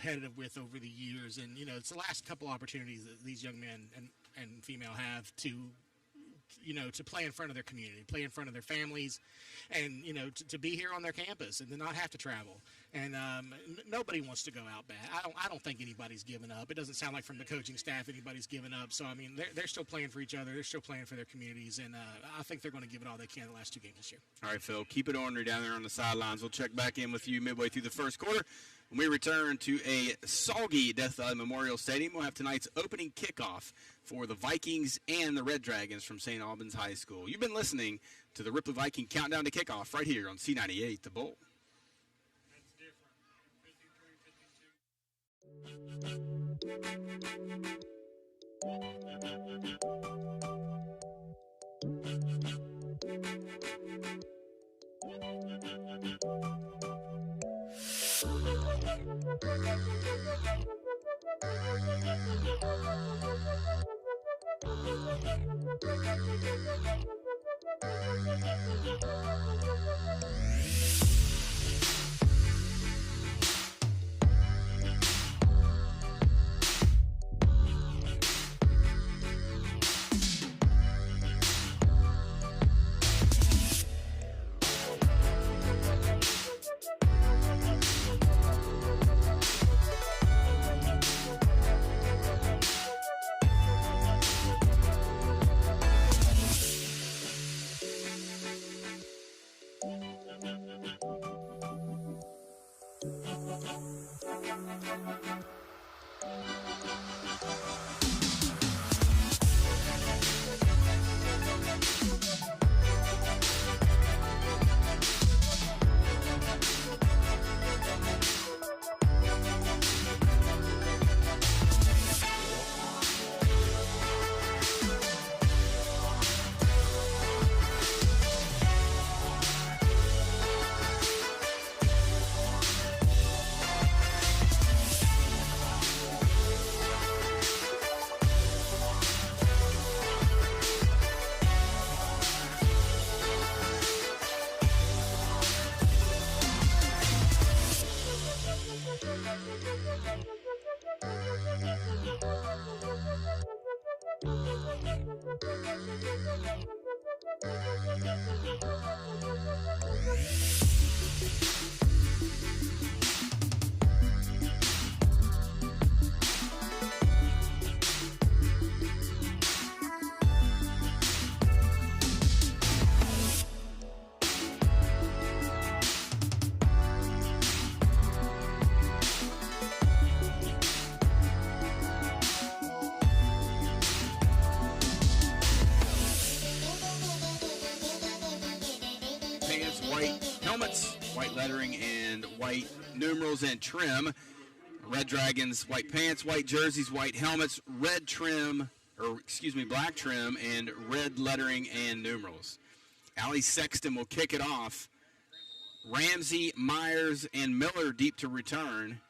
competitive with over the years. And, it's the last couple opportunities that these young men and female have to to play in front of their community, play in front of their families, and, to be here on their campus and to not have to travel. And nobody wants to go out bad. I don't think anybody's given up. It doesn't sound like from the coaching staff anybody's given up. So, I mean, they're still playing for each other. They're still playing for their communities. And I think they're going to give it all they can the last two games this year. All right, Phil, keep it ornery down there on the sidelines. We'll check back in with you midway through the first quarter. When we return to a soggy Death Valley Memorial Stadium, we'll have tonight's opening kickoff for the Vikings and the Red Dragons from St. Albans High School. You've been listening to the Ripley Viking Countdown to Kickoff right here on C98, The Bull. White lettering and white numerals and trim. Red Dragons, white pants, white jerseys, white helmets, black trim and red lettering and numerals. Allie Sexton will kick it off. Ramsey, Myers, and Miller deep to return.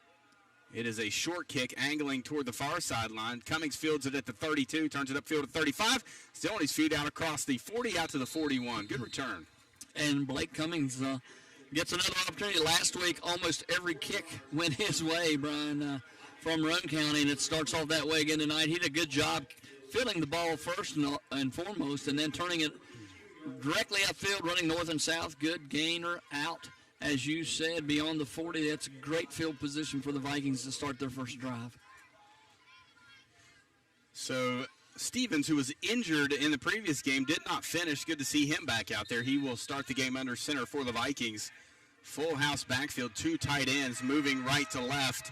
It is a short kick angling toward the far sideline. Cummings fields it at the 32, turns it upfield at 35. Still on his feet out across the 40 out to the 41. Good return. And Blake Cummings gets another opportunity. Last week, almost every kick went his way, Brian, from Roane County, and it starts off that way again tonight. He did a good job fielding the ball first and foremost, and then turning it directly upfield, running north and south. Good gainer out, as you said, beyond the 40. That's a great field position for the Vikings to start their first drive. So Stevens, who was injured in the previous game, did not finish. Good to see him back out there. He will start the game under center for the Vikings. Full house backfield, two tight ends moving right to left.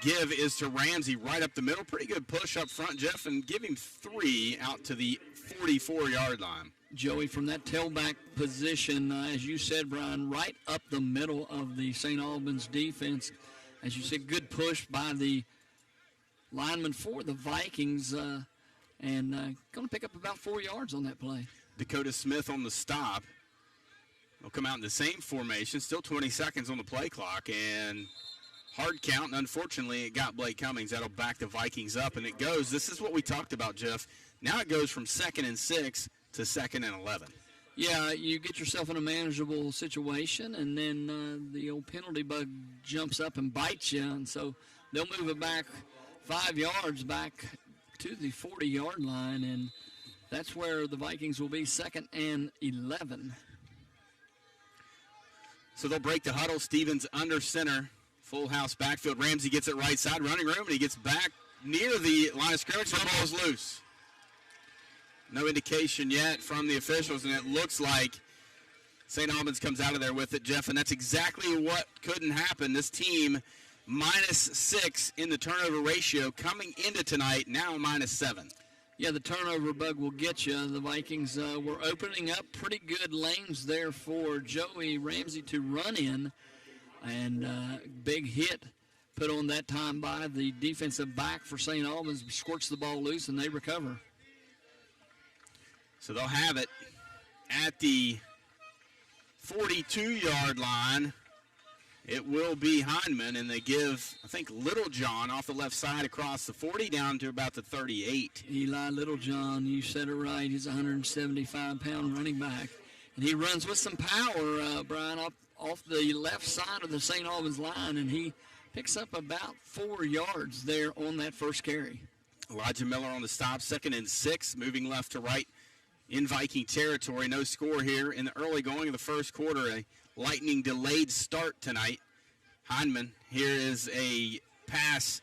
Give is to Ramsey right up the middle. Pretty good push up front, Jeff, and give him 3 out to the 44-yard line. Joey, from that tailback position, as you said, Brian, right up the middle of the St. Albans defense. As you said, good push by the lineman for the Vikings, and going to pick up about 4 yards on that play. Dakota Smith on the stop. They'll come out in the same formation, still 20 seconds on the play clock, and hard count, and unfortunately it got Blake Cummings. That'll back the Vikings up, and it goes, this is what we talked about, Jeff. Now it goes from 2nd and 6 to 2nd and 11. Yeah, you get yourself in a manageable situation, and then the old penalty bug jumps up and bites you, and so they'll move it back 5 yards back to the 40-yard line, and that's where the Vikings will be 2nd and 11. So they'll break the huddle. Stevens under center, full house backfield. Ramsey gets it right side, running room, and he gets back near the line of scrimmage. The ball is loose. No indication yet from the officials, and it looks like St. Albans comes out of there with it, Jeff, and that's exactly what couldn't happen. This team -6 in the turnover ratio coming into tonight, now -7. Yeah, the turnover bug will get you. The Vikings were opening up pretty good lanes there for Joey Ramsey to run in, and big hit put on that time by the defensive back for St. Albans, squirts the ball loose, and they recover. So they'll have it at the 42-yard line. It will be Hindman, and they give, I think, Littlejohn off the left side across the 40 down to about the 38. Eli Littlejohn, you said it right. He's a 175-pound running back. And he runs with some power, Brian, off the left side of the St. Albans line, and he picks up about 4 yards there on that first carry. Elijah Miller on the stop, 2nd and 6, moving left to right in Viking territory. No score here in the early going of the first quarter. A lightning delayed start tonight. Hindman, here is a pass,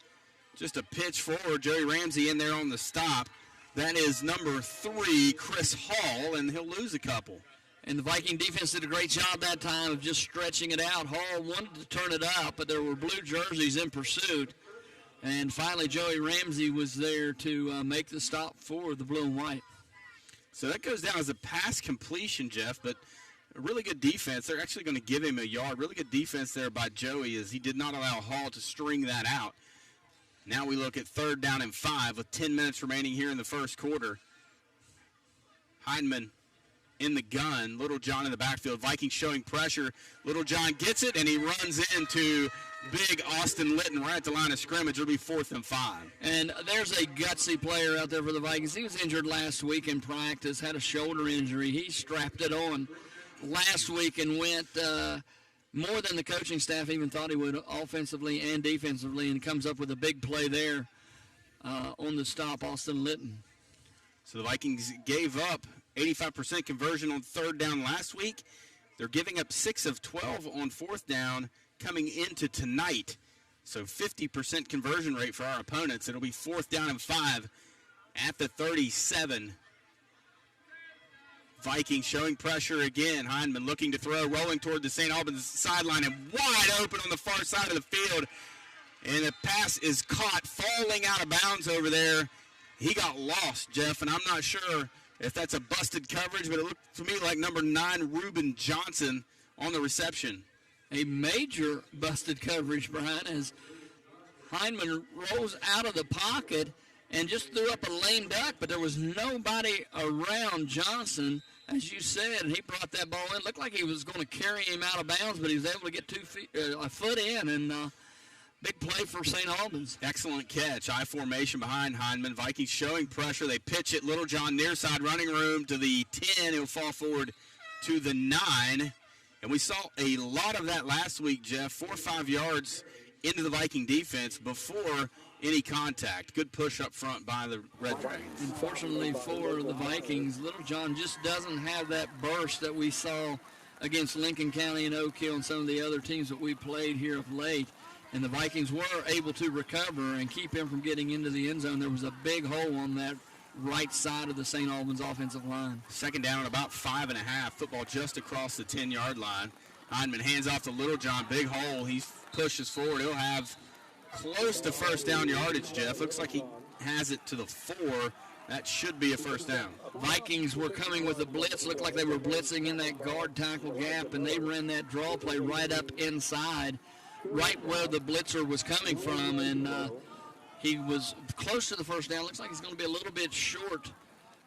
just a pitch forward. Joey Ramsey in there on the stop. That is number 3, Chris Hall, and he'll lose a couple. And the Viking defense did a great job that time of just stretching it out. Hall wanted to turn it up, but there were blue jerseys in pursuit. And finally, Joey Ramsey was there to make the stop for the blue and white. So that goes down as a pass completion, Jeff, but a really good defense. They're actually going to give him a yard. Really good defense there by Joey as he did not allow Hall to string that out. Now we look at 3rd down and 5 with 10 minutes remaining here in the first quarter. Hindman in the gun. Littlejohn in the backfield. Vikings showing pressure. Littlejohn gets it, and he runs into big Austin Litton right at the line of scrimmage. It'll be 4th and 5. And there's a gutsy player out there for the Vikings. He was injured last week in practice, had a shoulder injury. He strapped it on last week and went more than the coaching staff even thought he would offensively and defensively, and comes up with a big play there on the stop, Austin Litton. So the Vikings gave up 85% conversion on 3rd down last week. They're giving up 6 of 12 on 4th down coming into tonight. So 50% conversion rate for our opponents. It'll be 4th down and 5 at the 37. Vikings showing pressure again. Hindman looking to throw, rolling toward the St. Albans sideline, and wide open on the far side of the field. And the pass is caught, falling out of bounds over there. He got lost, Jeff, and I'm not sure if that's a busted coverage, but it looked to me like number 9, Reuben Johnson, on the reception. A major busted coverage, Brian, as Hindman rolls out of the pocket and just threw up a lame duck, but there was nobody around Johnson, as you said, and he brought that ball in. Looked like he was going to carry him out of bounds, but he was able to get a foot in, and big play for St. Albans. Excellent catch. I formation behind Hindman. Vikings showing pressure. They pitch it. Littlejohn near side, running room to the 10. He'll fall forward to the 9. And we saw a lot of that last week, Jeff, 4 or 5 yards into the Viking defense before any contact. Good push up front by the Red Dragons. Unfortunately for the Vikings, Littlejohn just doesn't have that burst that we saw against Lincoln County and Oak Hill and some of the other teams that we played here of late. And the Vikings were able to recover and keep him from getting into the end zone. There was a big hole on that right side of the St. Albans offensive line. 2nd down at about 5.5. Football just across the 10-yard line. Hindman hands off to Littlejohn. Big hole. He pushes forward. He'll have close to 1st down yardage, Jeff. Looks like he has it to the 4. That should be a 1st down. Vikings were coming with a blitz. Looked like they were blitzing in that guard tackle gap, and they ran that draw play right up inside, right where the blitzer was coming from, and he was close to the 1st down. Looks like he's going to be a little bit short,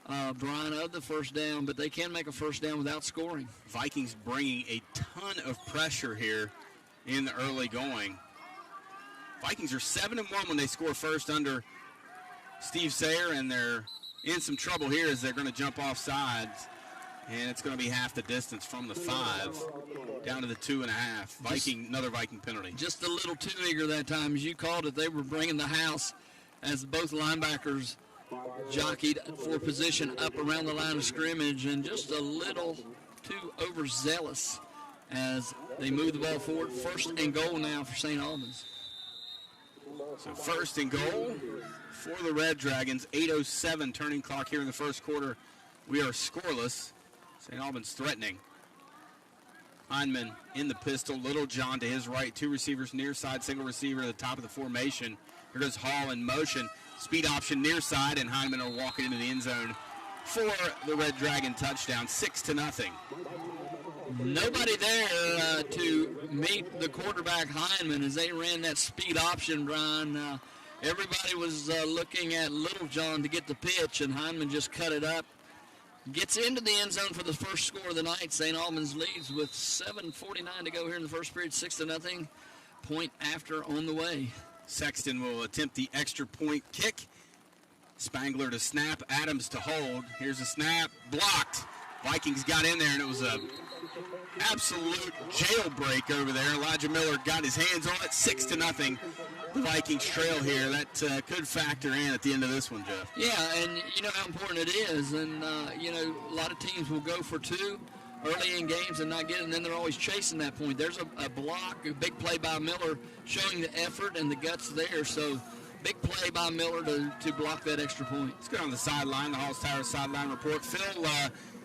Brian, of the 1st down, but they can make a 1st down without scoring. Vikings bringing a ton of pressure here in the early going. Vikings are 7-1 when they score first under Steve Sayer, and they're in some trouble here as they're going to jump off sides. And it's going to be half the distance from the 5 down to the 2.5. Another Viking penalty. Just a little too eager that time. As you called it, they were bringing the house as both linebackers jockeyed for position up around the line of scrimmage, and just a little too overzealous as they move the ball forward. First and goal now for St. Albans. So first and goal for the Red Dragons. 8:07 turning clock here in the first quarter. We are scoreless. St. Albans threatening. Heinman in the pistol. Little John to his right. 2 receivers near side. Single receiver at the top of the formation. Here goes Hall in motion. Speed option near side, and Heinman are walking into the end zone for the Red Dragon touchdown. 6-0. Nobody there to meet the quarterback Heinman as they ran that speed option, Brian. Everybody was looking at Little John to get the pitch, and Heinman just cut it up. Gets into the end zone for the first score of the night. St. Albans leads with 7:49 to go here in the first period, 6-0. Point after on the way. Sexton will attempt the extra point kick. Spangler to snap, Adams to hold. Here's a snap, blocked. Vikings got in there, and it was a absolute jailbreak over there. Elijah Miller got his hands on it. 6-0. The Vikings trail here. That could factor in at the end of this one, Jeff. Yeah, and you know how important it is. And, a lot of teams will go for 2 early in games and not get it, and then they're always chasing that point. There's a block, a big play by Miller showing the effort and the guts there. So big play by Miller to block that extra point. Let's go on the sideline, the Halls Towers sideline report. Phil,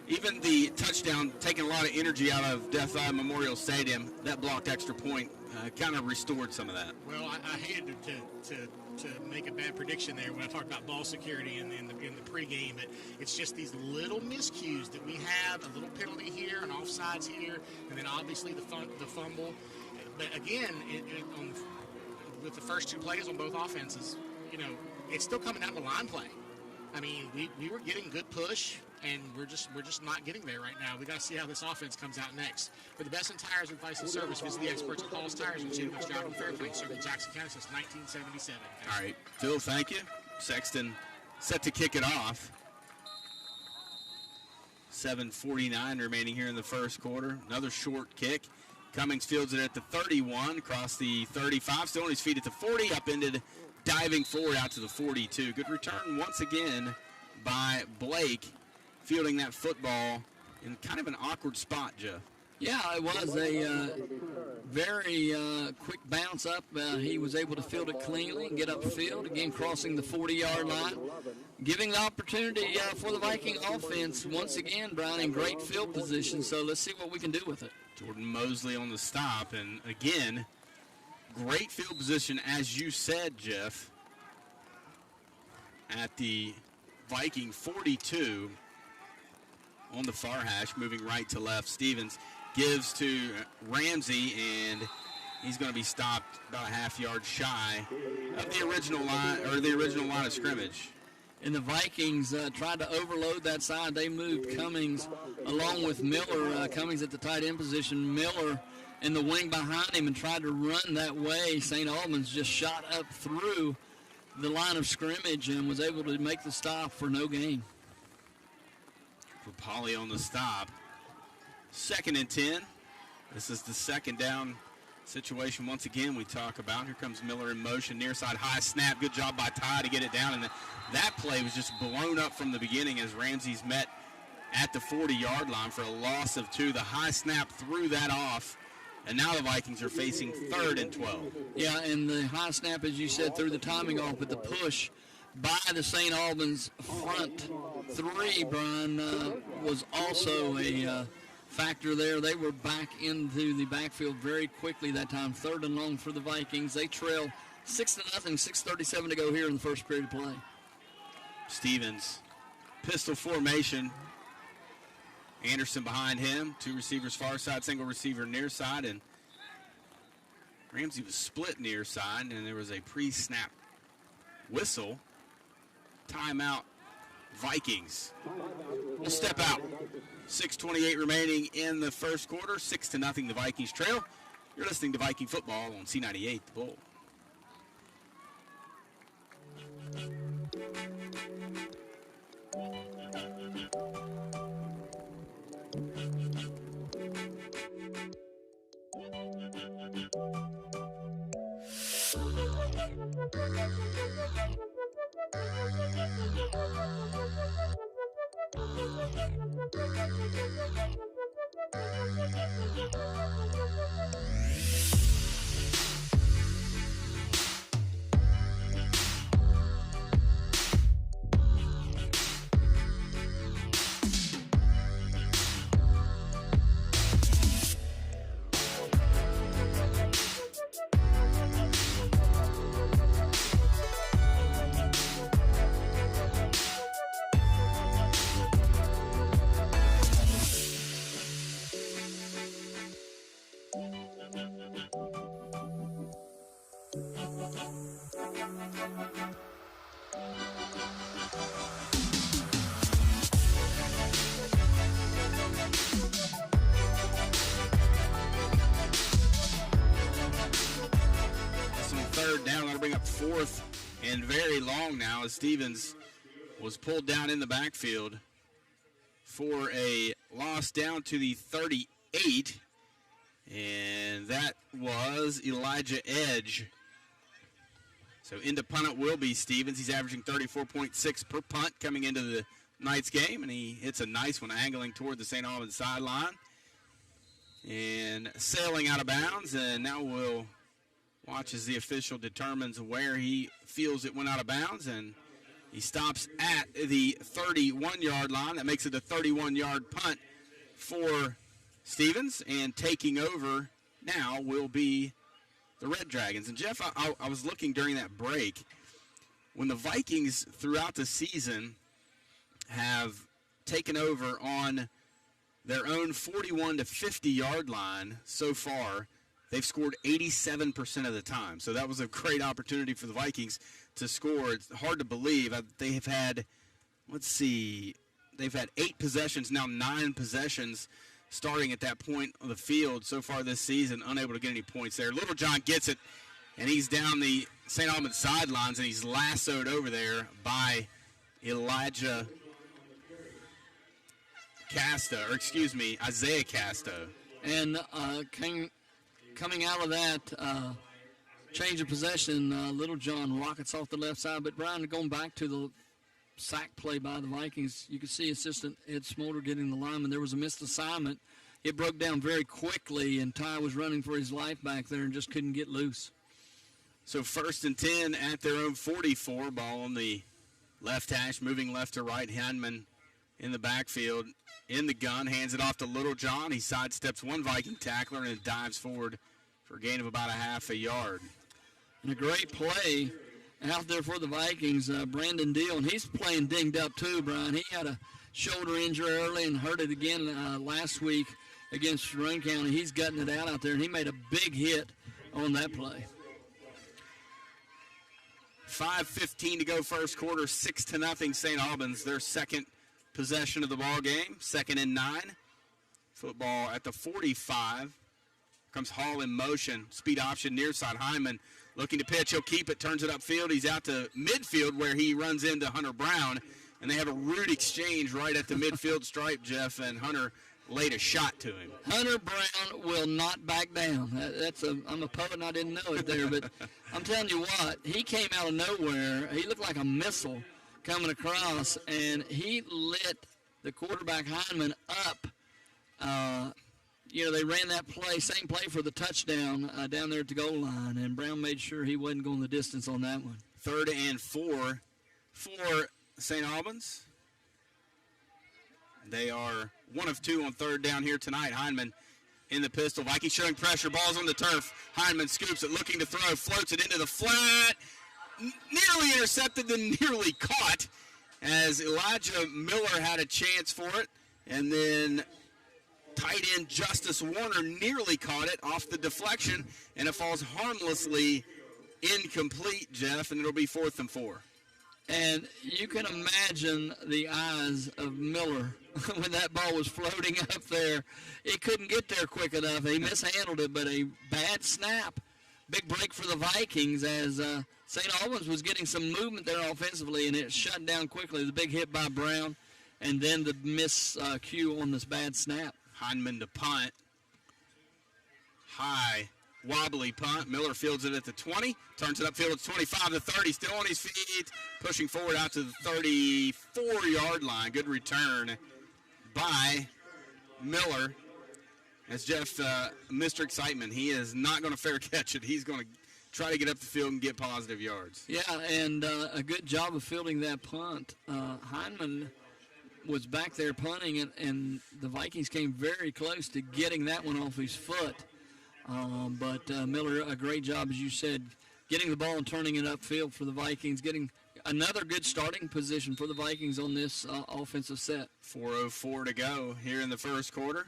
even the touchdown taking a lot of energy out of Death Valley Memorial Stadium, that blocked extra point kind of restored some of that. Well, I hated to make a bad prediction there when I talked about ball security in the pregame, but it's just these little miscues that we have, a little penalty here, an offsides here, and then obviously the fumble. But again, with the first 2 plays on both offenses, it's still coming down to line play. I mean, we were getting good push, and we're just not getting there right now. We got to see how this offense comes out next. For the best in tires, advice, and service, visit the experts at Halls Tires and Chittenwood Drive in Fairplace, serving Jackson County since 1977. All right, Phil, thank you. Sexton set to kick it off. 7:49 remaining here in the first quarter. Another short kick. Cummings fields it at the 31, across the 35, still on his feet at the 40, upended, diving forward out to the 42. Good return once again by Blake, fielding that football in kind of an awkward spot, Jeff. Yeah, it was a very quick bounce up. He was able to field it cleanly and get upfield, again crossing the 40-yard line, giving the opportunity for the Viking offense once again, Brian, in great field position. So let's see what we can do with it. Jordan Mosley on the stop, and again, great field position, as you said, Jeff, at the Viking 42 on the far hash, moving right to left. Stevens gives to Ramsey, and he's going to be stopped about a half-yard shy of the original line of scrimmage. And the Vikings tried to overload that side. They moved Cummings along with Miller. Cummings at the tight end position. Miller in the wing behind him and tried to run that way. St. Albans just shot up through the line of scrimmage and was able to make the stop for no gain. Polly on the stop. 2nd and 10. This is the second down situation once again we talk about. Here comes Miller in motion, near side, high snap. Good job by Ty to get it down. And that play was just blown up from the beginning as Ramsey's met at the 40-yard line for a loss of 2. The high snap threw that off. And now the Vikings are facing 3rd and 12. Yeah, and the high snap, as you said, threw the timing off, but the push by the St. Albans front 3, Brian, was also a factor there. They were back into the backfield very quickly that time. 3rd and long for the Vikings. They trail 6-0, 6:37 to go here in the first period of play. Stevens, pistol formation. Anderson behind him. 2 receivers far side, single receiver near side, and Ramsey was split near side, and there was a pre-snap whistle. Timeout, Vikings. We'll step out. 6:28 remaining in the first quarter. 6-0 the Vikings trail. You're listening to Viking Football on C98 The Bull. Third down. That'll bring up fourth and very long now as Stevens was pulled down in the backfield for a loss down to the 38. And that was Elijah Edge. So into punt it will be Stevens. He's averaging 34.6 per punt coming into the night's game. And he hits a nice one angling toward the St. Albans sideline. And sailing out of bounds. And now we'll watch as the official determines where he feels it went out of bounds, and he stops at the 31-yard line. That makes it a 31-yard punt for Stevens, and taking over now will be the Red Dragons. And, Jeff, I was looking during that break. When the Vikings throughout the season have taken over on their own 41 to 50-yard line so far, they've scored 87% of the time. So that was a great opportunity for the Vikings to score. It's hard to believe. They have had, they've had 8 possessions, now 9 possessions starting at that point of the field so far this season, unable to get any points there. Little John gets it, and he's down the St. Albans sidelines, and he's lassoed over there by Isaiah Casto. And coming out of that change of possession, Little John rockets off the left side. But, Brian, going back to the sack play by the Vikings, you could see assistant Ed Smolder getting the lineman. There was a missed assignment. It broke down very quickly, and Ty was running for his life back there and just couldn't get loose. So 1st and 10 at their own 44. Ball on the left hash, moving left to right. Hanman in the backfield, in the gun, hands it off to Little John. He sidesteps one Viking tackler and dives forward for a gain of about a half a yard. And a great play out there for the Vikings, Brandon Deal, and he's playing dinged up too, Brian. He had a shoulder injury early and hurt it again last week against Roane County. He's gutting it out there, and he made a big hit on that play. 5:15 to go first quarter, 6-0 St. Albans, their second possession of the ball game, 2nd and 9. Football at the 45. Comes Hall in motion, speed option near side. Hyman looking to pitch. He'll keep it, turns it upfield. He's out to midfield where he runs into Hunter Brown, and they have a rude exchange right at the midfield stripe, Jeff, and Hunter laid a shot to him. Hunter Brown will not back down. I'm a poet and I didn't know it there, but I'm telling you what, he came out of nowhere. He looked like a missile coming across, and he lit the quarterback Hyman up. They ran that play, same play for the touchdown down there at the goal line, and Brown made sure he wasn't going the distance on that one. 3rd and 4 for St. Albans. They are 1 of 2 on 3rd down here tonight. Hyman in the pistol. Vikings showing pressure. Ball's on the turf. Hyman scoops it, looking to throw, floats it into the flat. Nearly intercepted, then nearly caught as Elijah Miller had a chance for it. And then tight end Justice Warner nearly caught it off the deflection, and it falls harmlessly incomplete, Jeff, and it'll be 4th and 4. And you can imagine the eyes of Miller when that ball was floating up there. It couldn't get there quick enough. He mishandled it, but a bad snap. Big break for the Vikings as St. Albans was getting some movement there offensively, and it shut down quickly. The big hit by Brown, and then the miscue on this bad snap. Hyman to punt. High wobbly punt. Miller fields it at the 20, turns it upfield. It's 25 to 30, still on his feet, pushing forward out to the 34-yard line. Good return by Miller. As Jeff, Mr. Excitement, he is not going to fair catch it. He's going to try to get up the field and get positive yards. Yeah, and a good job of fielding that punt. Heineman was back there punting, and the Vikings came very close to getting that one off his foot. But Miller, a great job, as you said, getting the ball and turning it upfield for the Vikings, getting another good starting position for the Vikings on this offensive set. 4:04 to go here in the first quarter.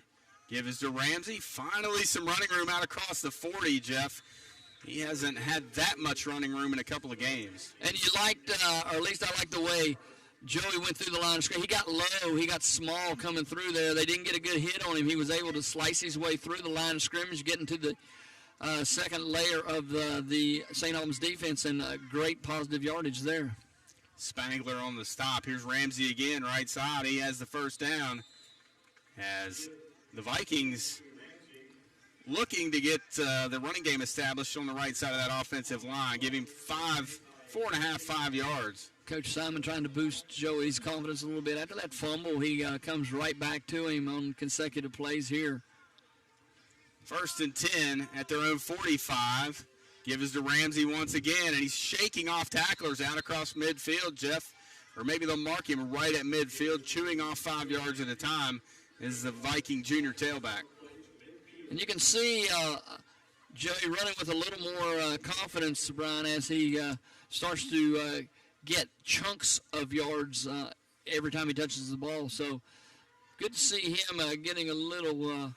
Give is to Ramsey. Finally some running room out across the 40, Jeff. He hasn't had that much running room in a couple of games. And you liked, or at least I liked the way Joey went through the line of scrimmage. He got low. He got small coming through there. They didn't get a good hit on him. He was able to slice his way through the line of scrimmage, getting to the second layer of the St. Albans defense, and great positive yardage there. Spangler on the stop. Here's Ramsey again, right side. He has the first down. As the Vikings looking to get the running game established on the right side of that offensive line, give him 5 yards. Coach Simon trying to boost Joey's confidence a little bit. After that fumble, he comes right back to him on consecutive plays here. 1st and 10 at their own 45. Give is to Ramsey once again, and he's shaking off tacklers out across midfield, Jeff. Or maybe they'll mark him right at midfield, chewing off 5 yards at a time is the Viking junior tailback. And you can see Joey running with a little more confidence, Brian, as he starts to get chunks of yards every time he touches the ball. So good to see him getting a little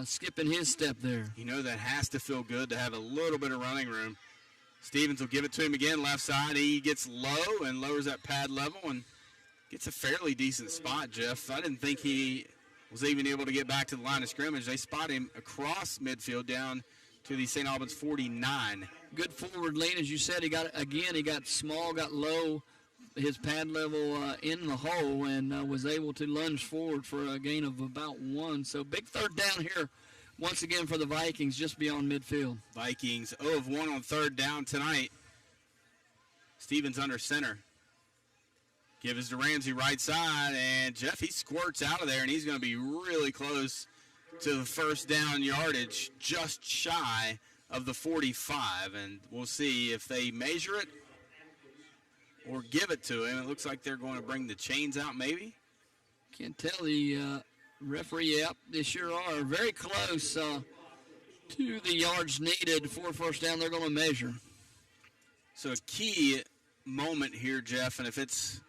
skip in his step there. You know, that has to feel good to have a little bit of running room. Stevens will give it to him again, left side. He gets low and lowers that pad level and gets a fairly decent spot, Jeff. I didn't think he was even able to get back to the line of scrimmage. They spot him across midfield down to the St. Albans 49. Good forward lean, as you said. He got small, got low, his pad level in the hole, and was able to lunge forward for a gain of about 1. So big third down here once again for the Vikings just beyond midfield. Vikings 0 of 1 on third down tonight. Stevens under center. Give is to Ramsey right side, and Jeff, he squirts out of there, and he's going to be really close to the first down yardage, just shy of the 45, and we'll see if they measure it or give it to him. It looks like they're going to bring the chains out maybe. Can't tell the referee. Yep, they sure are. Very close to the yards needed for first down. They're going to measure. So a key moment here, Jeff, and if it's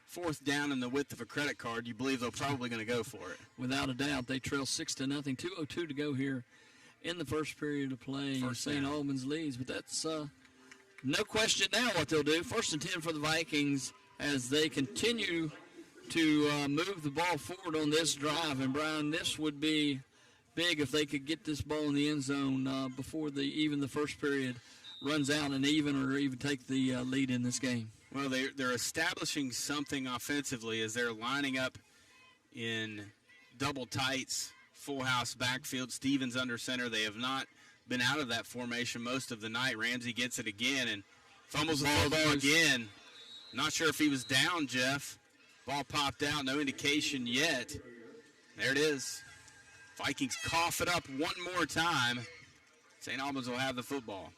fourth down in the width of a credit card, you believe they're probably going to go for it. Without a doubt. They trail 6-0. 2:02 to go here in the first period of play. St. Albans leads, but that's no question now what they'll do. 1st and 10 for the Vikings as they continue to move the ball forward on this drive. And, Brian, this would be big if they could get this ball in the end zone before even the first period runs out and even take the lead in this game. Well, they're establishing something offensively as they're lining up in double tights, full house backfield. Stevens under center. They have not been out of that formation most of the night. Ramsey gets it again and fumbles the football again. Not sure if he was down, Jeff. Ball popped out. No indication yet. There it is. Vikings cough it up one more time. St. Albans will have the football.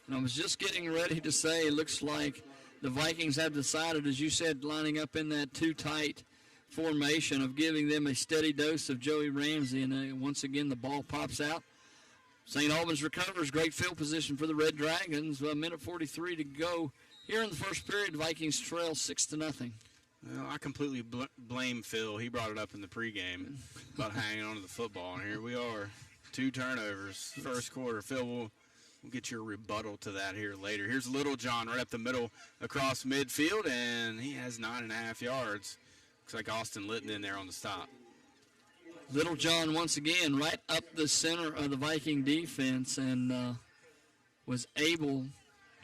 And I was just getting ready to say it looks like the Vikings have decided, as you said, lining up in that too tight formation of giving them a steady dose of Joey Ramsey. And once again, the ball pops out. St. Albans recovers. Great field position for the Red Dragons. A minute 43 to go here in the first period. Vikings trail 6-0. Well, I completely blame Phil. He brought it up in the pregame about hanging on to the football. And here we are. 2 turnovers first quarter. Phil, we'll get your rebuttal to that here later. Here's Little John right up the middle across midfield, and he has 9.5 yards. Looks like Austin Litton in there on the stop. Little John once again right up the center of the Viking defense and was able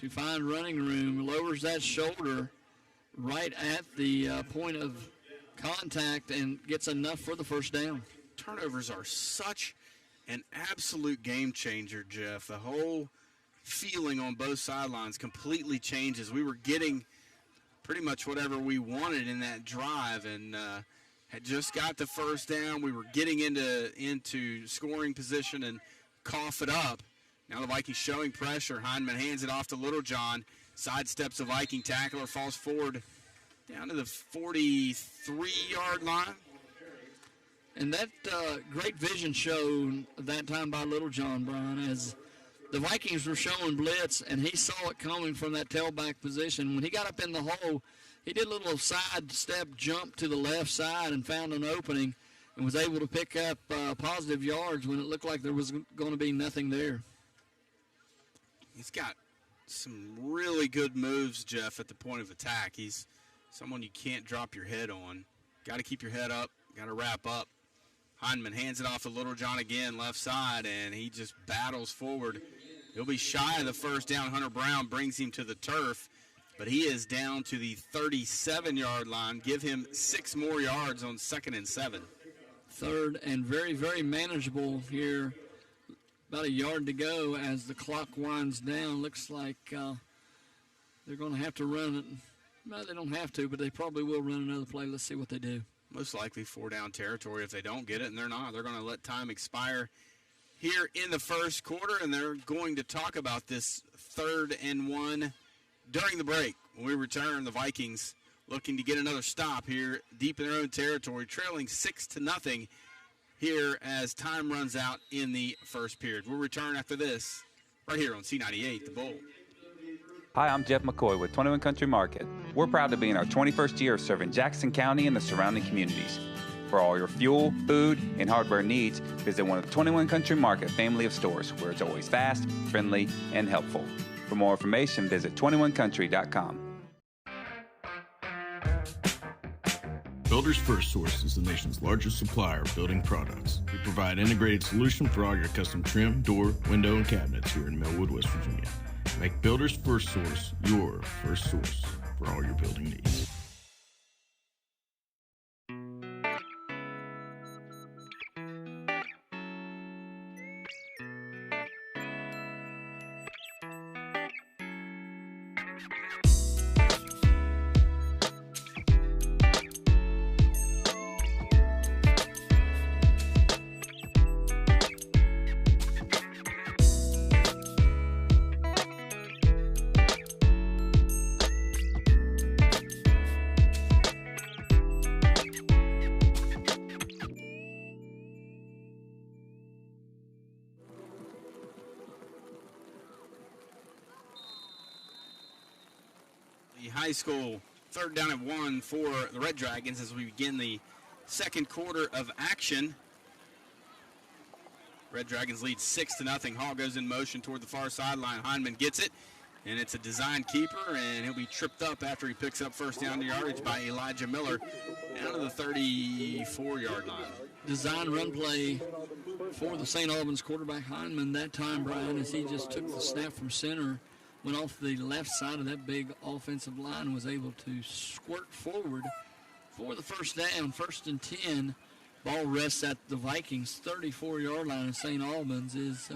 to find running room, lowers that shoulder right at the point of contact and gets enough for the first down. Turnovers are such an absolute game changer, Jeff. The whole feeling on both sidelines completely changes. We were getting pretty much whatever we wanted in that drive, and had just got the first down. We were getting into scoring position and cough it up. Now the Vikings showing pressure. Heineman hands it off to Littlejohn. Sidesteps the Viking tackler, falls forward down to the 43-yard line. And that great vision shown that time by Littlejohn, Brian, as the Vikings were showing blitz, and he saw it coming from that tailback position. When he got up in the hole, he did a little sidestep jump to the left side and found an opening and was able to pick up positive yards when it looked like there was going to be nothing there. He's got some really good moves, Jeff, at the point of attack. He's someone you can't drop your head on. Got to keep your head up, got to wrap up. Heineman hands it off to Littlejohn again, left side, and he just battles forward. He'll be shy of the first down. Hunter Brown brings him to the turf, but he is down to the 37-yard line. Give him 6 more yards on 2nd and 7. Third and very, very manageable here. About a yard to go as the clock winds down. Looks like they're going to have to run it. No, they don't have to, but they probably will run another play. Let's see what they do. Most likely 4-down territory if they don't get it, and they're not. They're going to let time expire here in the first quarter, and they're going to talk about this 3rd and 1 during the break. When we return, the Vikings looking to get another stop here deep in their own territory, trailing 6-0 here as time runs out in the first period. We'll return after this right here on C98, The Bull. Hi, I'm Jeff McCoy with 21 Country Market. We're proud to be in our 21st year of serving Jackson County and the surrounding communities. For all your fuel, food, and hardware needs, visit one of the 21 Country Market family of stores where it's always fast, friendly, and helpful. For more information, visit 21country.com. Builders First Source is the nation's largest supplier of building products. We provide integrated solution for all your custom trim, door, window, and cabinets here in Millwood, West Virginia. Make Builders First Source your first source for all your building needs. High School, 3rd down and 1 for the Red Dragons as we begin the second quarter of action. Red Dragons lead 6-0. Hall goes in motion toward the far sideline. Heineman gets it, and it's a design keeper, and he'll be tripped up after he picks up first down yardage by Elijah Miller down to the 34-yard line. Design run play for the St. Albans quarterback Heineman that time, Brian, as he just took the snap from center, went off the left side of that big offensive line, and was able to squirt forward for the first down. 1st and 10. Ball rests at the Vikings' 34-yard line, and St. Albans is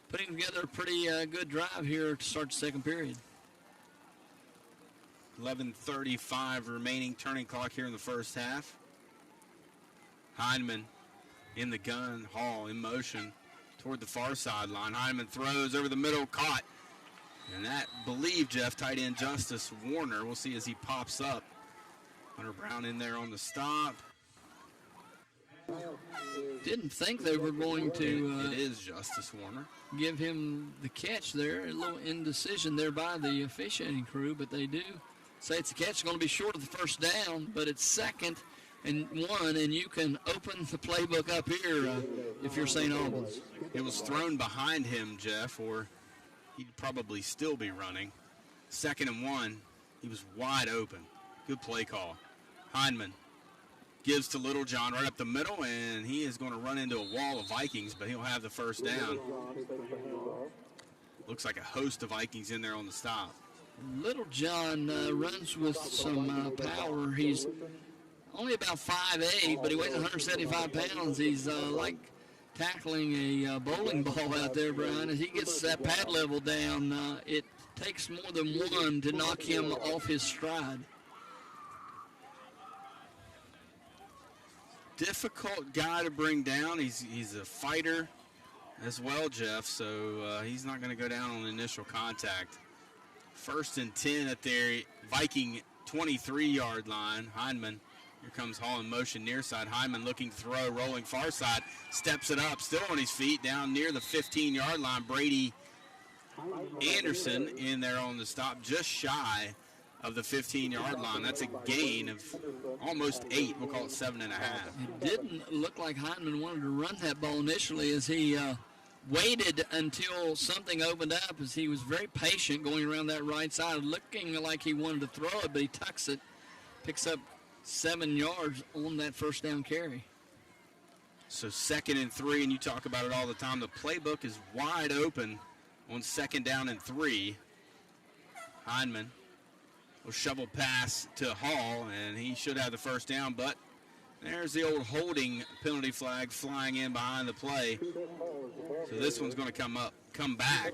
putting together a pretty good drive here to start the second period. 11:35 remaining turning clock here in the first half. Heineman in the gun, Hall in motion toward the far sideline. Heineman throws over the middle, caught. And that, believe, Jeff, tight end Justice Warner. We'll see as he pops up. Hunter Brown in there on the stop. Didn't think they were going to it is Justice Warner. Give him the catch there. A little indecision there by the officiating crew, but they do say it's a catch. It's going to be short of the first down, but it's 2nd and 1, and you can open the playbook up here if you're St. Albans. It was thrown behind him, Jeff, or he'd probably still be running. 2nd and 1. He was wide open. Good play call. Heineman gives to Littlejohn right up the middle, and he is going to run into a wall of Vikings, but he'll have the first down. Looks like a host of Vikings in there on the stop. Littlejohn runs with some power. He's only about 5'8", but he weighs 175 pounds. He's like tackling a bowling ball out there, Brian. As he gets that pad level down, it takes more than one to knock him off his stride. Difficult guy to bring down. He's a fighter as well, Jeff, so he's not going to go down on initial contact. 1st and 10 at their Viking 23-yard line. Hindman, here comes Hall in motion near side. Hindman looking to throw, rolling far side, steps it up, still on his feet, down near the 15-yard line. Brady Anderson in there on the stop, just shy of the 15-yard line. That's a gain of almost 8. We'll call it 7.5. It didn't look like Hindman wanted to run that ball initially as he waited until something opened up, as he was very patient going around that right side, looking like he wanted to throw it, but he tucks it, picks up 7 yards on that first down carry. So 2nd and 3, and you talk about it all the time. The playbook is wide open on 2nd down and 3. Hindman will shovel pass to Hall, and he should have the first down, but there's the old holding penalty flag flying in behind the play. So this one's going to come back.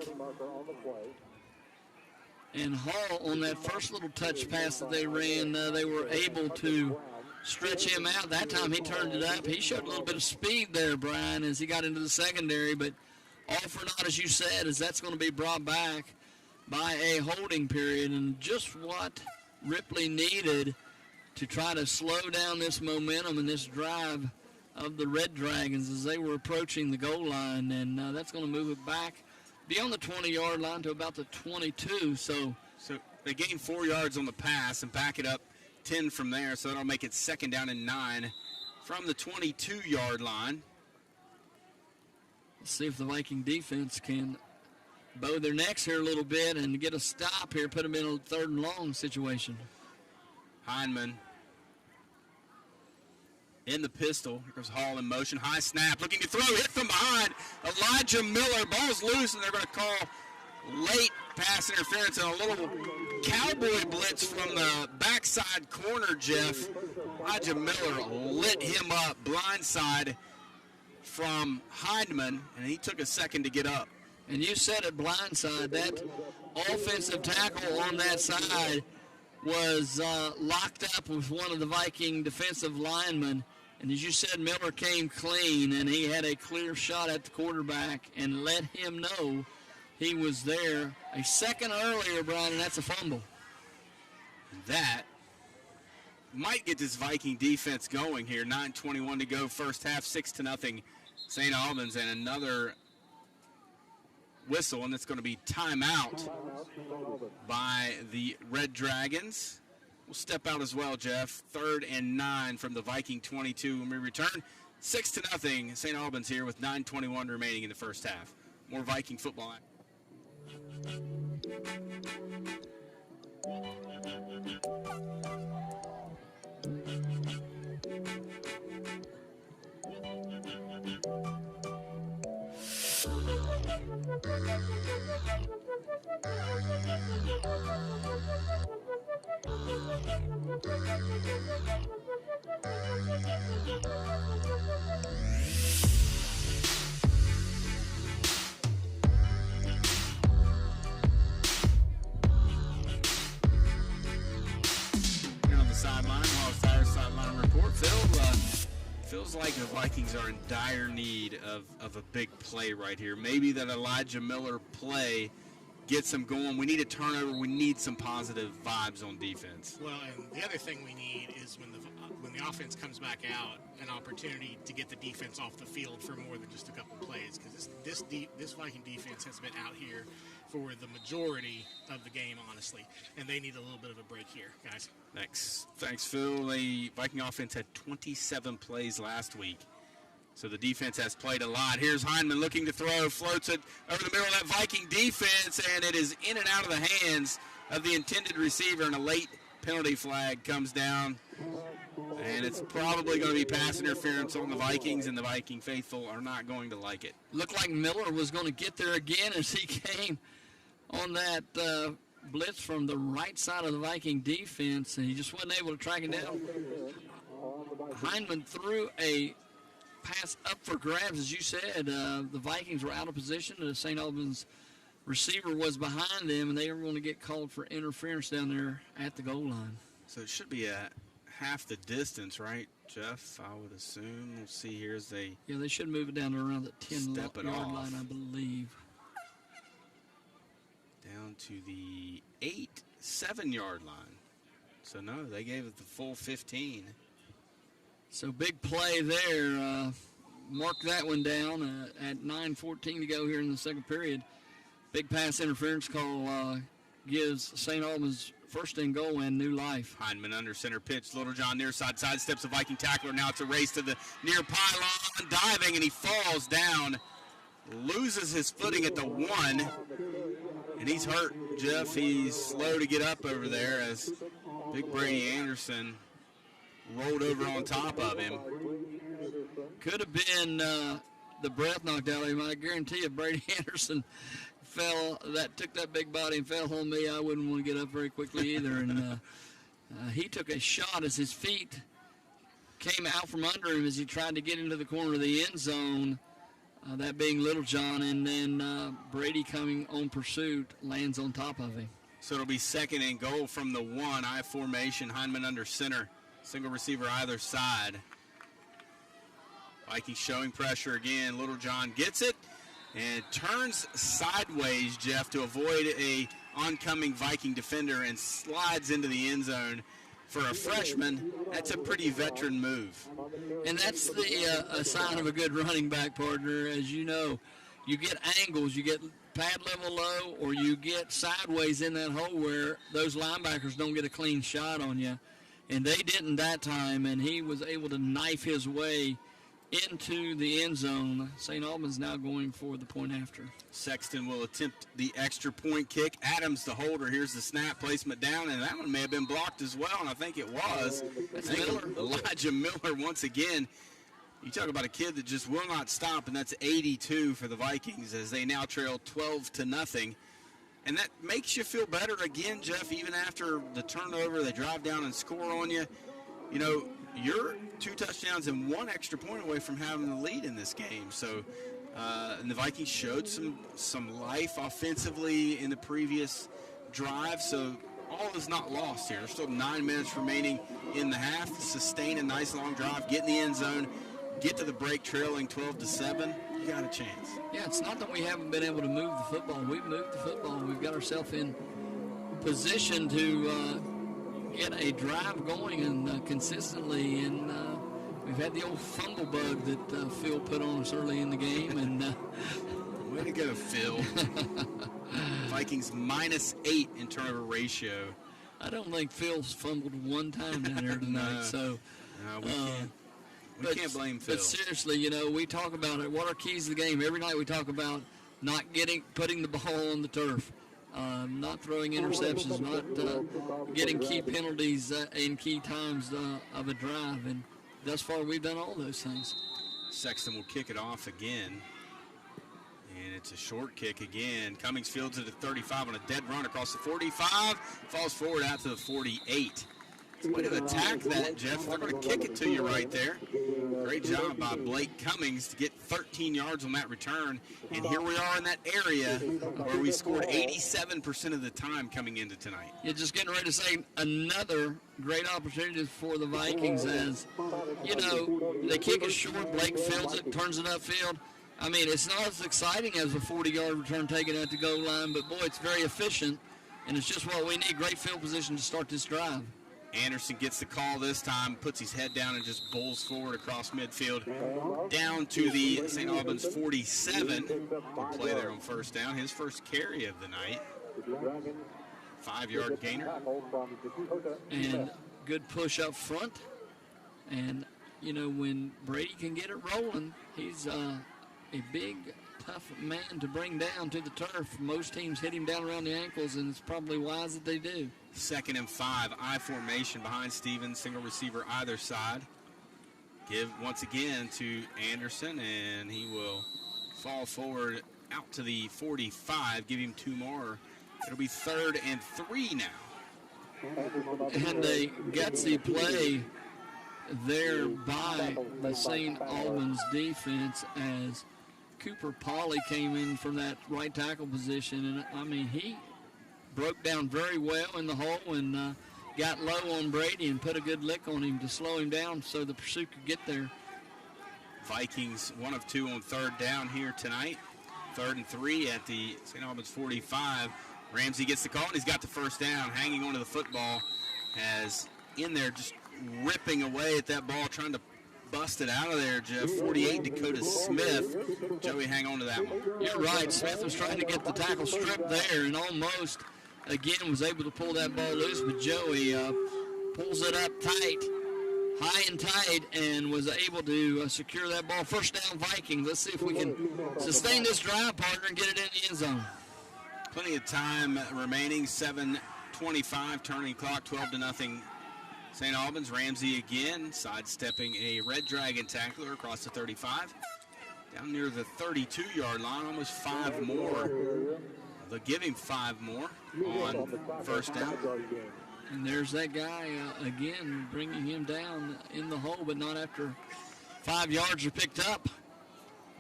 And Hall, on that first little touch pass that they ran, they were able to stretch him out. That time he turned it up. He showed a little bit of speed there, Brian, as he got into the secondary, but all for naught, as you said, as that's going to be brought back by a holding period, and just what Ripley needed to try to slow down this momentum and this drive of the Red Dragons as they were approaching the goal line, and that's going to move it back beyond the 20-yard line to about the 22. So they gain 4 yards on the pass and back it up 10 from there, so that'll make it 2nd down and 9 from the 22-yard line. Let's see if the Viking defense can bow their necks here a little bit and get a stop here, put them in a 3rd and long situation. Hindman in the pistol. Here comes Hall in motion. High snap, looking to throw, hit from behind. Elijah Miller, ball's loose, and they're going to call late pass interference and a little cowboy blitz from the backside corner, Jeff. Elijah Miller lit him up, blindside from Hindman, and he took a second to get up. And you said it, blindside. That offensive tackle on that side was locked up with one of the Viking defensive linemen. And as you said, Miller came clean, and he had a clear shot at the quarterback and let him know he was there a second earlier, Brian, and that's a fumble. That might get this Viking defense going here. 9:21 to go, first half, 6-0 St. Albans, and another whistle, and it's going to be timeout by the Red Dragons. We'll step out as well, Jeff. 3rd and 9 from the Viking 22 when we return. 6-0 St. Albans here with 9:21 remaining in the first half. More Viking football. Sideline report. Feels like the Vikings are in dire need of a big play right here. Maybe that Elijah Miller play gets them going. We need a turnover. We need some positive vibes on defense. Well, and the other thing we need is when the offense comes back out, an opportunity to get the defense off the field for more than just a couple plays, because this Viking defense has been out here for the majority of the game, honestly, and they need a little bit of a break here, guys. Thanks, Phil. The Viking offense had 27 plays last week, so the defense has played a lot. Here's Hindman looking to throw, floats it over the middle of that Viking defense, and it is in and out of the hands of the intended receiver, and a late penalty flag comes down, and it's probably going to be pass interference on the Vikings, and the Viking faithful are not going to like it. Looked like Miller was going to get there again as he came on that blitz from the right side of the Viking defense, and he just wasn't able to track it down. Hindman threw a pass up for grabs, as you said. The Vikings were out of position. The St. Albans receiver was behind them, and they were going to get called for interference down there at the goal line. So it should be at half the distance, right, Jeff? I would assume. We'll see here as they they should move it down to around the 10-yard line, I believe. Down to the 7-yard line. So, no, they gave it the full 15. So big play there. Mark that one down at 9:14 to go here in the second period. Big pass interference call gives St. Albans first and goal and new life. Heineman under center pitch. Littlejohn near side, sidesteps a Viking tackler. Now it's a race to the near pylon, diving, and he falls down. Loses his footing at the 1. And he's hurt, Jeff. He's slow to get up over there as Big Brady Anderson rolled over on top of him. Could have been the breath knocked out of him. I guarantee if Brady Anderson took that big body and fell on me, I wouldn't want to get up very quickly either. And he took a shot as his feet came out from under him as he tried to get into the corner of the end zone, that being Littlejohn, and then Brady coming on pursuit lands on top of him. So it'll be second and goal from the 1. I formation, Heineman under center. Single receiver either side. Vikings showing pressure again. Littlejohn gets it and turns sideways, Jeff, to avoid a oncoming Viking defender and slides into the end zone. For a freshman, that's a pretty veteran move. And that's a sign of a good running back, partner. As you know, you get angles, you get pad level low, or you get sideways in that hole where those linebackers don't get a clean shot on you. And they didn't that time, and he was able to knife his way into the end zone. St. Albans now going for the point after. Sexton will attempt the extra point kick. Adams, the holder. Here's the snap, placement down, and that one may have been blocked as well, and I think it was. Elijah Miller once again. You talk about a kid that just will not stop, and that's 82 for the Vikings as they now trail 12-0. And that makes you feel better again, Jeff, even after the turnover, they drive down and score on you. You know, you're 2 touchdowns and 1 extra point away from having the lead in this game. So, and the Vikings showed some life offensively in the previous drive. So all is not lost here. There's still 9 minutes remaining in the half. Sustain a nice long drive, get in the end zone, get to the break trailing 12-7. You got a chance. Yeah, it's not that we haven't been able to move the football. We've moved the football. We've got ourselves in position to get a drive going and consistently. And we've had the old fumble bug that Phil put on us early in the game. And way to go, Phil. Vikings -8 in turnover ratio. I don't think Phil's fumbled one time down there tonight. We can't blame Phil. But seriously, you know, we talk about it. What are keys to the game? Every night we talk about not putting the ball on the turf, not throwing interceptions, not getting key penalties in key times of a drive. And thus far, we've done all those things. Sexton will kick it off again. And it's a short kick again. Cummings fields it at 35 on a dead run across the 45. Falls forward out to the 48. Way to attack that, Jeff. They're going to kick it to you right there. Great job by Blake Cummings to get 13 yards on that return. And here we are in that area where we scored 87% of the time coming into tonight. You're just getting ready to say another great opportunity for the Vikings as, you know, they kick it short. Blake fields it, turns it upfield. I mean, it's not as exciting as a 40-yard return taken at the goal line, but, boy, it's very efficient, and it's just what we need, great field position to start this drive. Anderson gets the call this time, puts his head down and just bowls forward across midfield down to the St. Albans 47. Good play there on first down. His first carry of the night. 5-yard gainer. And good push up front. And, you know, when Brady can get it rolling, he's a big, tough man to bring down to the turf. Most teams hit him down around the ankles, and it's probably wise that they do. 2nd and 5, I formation behind Stevens, single receiver either side. Give once again to Anderson, and he will fall forward out to the 45, give him 2 more. It'll be 3rd and 3 now. And a gutsy play there by the St. Albans defense as Cooper Pauley came in from that right tackle position. And, I mean, he broke down very well in the hole and got low on Brady and put a good lick on him to slow him down so the pursuit could get there. Vikings 1 of 2 on third down here tonight. 3rd and 3 at the St. Albans 45. Ramsey gets the call, and he's got the first down, hanging onto the football as in there just ripping away at that ball, trying to bust it out of there, Jeff. 48, Dakota Smith. Joey, hang on to that one. You're right. Smith was trying to get the tackle strip there and almost, again, was able to pull that ball loose, but Joey pulls it up tight, high and tight, and was able to secure that ball. First down, Vikings. Let's see if we can sustain this drive, partner, and get it in the end zone. Plenty of time remaining. 7:25, turning clock, 12-0. St. Albans. Ramsey again, sidestepping a Red Dragon tackler across the 35. Down near the 32-yard line, almost 5 more. They'll give him 5 more on first down. And there's that guy, again, bringing him down in the hole, but not after 5 yards are picked up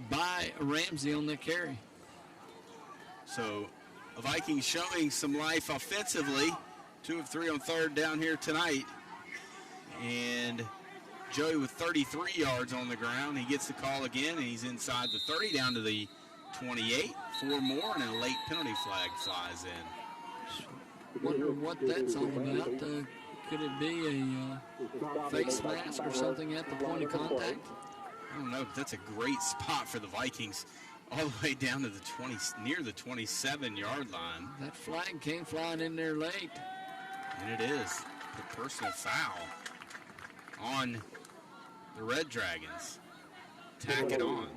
by Ramsey on that carry. So, the Vikings showing some life offensively. 2 of 3 on third down here tonight. And Joey with 33 yards on the ground. He gets the call again, and he's inside the 30 down to the 28. 4 more, and a late penalty flag flies in. Wonder what that's all about. Could it be a face mask or something at the point of contact? I don't know, but that's a great spot for the Vikings. All the way down to the 20, near the 27-yard line. That flag came flying in there late. And it is the personal foul on the Red Dragons. Tack it on.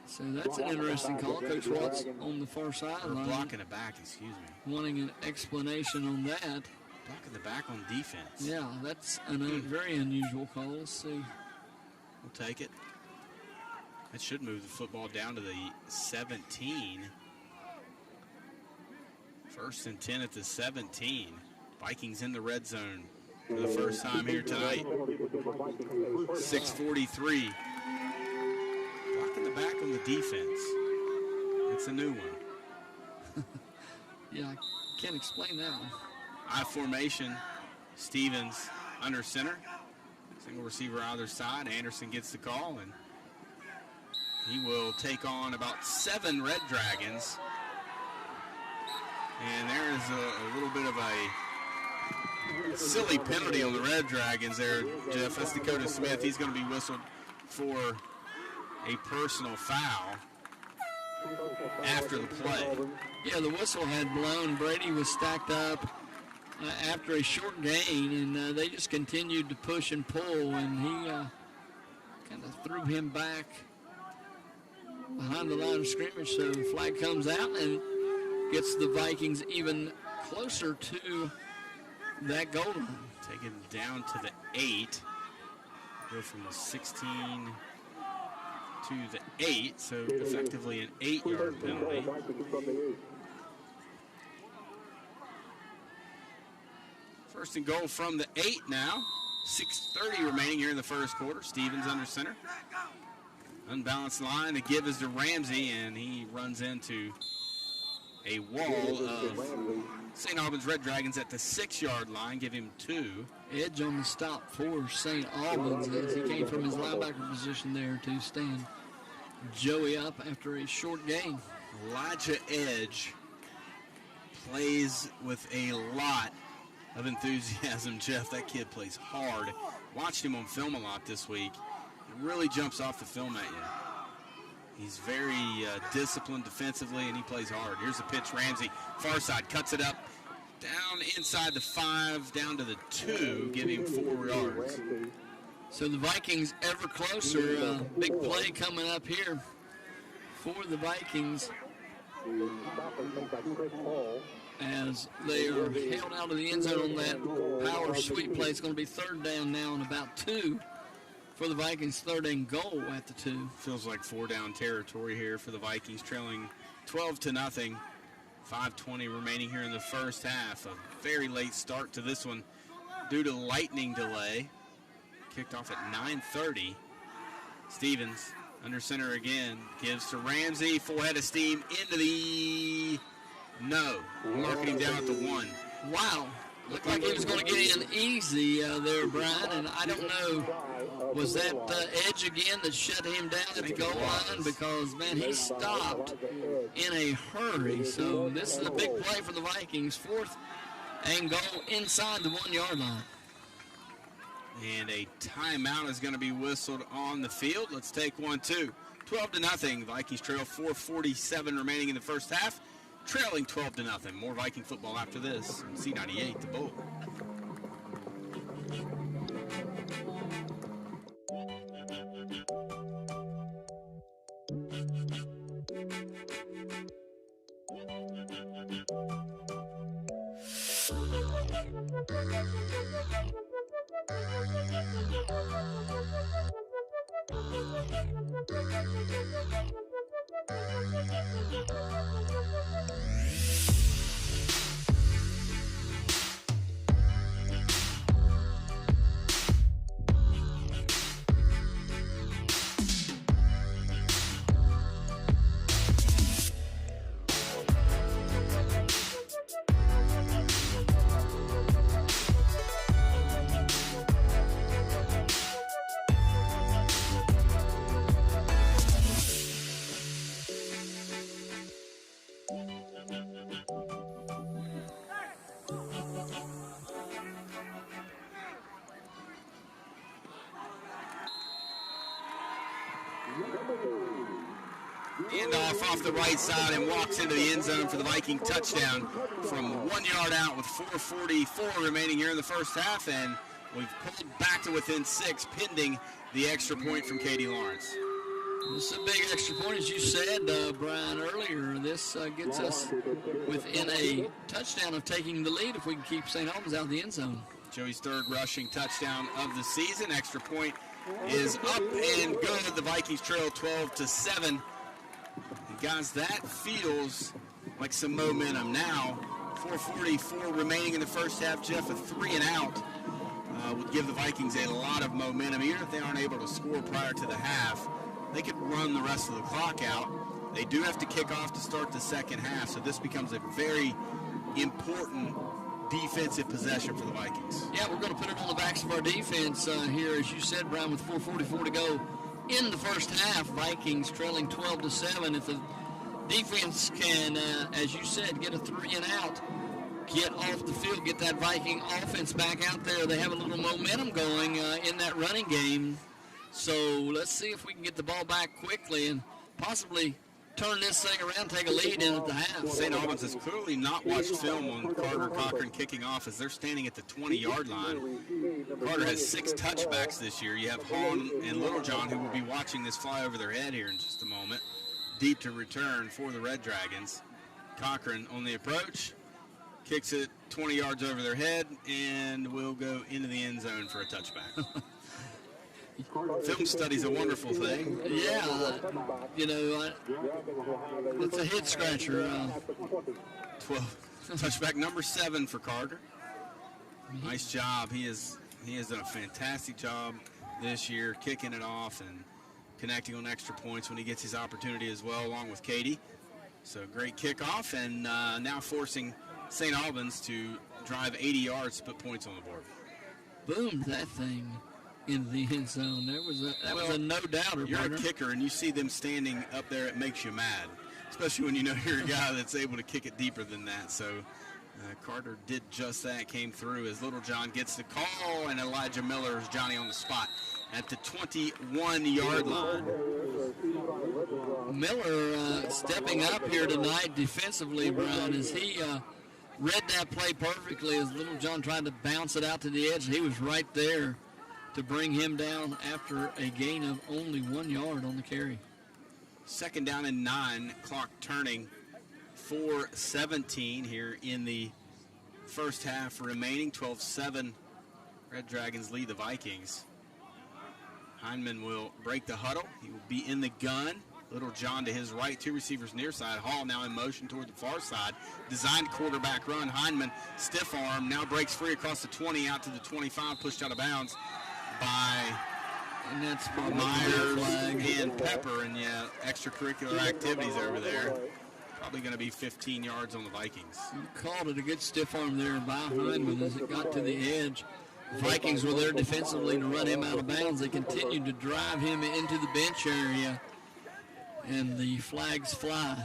So that's an interesting call. Coach Watts on the far sideline. Blocking the back, excuse me. Wanting an explanation on that. Blocking the back on defense. Yeah, that's a very unusual call. Let's see. We'll take it. That should move the football down to the 17. 1st and 10 at the 17. Vikings in the red zone for the first time here tonight. 6:43. Blocking the back on the defense. It's a new one. Yeah, I can't explain that one. I formation. Stevens under center. Single receiver either side. Anderson gets the call, and he will take on about 7 Red Dragons. And there is a little bit of a silly penalty on the Red Dragons there, Jeff. That's Dakota Smith. He's going to be whistled for a personal foul after the play. Yeah, the whistle had blown. Brady was stacked up after a short gain, and they just continued to push and pull, and he kind of threw him back behind the line of scrimmage. So the flag comes out and gets the Vikings even closer to that goal line. Take it down to the 8. Go from the 16 to the 8, so effectively an 8-yard penalty. First and goal from the 8 now. 6:30 remaining here in the first quarter. Stevens under center. Unbalanced line. The give is to Ramsey, and he runs into a wall of St. Albans Red Dragons at the 6-yard line. Give him 2. Edge on the stop for St. Albans as he came from his linebacker position there to stand Joey up after a short gain. Elijah Edge plays with a lot of enthusiasm, Jeff. That kid plays hard. Watched him on film a lot this week. It really jumps off the film at you. He's very disciplined defensively, and he plays hard. Here's the pitch. Ramsey, far side, cuts it up. Down inside the 5, down to the 2, giving him 4 yards. So the Vikings ever closer. Big play coming up here for the Vikings as they are held out of the end zone on that power sweep play. It's going to be 3rd down now and about 2 for the Vikings. 3rd and goal at the 2. Feels like 4-down territory here for the Vikings, trailing 12-0. 5:20 remaining here in the first half. A very late start to this one due to lightning delay. kicked off at 9:30. Stevens under center again, gives to Ramsey, full head of steam into the marking down at the 1. Wow. Looked like he was going to get in easy there, Brian, and I don't know, was that edge again that shut him down at the goal line? Because, man, he stopped in a hurry. So this is a big play for the Vikings. 4th and goal inside the 1-yard line. And a timeout is going to be whistled on the field. Let's take one, too. 12-0. Vikings trail 4:47 remaining in the first half. Trailing 12-0. More Viking football after this on C98, the Bull. Handoff off the right side and walks into the end zone for the Viking touchdown from 1 yard out with 4:44 remaining here in the first half, and we've pulled back to within 6 pending the extra point from Katie Lawrence. This is a big extra point, as you said, Brian, earlier. This gets us within a touchdown of taking the lead if we can keep St. Albans out of the end zone. Joey's 3rd rushing touchdown of the season. Extra point is up and good. The Vikings trail 12-7. And guys, that feels like some momentum now. 4:44 remaining in the first half. Jeff, a 3 and out would give the Vikings a lot of momentum. Even if they aren't able to score prior to the half, they could run the rest of the clock out. They do have to kick off to start the second half, so this becomes a very important defensive possession for the Vikings. Yeah, we're going to put it on the backs of our defense here, as you said, Brian, with 4:44 to go in the first half. Vikings trailing 12-7. If the defense can, as you said, get a 3 and out, get off the field, get that Viking offense back out there, they have a little momentum going in that running game. So let's see if we can get the ball back quickly and possibly turn this thing around, take a lead in at the half. St. Albans has clearly not watched film on Carter Cochran kicking off as they're standing at the 20-yard line. Carter has 6 touchbacks this year. You have Hahn and Littlejohn who will be watching this fly over their head here in just a moment. Deep to return for the Red Dragons. Cochran on the approach, kicks it 20 yards over their head, and will go into the end zone for a touchback. Film study's a wonderful thing. Yeah, you know, it's a head scratcher. 12 touchback number 7 for Carter. Nice job. He has done a fantastic job this year, kicking it off and connecting on extra points when he gets his opportunity as well, along with Katie. So great kickoff, and now forcing St. Albans to drive 80 yards to put points on the board. Boom, that thing into the end zone. That was a no-doubter. You're partner. a kicker, and you see them standing up there, it makes you mad, especially when you know you're a guy that's able to kick it deeper than that. So Carter did just that, came through as Littlejohn gets the call, and Elijah Miller is Johnny on the spot at the 21-yard line. Miller stepping up here tonight defensively, Brian, as he read that play perfectly as Littlejohn tried to bounce it out to the edge. He was right there to bring him down after a gain of only 1 yard on the carry. 2nd down and 9, clock turning, 4:17 here in the first half remaining. 12-7, Red Dragons lead the Vikings. Heineman will break the huddle. He will be in the gun. Littlejohn to his right, 2 receivers near side. Hall now in motion toward the far side. Designed quarterback run. Heineman, stiff arm, now breaks free across the 20 out to the 25, pushed out of bounds by And that's probably Myers flag. and Pepper, and yeah, extracurricular activities over there. Probably going to be 15 yards on the Vikings. You called it a good stiff arm there by Hyndman as it got to the edge. The Vikings were there defensively to run him out of bounds. They continued to drive him into the bench area, and the flags fly.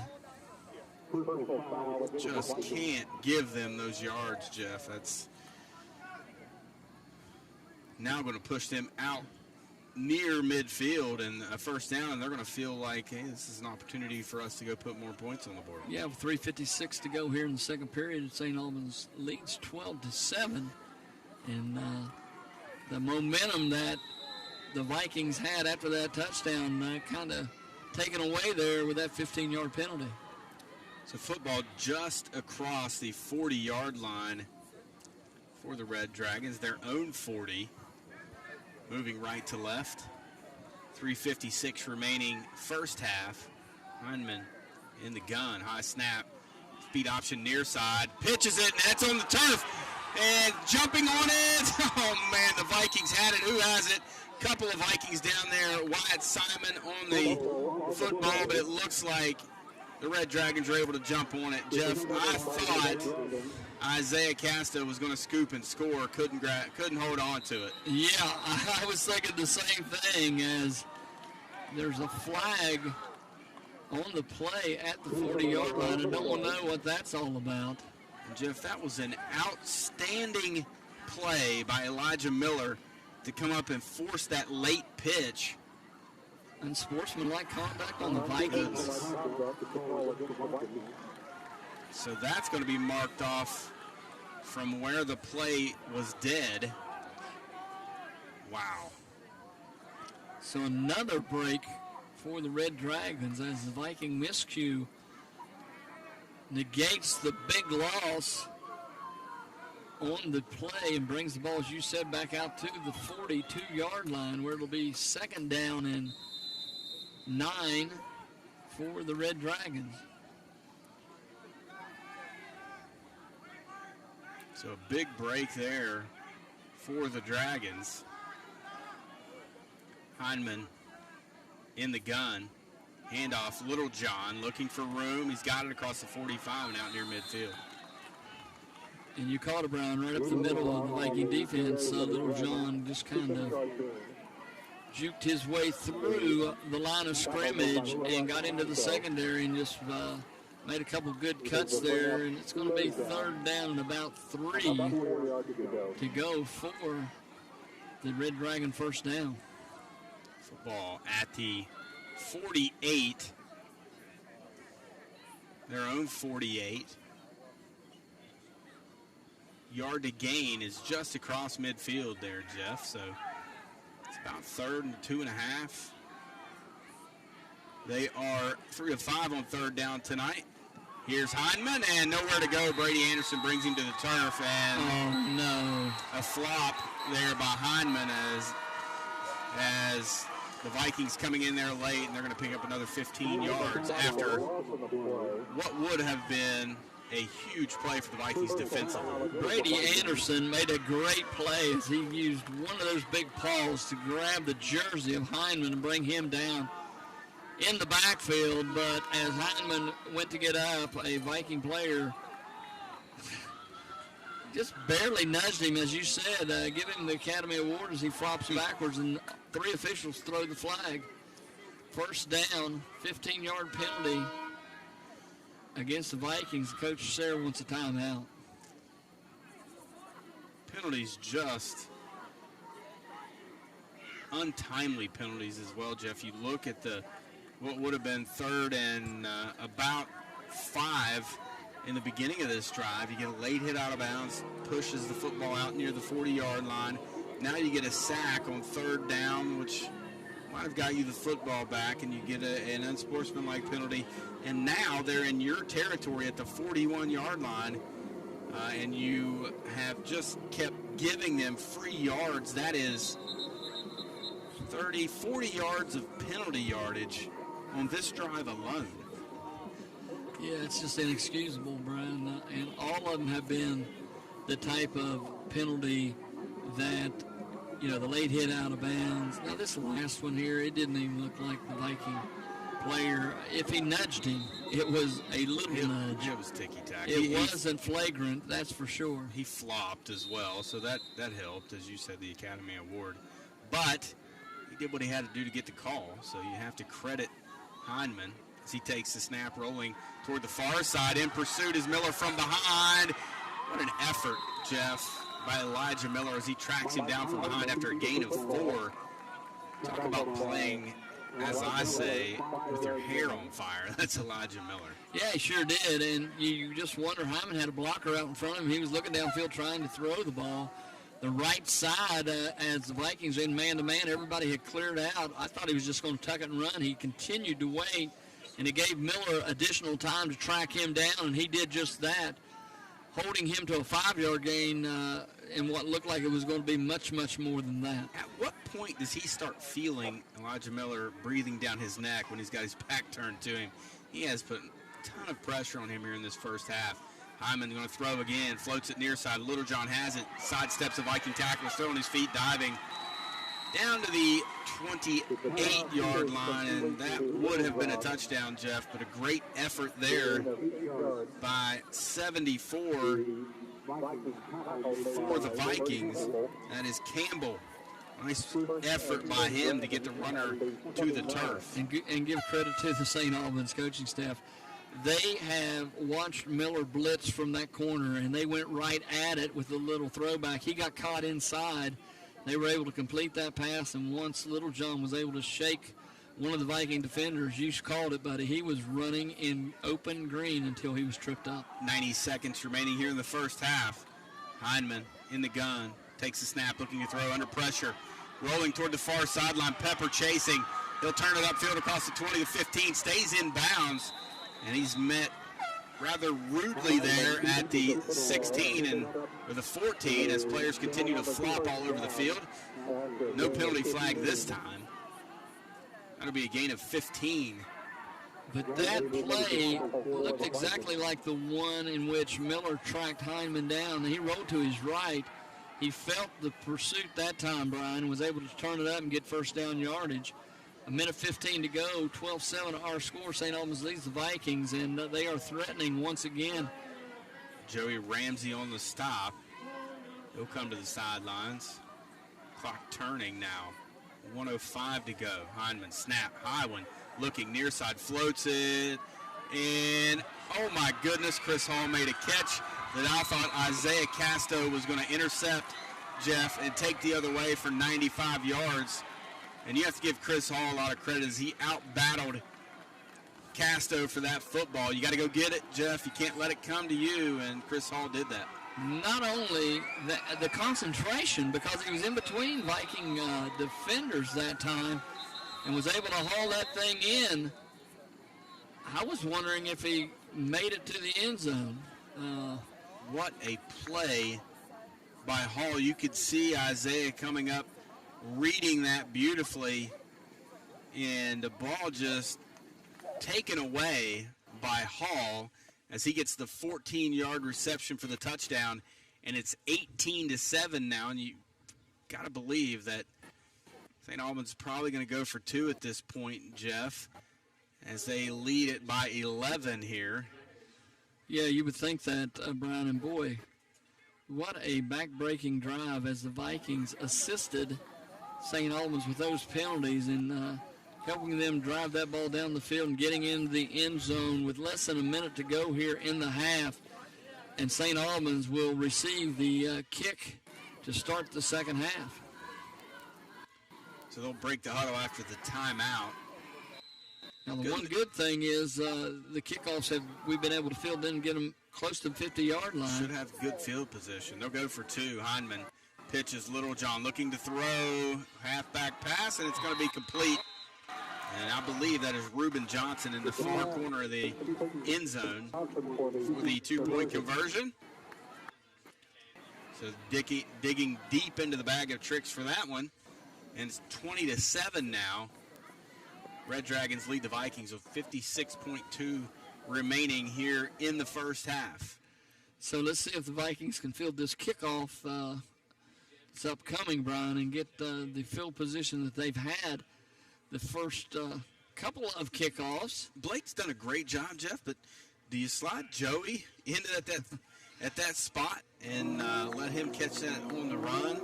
Just can't give them those yards, Jeff. That's now going to push them out near midfield and a first down, and they're going to feel like, hey, this is an opportunity for us to go put more points on the board. Yeah, with 3:56 to go here in the second period, St. Albans leads 12-7, and the momentum that the Vikings had after that touchdown kind of taken away there with that 15-yard penalty. So football just across the 40-yard line for the Red Dragons, their own 40. Moving right to left. 3:56 remaining first half. Hyndman in the gun. High snap. Speed option near side. Pitches it, and that's on the turf. And jumping on it. Oh, man, the Vikings had it. Who has it? Couple of Vikings down there. Wyatt Simon on the football, but it looks like the Red Dragons were able to jump on it. Jeff, I thought Isaiah Casta was going to scoop and score, couldn't hold on to it. Yeah, I was thinking the same thing, as there's a flag on the play at the 40-yard line. I don't know what that's all about. And Jeff, that was an outstanding play by Elijah Miller to come up and force that late pitch. Unsportsmanlike conduct on the Vikings. So that's going to be marked off from where the play was dead. Wow. So another break for the Red Dragons as the Viking miscue negates the big loss on the play and brings the ball, as you said, back out to the 42-yard line, where it'll be second down and 9 for the Red Dragons. So a big break there for the Dragons. Hyndman in the gun. Handoff, Little John looking for room. He's got it across the 45 and out near midfield. And you caught it, Brown, right up the middle of the Viking defense. Little John just kind of juked his way through the line of scrimmage and got into the secondary and just made a couple good cuts there. And it's going to be third down and about 3 to go for the Red Dragon first down. Football at the 48. Their own 48. Yard to gain is just across midfield there, Jeff. So it's about third and 2.5. They are 3 of 5 on third down tonight. Here's Hyndman, and nowhere to go. Brady Anderson brings him to the turf, and oh no, a flop there by Hyndman as the Vikings coming in there late, and they're going to pick up another 15 yards after what would have been a huge play for the Vikings defensively. Brady Anderson made a great play as he used one of those big paws to grab the jersey of Hyndman and bring him down in the backfield. But as Hyndman went to get up, a Viking player just barely nudged him, as you said. Give him the Academy Award as he flops backwards, and 3 officials throw the flag. First down, 15-yard penalty against the Vikings. Coach Sarah wants a timeout. Penalties, just untimely penalties as well, Jeff. You look at what would have been third and about 5 in the beginning of this drive. You get a late hit out of bounds, pushes the football out near the 40-yard line. Now you get a sack on third down, which might have got you the football back, and you get an unsportsmanlike penalty. And now they're in your territory at the 41-yard line, and you have just kept giving them free yards. That is 30, 40 yards of penalty yardage on this drive alone. Yeah, it's just inexcusable, Brian. And all of them have been the type of penalty that the late hit out of bounds. Now this last one here, it didn't even look like the Viking player. If he nudged him, it was a little nudge. It was ticky-tack. It wasn't flagrant, that's for sure. He flopped as well, so that helped, as you said, the Academy Award. But he did what he had to do to get the call, so you have to credit Heineman as he takes the snap rolling toward the far side. In pursuit is Miller from behind. What an effort, Jeff, by Elijah Miller as he tracks him down from behind after a gain of 4. Talk about playing, as I say, with your hair on fire. That's Elijah Miller. Yeah, he sure did, and you just wonder, Hyman had a blocker out in front of him. He was looking downfield trying to throw the ball. The right side, as the Vikings in man-to-man, everybody had cleared out. I thought he was just going to tuck it and run. He continued to wait, and it gave Miller additional time to track him down, and he did just that, holding him to a 5-yard gain in what looked like it was going to be much, much more than that. At what point does he start feeling Elijah Miller breathing down his neck when he's got his back turned to him? He has put a ton of pressure on him here in this first half. Hyman going to throw again, floats it near side. Littlejohn has it, sidesteps a Viking tackler, still on his feet, diving down to the 28-yard line, and that would have been a touchdown, Jeff, but a great effort there by 74 for the Vikings. That is Campbell. Nice effort by him to get the runner to the turf. And give credit to the St. Albans coaching staff. They have watched Miller blitz from that corner, and they went right at it with a little throwback. He got caught inside. They were able to complete that pass, and once Littlejohn was able to shake one of the Viking defenders, you called it, buddy, he was running in open green until he was tripped up. 90 seconds remaining here in the first half. Heineman in the gun, takes the snap, looking to throw under pressure. Rolling toward the far sideline, Pepper chasing. He'll turn it upfield across the 20 to 15, stays in bounds. And he's met rather rudely there at the 16 or the 14 as players continue to flop all over the field. No penalty flag this time. That'll be a gain of 15. But that play looked exactly like the one in which Miller tracked Heineman down. He rolled to his right. He felt the pursuit that time, Brian, and was able to turn it up and get first down yardage. A minute 15 to go, 12-7 our score. St. Albans leads the Vikings, and they are threatening once again. Joey Ramsey on the stop. He'll come to the sidelines. Clock turning now. 1:05 to go. Heineman snap, high one, looking near side, floats it, and oh my goodness, Chris Hall made a catch that I thought Isaiah Casto was going to intercept, Jeff, and take the other way for 95 yards. And you have to give Chris Hall a lot of credit as he out-battled Casto for that football. You got to go get it, Jeff. You can't let it come to you, and Chris Hall did that. Not only the concentration, because he was in between Viking defenders that time and was able to haul that thing in. I was wondering if he made it to the end zone. What a play by Hall. You could see Isaiah coming up, reading that beautifully, and the ball just taken away by Hall as he gets the 14-yard reception for the touchdown, and it's 18-7 now, and you got to believe that St. Albans is probably going to go for 2 at this point, Jeff, as they lead it by 11 here. Yeah, you would think that, Brian, and boy, what a back-breaking drive as the Vikings assisted St. Albans with those penalties and helping them drive that ball down the field and getting into the end zone with less than a minute to go here in the half. And St. Albans will receive the kick to start the second half. So they'll break the huddle after the timeout. Now, the one good thing is the kickoffs we've been able to field in and get them close to the 50-yard line. Should have good field position. They'll go for 2. Heineman pitches Littlejohn looking to throw. Halfback pass, and it's going to be complete. And I believe that is Reuben Johnson in the far corner of the end zone for the 2-point conversion. So digging deep into the bag of tricks for that one. And it's 20-7 now. Red Dragons lead the Vikings with 56.2 remaining here in the first half. So let's see if the Vikings can field this kickoff. that's upcoming, Brian, and get the field position that they've had the first couple of kickoffs. Blake's done a great job, Jeff, but do you slide Joey into at that spot and let him catch that on the run?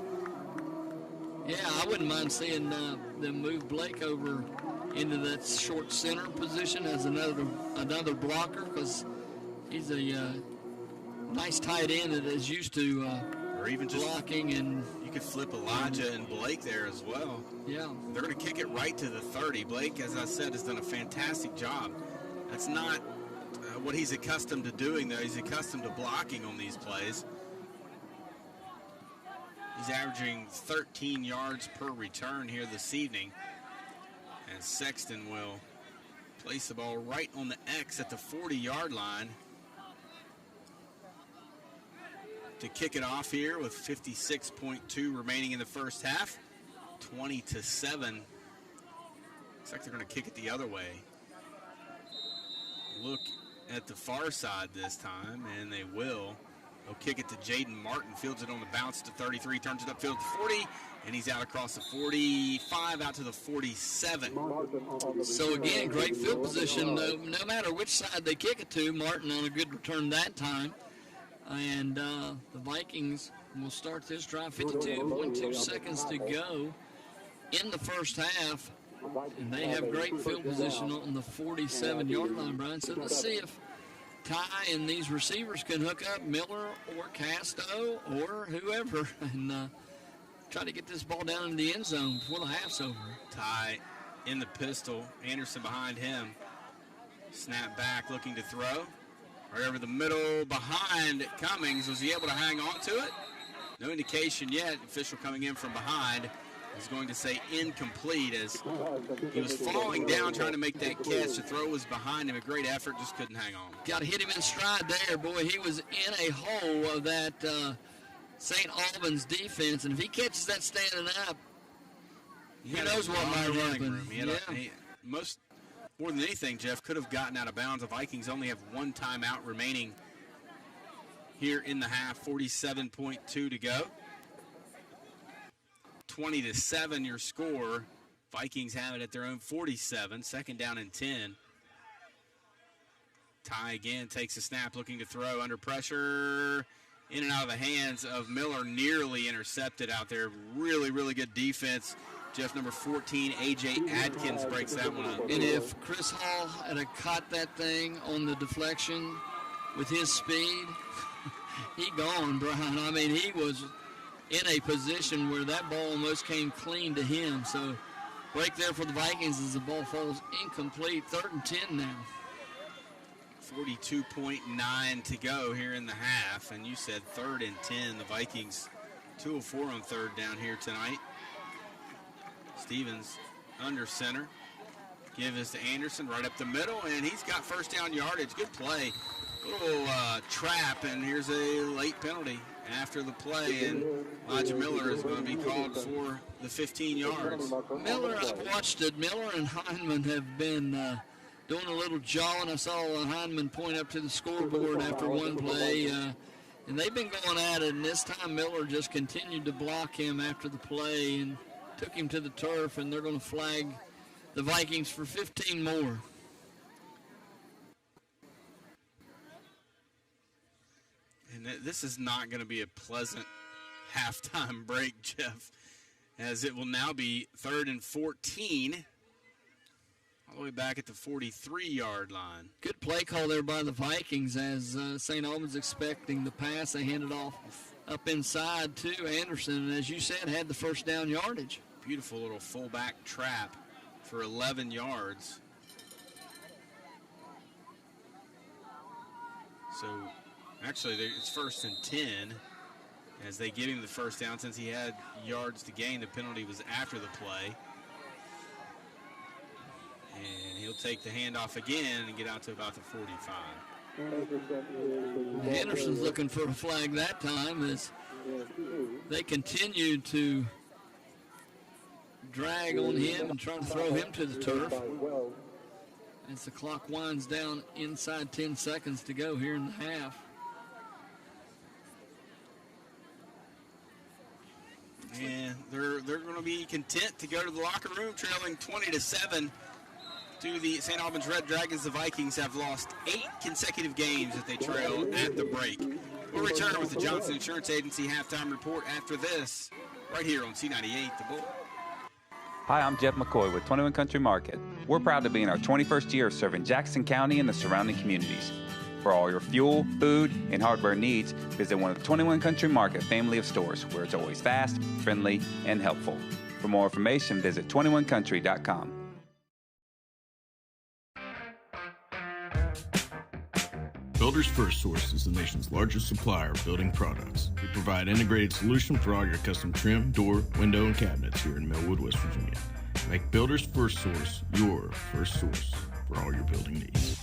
Yeah, I wouldn't mind seeing them move Blake over into that short center position as another blocker, because he's a nice tight end that is used to or even just blocking. And you could flip Elijah and Blake there as well. Yeah. They're going to kick it right to the 30. Blake, as I said, has done a fantastic job. That's not what he's accustomed to doing, though. He's accustomed to blocking on these plays. He's averaging 13 yards per return here this evening. And Sexton will place the ball right on the X at the 40-yard line to kick it off here with 56.2 remaining in the first half. 20-7. Looks like they're going to kick it the other way. Look at the far side this time, and they will. They'll kick it to Jaden Martin, fields it on the bounce to 33, turns it upfield to 40, and he's out across the 45, out to the 47. So again, great field position. No matter which side they kick it to, Martin on a good return that time. And the Vikings will start this drive. 52.2 seconds to go in the first half. And they have great field position on the 47-yard line, Brian. So let's see if Ty and these receivers can hook up, Miller or Casto or whoever, and try to get this ball down in the end zone before the half's over. Ty in the pistol. Anderson behind him. Snap back, looking to throw. Right over the middle behind Cummings. Was he able to hang on to it? No indication yet. Official coming in from behind is going to say incomplete as he was falling down trying to make that catch. The throw was behind him. A great effort, just couldn't hang on. Got to hit him in stride there. Boy, he was in a hole of that St. Albans defense, and if he catches that standing up, who knows what might happen. More than anything, Jeff, could have gotten out of bounds. The Vikings only have one timeout remaining here in the half. 47.2 to go. 20-7 your score. Vikings have it at their own 47. Second down and 10. Ty again takes a snap, looking to throw under pressure. In and out of the hands of Miller, nearly intercepted out there. Really, really good defense. Jeff, number 14, A.J. Adkins breaks that one up. And if Chris Hall had caught that thing on the deflection with his speed, he gone, Brian. I mean, he was in a position where that ball almost came clean to him. So break there for the Vikings as the ball falls incomplete. 3rd and 10 now. 42.9 to go here in the half. And you said 3rd and 10. The Vikings 2 of 4 on 3rd down here tonight. Stevens under center. Give this to Anderson right up the middle, and he's got first down yardage. Good play. Little trap, and here's a late penalty after the play, and Elijah Miller is going to be called for the 15 yards. Miller, I've watched it. Miller and Hindman have been doing a little jawing. I saw Hindman point up to the scoreboard after one play, and they've been going at it, and this time Miller just continued to block him after the play and took him to the turf, and they're going to flag the Vikings for 15 more. And this is not going to be a pleasant halftime break, Jeff, as it will now be 3rd and 14, all the way back at the 43-yard line. Good play call there by the Vikings as St. Albans expecting the pass. They handed off up inside to Anderson, and as you said, had the first down yardage. Beautiful little fullback trap for 11 yards. So, actually, it's 1st and 10 as they give him the first down. Since he had yards to gain, the penalty was after the play. And he'll take the handoff again and get out to about the 45. Anderson's looking for a flag that time as they continue to drag on him and try to throw him to the turf as the clock winds down inside 10 seconds to go here in the half. they're going to be content to go to the locker room trailing 20-7 to the St. Albans Red Dragons. The Vikings have lost 8 consecutive games that they trail at the break. We'll return with the Johnson Insurance Agency halftime report after this, right here on C98 The Bull. Hi, I'm Jeff McCoy with 21 Country Market. We're proud to be in our 21st year serving Jackson County and the surrounding communities. For all your fuel, food, and hardware needs, visit one of the 21 Country Market family of stores where it's always fast, friendly, and helpful. For more information, visit 21country.com. Builders First Source is the nation's largest supplier of building products. We provide integrated solutions for all your custom trim, door, window, and cabinets here in Millwood, West Virginia. Make Builders First Source your first source for all your building needs.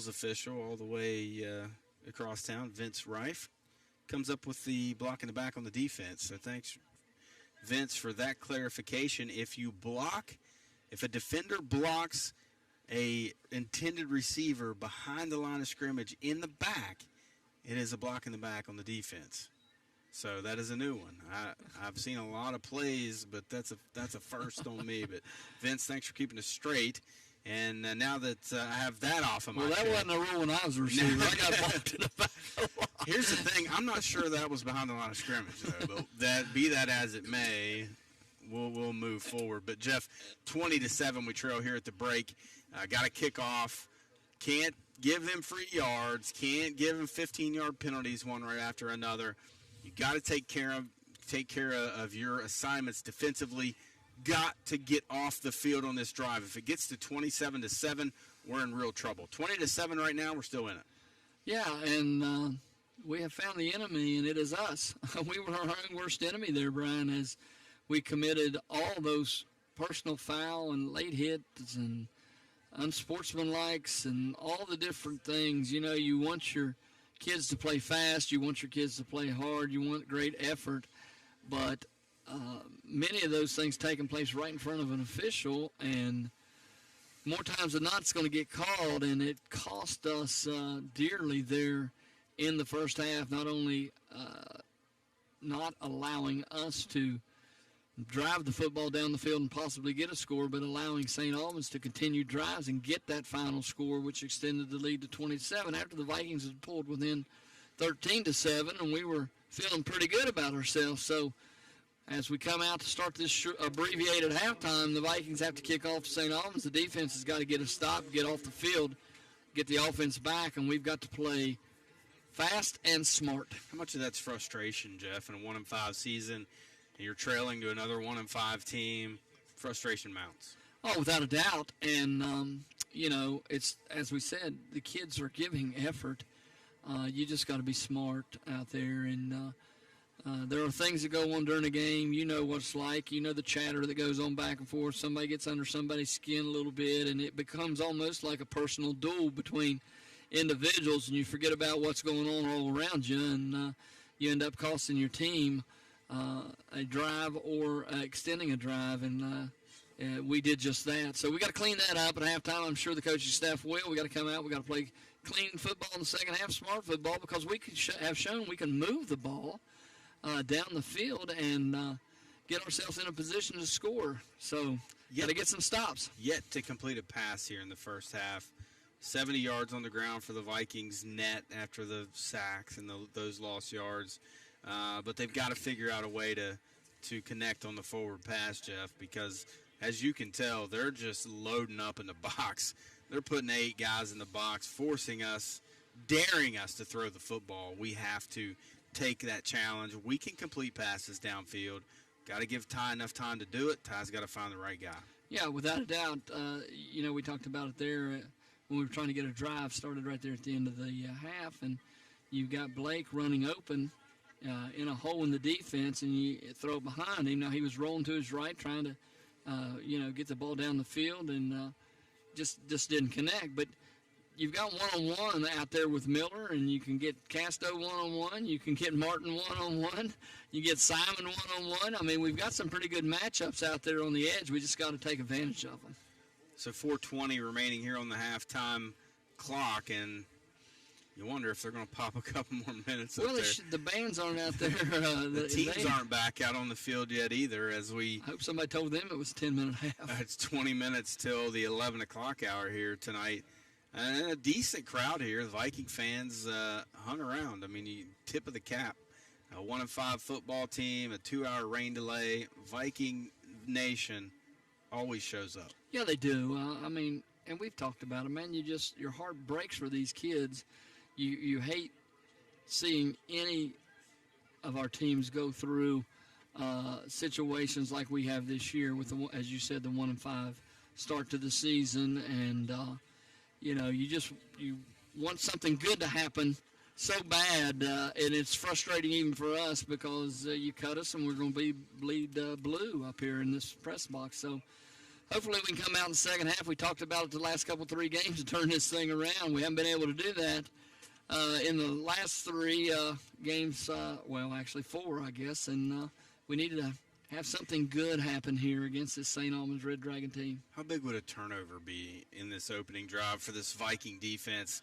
Official all the way across town, Vince Reif, comes up with the block in the back on the defense. So thanks, Vince, for that clarification. If a defender blocks a intended receiver behind the line of scrimmage in the back, it is a block in the back on the defense. So that is a new one. I've seen a lot of plays, but that's a first on me. But Vince, thanks for keeping us straight. And now that I have that off of my chest. Well, that wasn't a rule when I was a receiver. I got bumped in the back a lot. Here's the thing. I'm not sure that was behind the line of scrimmage, though. But be that as it may, we'll move forward. But, Jeff, 20-7 we trail here at the break. Got to kick off. Can't give them free yards. Can't give them 15-yard penalties one right after another. You got to take care of your assignments defensively. Got to get off the field on this drive. If it gets to 27-7, we're in real trouble. 20-7 right now, we're still in it. Yeah, and we have found the enemy, and it is us. We were our own worst enemy there, Brian, as we committed all those personal foul and late hits and unsportsmanlikes and all the different things. You know, you want your kids to play fast. You want your kids to play hard. You want great effort. But many of those things taking place right in front of an official, and more times than not it's going to get called, and it cost us dearly there in the first half, not only not allowing us to drive the football down the field and possibly get a score, but allowing St. Albans to continue drives and get that final score, which extended the lead to 27 after the Vikings had pulled within 13-7, and we were feeling pretty good about ourselves. So as we come out to start this abbreviated halftime, the Vikings have to kick off to St. Albans. The defense has got to get a stop, get off the field, get the offense back, and we've got to play fast and smart. How much of that's frustration, Jeff, in a 1-5 season? You're trailing to another 1-5 team. frustration mounts. Oh, without a doubt. And, it's, as we said, the kids are giving effort. You just got to be smart out there. And there are things that go on during the game. You know what it's like. You know the chatter that goes on back and forth. Somebody gets under somebody's skin a little bit, and it becomes almost like a personal duel between individuals, and you forget about what's going on all around you, and you end up costing your team a drive or extending a drive, and we did just that. So we got to clean that up at halftime. I'm sure the coaching staff will. We got to come out. We got to play clean football in the second half, smart football, because we could have shown we can move the ball down the field and get ourselves in a position to score. So got to get some stops. Yet to complete a pass here in the first half. 70 yards on the ground for the Vikings net after the sacks and those lost yards. But they've got to figure out a way to connect on the forward pass, Jeff, because as you can tell, they're just loading up in the box. They're putting 8 guys in the box, forcing us, daring us to throw the football. We have to take that challenge. We can complete passes downfield. Got to give Ty enough time to do it. Ty's got to find the right guy. Yeah, without a doubt. We talked about it there when we were trying to get a drive started right there at the end of the half, and you've got Blake running open in a hole in the defense, and you throw it behind him. Now he was rolling to his right, trying to get the ball down the field, and just didn't connect. But you've got one-on-one out there with Miller, and you can get Casto one-on-one. You can get Martin one-on-one. You get Simon one-on-one. I mean, we've got some pretty good matchups out there on the edge. We just got to take advantage of them. So 4:20 remaining here on the halftime clock, and you wonder if they're going to pop a couple more minutes up there. The bands aren't out there. The teams aren't back out on the field yet either. I hope somebody told them it was a 10-minute half. It's 20 minutes till the 11 o'clock hour here tonight. And a decent crowd here. The Viking fans hung around. I mean, tip of the cap. A 1-5 football team, a 2-hour rain delay. Viking Nation always shows up. Yeah, they do. And we've talked about it, man. Your heart breaks for these kids. You hate seeing any of our teams go through situations like we have this year with, as you said, the 1-5 start to the season, and you want something good to happen so bad, and it's frustrating even for us because you cut us and we're going to bleed blue up here in this press box. So hopefully we can come out in the second half. We talked about it the last three games to turn this thing around. We haven't been able to do that in the last 3 games, actually 4, I guess, and we needed to have something good happen here against this St. Albans Red Dragon team. How big would a turnover be in this opening drive for this Viking defense?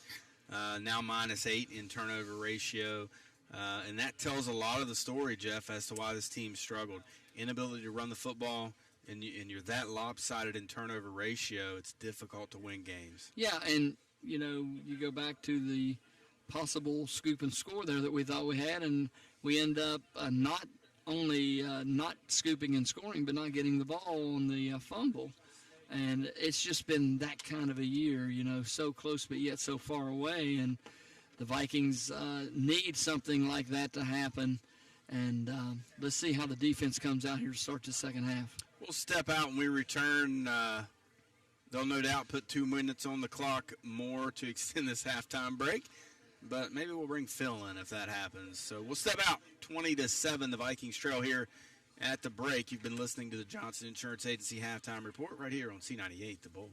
Now -8 in turnover ratio. And that tells a lot of the story, Jeff, as to why this team struggled. Inability to run the football, and you're that lopsided in turnover ratio, it's difficult to win games. Yeah, and, you go back to the possible scoop and score there that we thought we had, and we end up not only not scooping and scoring, but not getting the ball on the fumble. And it's just been that kind of a year, so close but yet so far away. And the Vikings need something like that to happen. And let's see how the defense comes out here to start the second half. We'll step out when we return. They'll no doubt put 2 minutes on the clock more to extend this halftime break. But maybe we'll bring Phil in if that happens. So we'll step out 20-7, the Vikings trail here at the break. You've been listening to the Johnson Insurance Agency Halftime Report right here on C98, The Bull.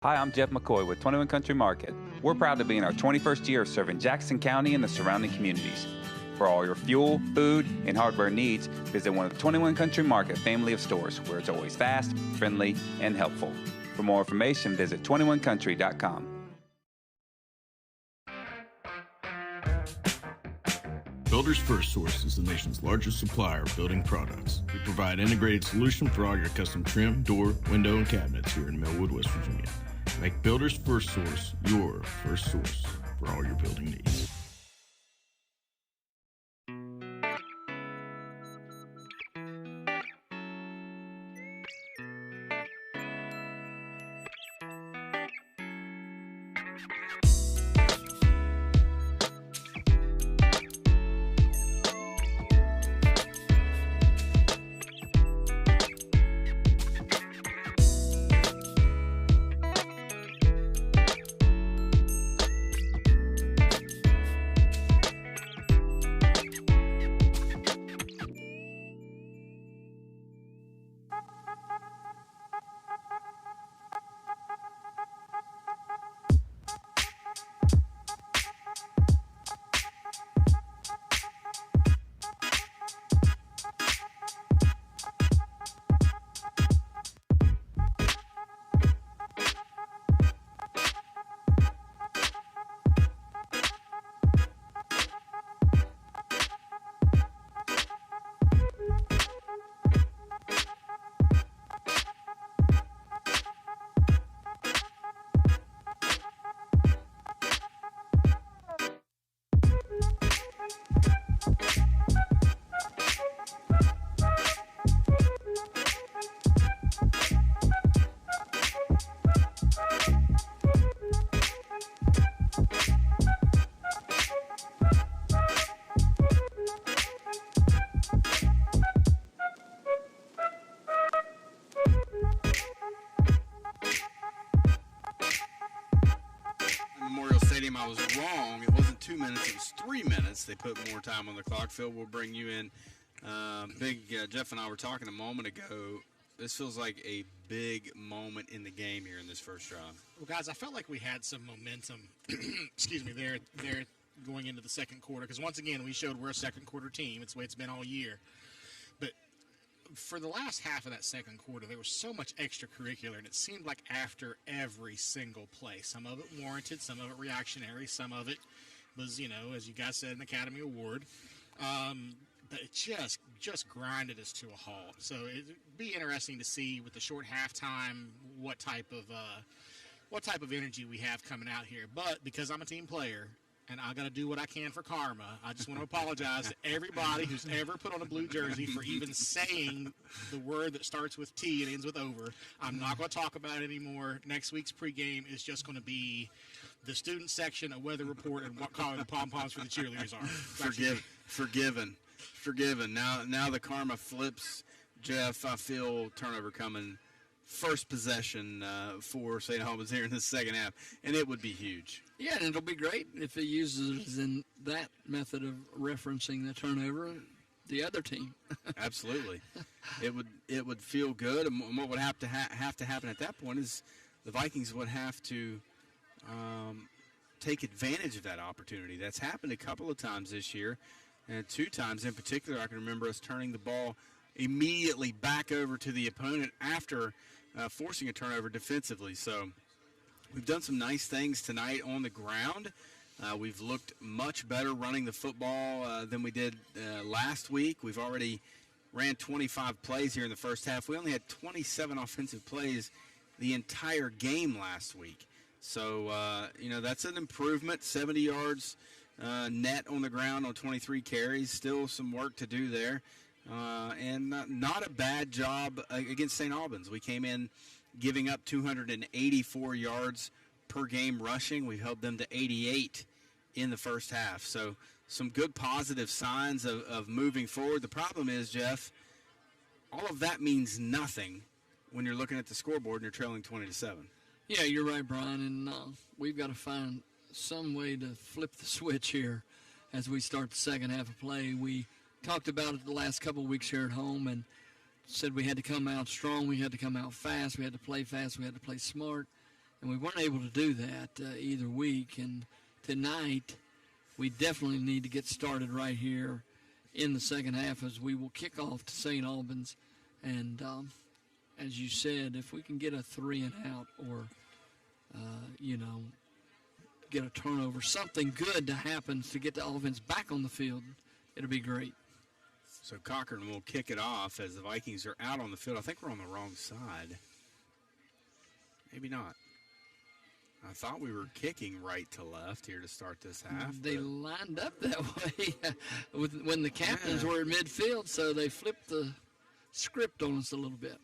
Hi, I'm Jeff McCoy with 21 Country Market. We're proud to be in our 21st year serving Jackson County and the surrounding communities. For all your fuel, food, and hardware needs, visit one of the 21 Country Market family of stores where it's always fast, friendly, and helpful. For more information, visit 21country.com. Builders First Source is the nation's largest supplier of building products. We provide integrated solution for all your custom trim, door, window, and cabinets here in Millwood, West Virginia. Make Builders First Source your first source for all your building needs. They put more time on the clock. Phil, we'll bring you in. Jeff and I were talking a moment ago. This feels like a big moment in the game here in this first drive. Well, guys, I felt like we had some momentum, excuse me, there going into the second quarter. Because once again, we showed we're a second quarter team. It's the way it's been all year. But for the last half of that second quarter, there was so much extracurricular, and it seemed like after every single play. Some of it warranted, some of it reactionary, some of it was, as you guys said, an Academy Award. But it just grinded us to a halt. So it'd be interesting to see with the short halftime what type of energy we have coming out here. But because I'm a team player and I got to do what I can for karma, I just want to apologize to everybody who's ever put on a blue jersey for even saying the word that starts with T and ends with over. I'm not going to talk about it anymore. Next week's pregame is just going to be the student section, a weather report, and what color the pom-poms for the cheerleaders are. Forgiven. Now the karma flips. Jeff, I feel turnover coming. First possession for St. Albans here in the second half, and it would be huge. Yeah, and it'll be great if it uses in that method of referencing the turnover, the other team. Absolutely. It would feel good, and what would have to happen at that point is the Vikings would have to take advantage of that opportunity. That's happened a couple of times this year. And 2 times in particular, I can remember us turning the ball immediately back over to the opponent after forcing a turnover defensively. So we've done some nice things tonight on the ground. We've looked much better running the football than we did last week. We've already ran 25 plays here in the first half. We only had 27 offensive plays the entire game last week. So, that's an improvement, 70 yards. Net on the ground on 23 carries. Still some work to do there. And not a bad job against St. Albans. We came in giving up 284 yards per game rushing. We held them to 88 in the first half. So some good positive signs of moving forward. The problem is, Jeff, all of that means nothing when you're looking at the scoreboard and you're trailing 20-7. Yeah, you're right, Brian. And we've got to find some way to flip the switch here as we start the second half of play. We talked about it the last couple of weeks here at home and said we had to come out strong, we had to come out fast, we had to play fast, we had to play smart, and we weren't able to do that either week. And tonight we definitely need to get started right here in the second half as we will kick off to St. Albans. And as you said, if we can get a 3 and out or get a turnover, something good to happen to get the offense back on the field, it'll be great. So Cochran will kick it off as the Vikings are out on the field. I think we're on the wrong side. Maybe not. I thought we were kicking right to left here to start this half. They lined up that way when the captains were at midfield, so they flipped the script on us a little bit.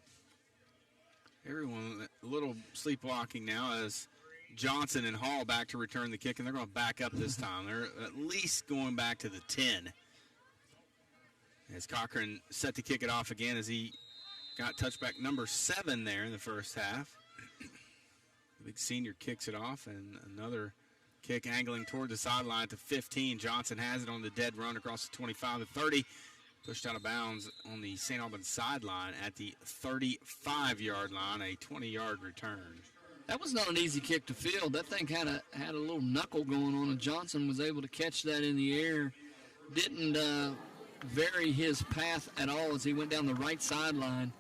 Everyone a little sleepwalking now as Johnson and Hall back to return the kick, and they're going to back up this time. They're at least going back to the 10. As Cochran set to kick it off again as he got touchback number 7 there in the first half. Big senior kicks it off, and another kick angling toward the sideline to 15. Johnson has it on the dead run across the 25 to 30. Pushed out of bounds on the St. Albans sideline at the 35-yard line, a 20-yard return. That was not an easy kick to field. That thing kind of had a little knuckle going on, and Johnson was able to catch that in the air. Didn't vary his path at all as he went down the right sideline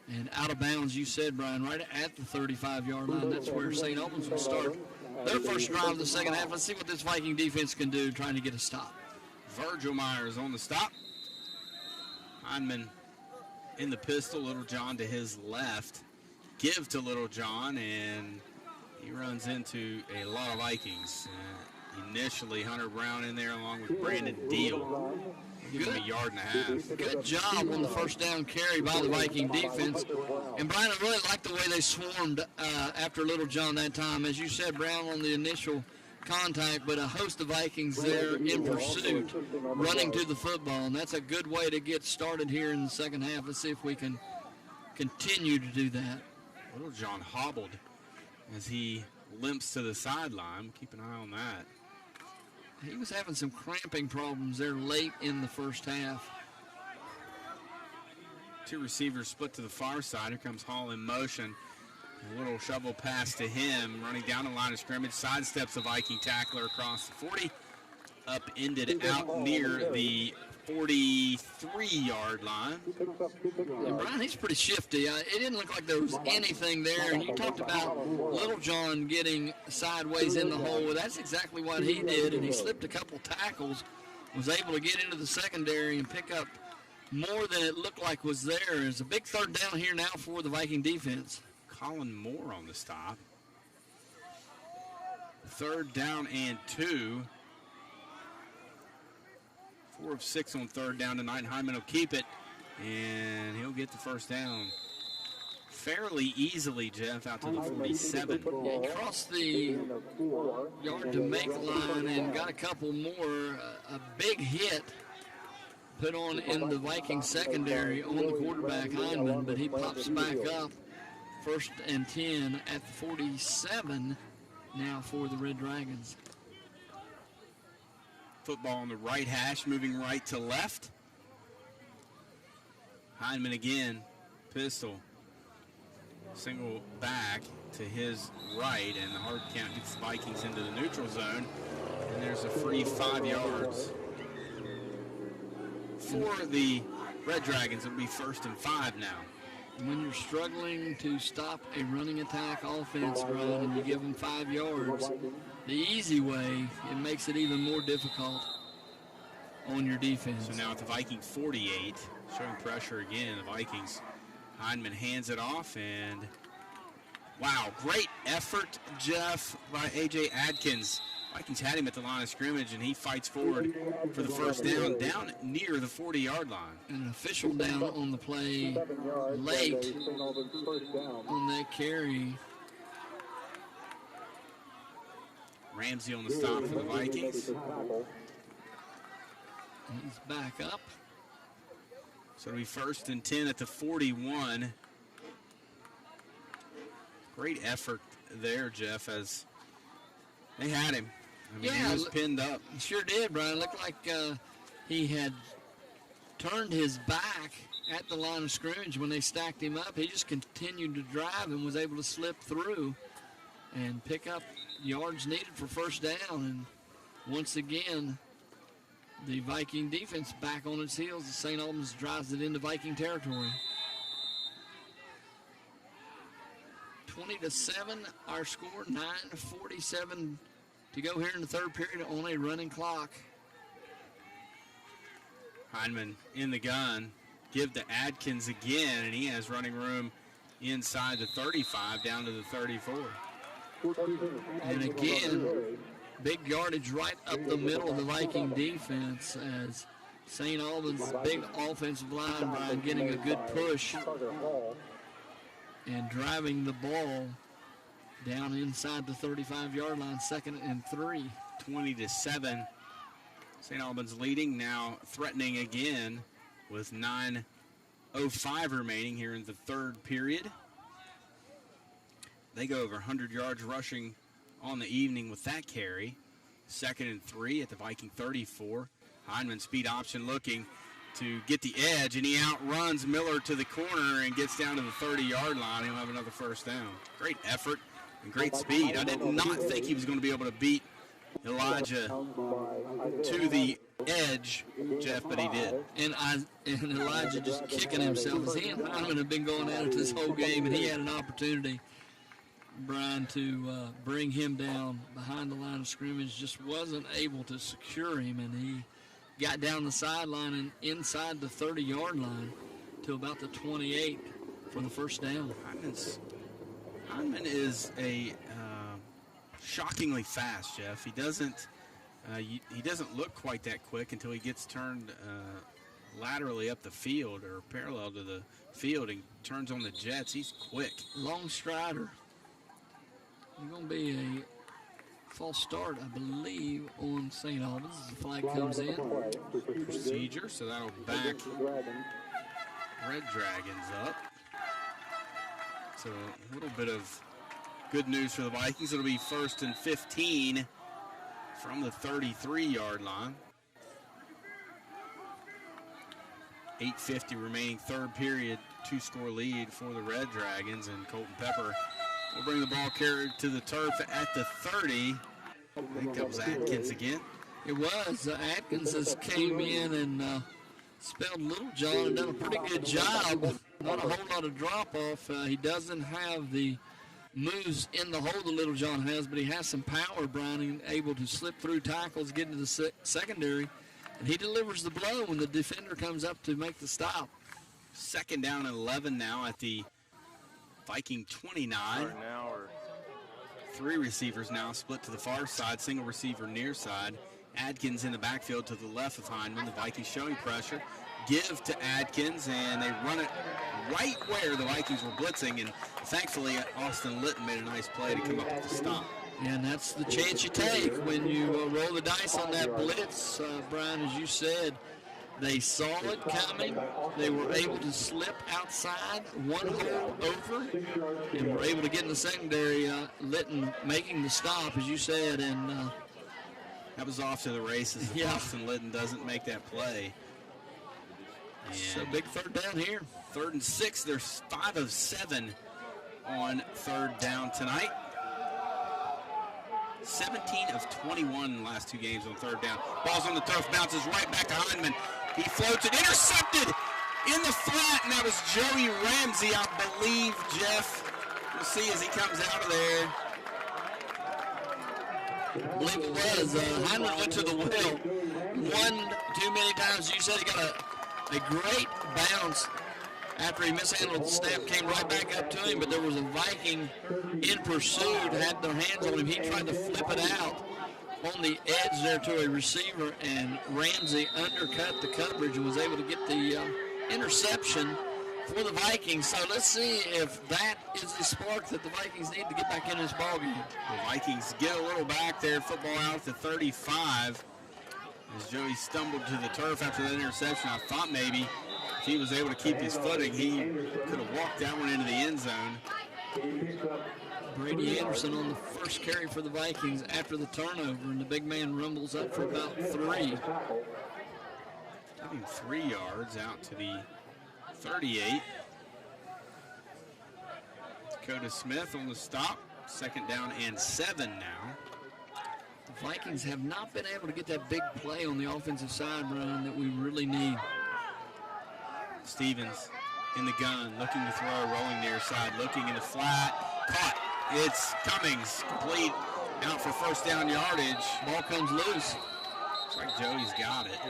and out of bounds, you said, Brian, right at the 35-yard line. That's where St. Albans will start their first drive of the second half. Let's see what this Viking defense can do trying to get a stop. Virgil Myers on the stop. Hindman in the pistol, Little John to his left. Give to Little John, and he runs into a lot of Vikings. Initially, Hunter Brown in there along with Brandon Deal. Give him a yard and a half. Good job on the first down carry by the Viking defense. And, Brian, I really like the way they swarmed after Little John that time. As you said, Brown on the initial contact, but a host of Vikings there in pursuit, running to the football. And that's a good way to get started here in the second half. Let's see if we can continue to do that. Little John hobbled as he limps to the sideline. Keep an eye on that. he was having some cramping problems there late in the first half. Two receivers split to the far side. Here comes Hall in motion. A little shovel pass to him, running down the line of scrimmage. Sidesteps the Viking tackler across the 40. Upended out near the 43-yard line. And Brian, he's pretty shifty. It didn't look like there was anything there. And you talked about Little John getting sideways in the hole. That's exactly what he did. And he slipped a couple tackles, was able to get into the secondary and pick up more than it looked like was there. It's a big third down here now for the Viking defense. Colin Moore on the stop. 3rd down and 2. 4 of 6 on 3rd down tonight. Hyman will keep it, and he'll get the first down fairly easily, Jeff, out to the 47. Yeah, he crossed the yard to make line and got a couple more. A big hit put on in the Viking secondary on the quarterback, Hyman, but he pops back up. 1st and 10 at the 47 now for the Red Dragons. Football on the right hash, moving right to left. Hyman again, pistol. Single back to his right, and the hard count gets the Vikings into the neutral zone. And there's a free 5 yards. For the Red Dragons, it'll be 1st and 5 now. When you're struggling to stop a running attack offense, Brian, and you give them 5 yards, the easy way, it makes it even more difficult on your defense. So now at the Viking 48, showing pressure again, the Vikings. Hyman hands it off, and wow, great effort, Jeff, by A.J. Adkins. Vikings had him at the line of scrimmage, and he fights forward for the first down near the 40-yard line. And an official down on the play late on that carry. Ramsey on the stop for the Vikings. He's back up. So it'll be 1st and 10 at the 41. Great effort there, Jeff, as they had him. I mean, he was pinned up. Sure did, Brian. Looked like he had turned his back at the line of scrimmage when they stacked him up. He just continued to drive and was able to slip through and pick up yards needed for first down. And once again, the Viking defense back on its heels. St. Albans drives it into Viking territory. 20-7, our score. 9:47 to go here in the 3rd period on a running clock. Hyman in the gun. Give to Adkins again, and he has running room inside the 35 down to the 34. And again, big yardage right up the middle of the Viking defense as St. Albans' big offensive line, Brian, getting a good push and driving the ball down inside the 35-yard line, 2nd and 3. 20-7. St. Albans leading, now threatening again with 9:05 remaining here in the 3rd period. They go over 100 yards rushing on the evening with that carry. 2nd and 3 at the Viking 34. Hyman speed option looking to get the edge, and he outruns Miller to the corner and gets down to the 30-yard line. He'll have another first down. Great effort and great speed. I did not think he was going to be able to beat Elijah to the edge, Jeff, but he did. And Elijah just kicking himself. He and Hyman have been going at it this whole game, and he had an opportunity, Brian, to bring him down behind the line of scrimmage. Just wasn't able to secure him, and he got down the sideline and inside the 30-yard line to about the 28 for the first down. Hyman is a shockingly fast, Jeff. He doesn't look quite that quick until he gets turned laterally up the field or parallel to the field and turns on the jets. He's quick. Long strider. There's going to be a false start, I believe, on St. Albans as the flag comes in. Procedure, so that'll back Red Dragons up. So a little bit of good news for the Vikings. It'll be 1st and 15 from the 33-yard line. 8:50 remaining, third period, 2-score lead for the Red Dragons, and Colton Pepper will bring the ball carried to the turf at the 30. I think that was Atkins again. It was. Atkins has came in and spelled Littlejohn and done a pretty good job. Not a whole lot of drop-off. He doesn't have the moves in the hole that Littlejohn has, but he has some power, Brian, able to slip through tackles, get into the secondary, and he delivers the blow when the defender comes up to make the stop. Second down and 11 now at the Viking 29. Three receivers now split to the far side, single receiver near side. Adkins in the backfield to the left of Hindman. The Vikings showing pressure. Give to Adkins, and they run it right where the Vikings were blitzing, and thankfully Austin Litton made a nice play to come up with the stop. Yeah, and that's the chance you take when you roll the dice on that blitz, Brian, as you said. They saw it coming. They were able to slip outside, one hole over, and were able to get in the secondary. Litton making the stop, as you said, and that was off to the races if Austin Litton doesn't make that play. So big third down here. 3rd and 6. There's 5 of 7 on third down tonight. 17 of 21 in the last 2 games on third down. Ball's on the turf, bounces right back to Hindman. He floats it, intercepted in the flat, and that was Joey Ramsey, I believe, Jeff. We'll see as he comes out of there. I believe it was. Hindman went to the well one too many times. You said he got a great bounce after he mishandled the snap, came right back up to him, but there was a Viking in pursuit, had their hands on him. He tried to flip it out on the edge there to a receiver, and Ramsey undercut the coverage and was able to get the interception for the Vikings. So let's see if that is the spark that the Vikings need to get back in this ballgame. The Vikings get a little back there, football out to 35. As Joey stumbled to the turf after that interception, I thought maybe if he was able to keep his footing, he could have walked that one into the end zone. Brady Anderson on the first carry for the Vikings after the turnover, and the big man rumbles up for about 3. Giving 3 yards out to the 38. Dakota Smith on the stop. 2nd down and 7 now. The Vikings have not been able to get that big play on the offensive side, Brian, that we really need. Stevens in the gun, looking to throw, rolling near side, looking in the flat, caught. It's Cummings, complete, out for first down yardage. Ball comes loose. Looks like Joey's got it. I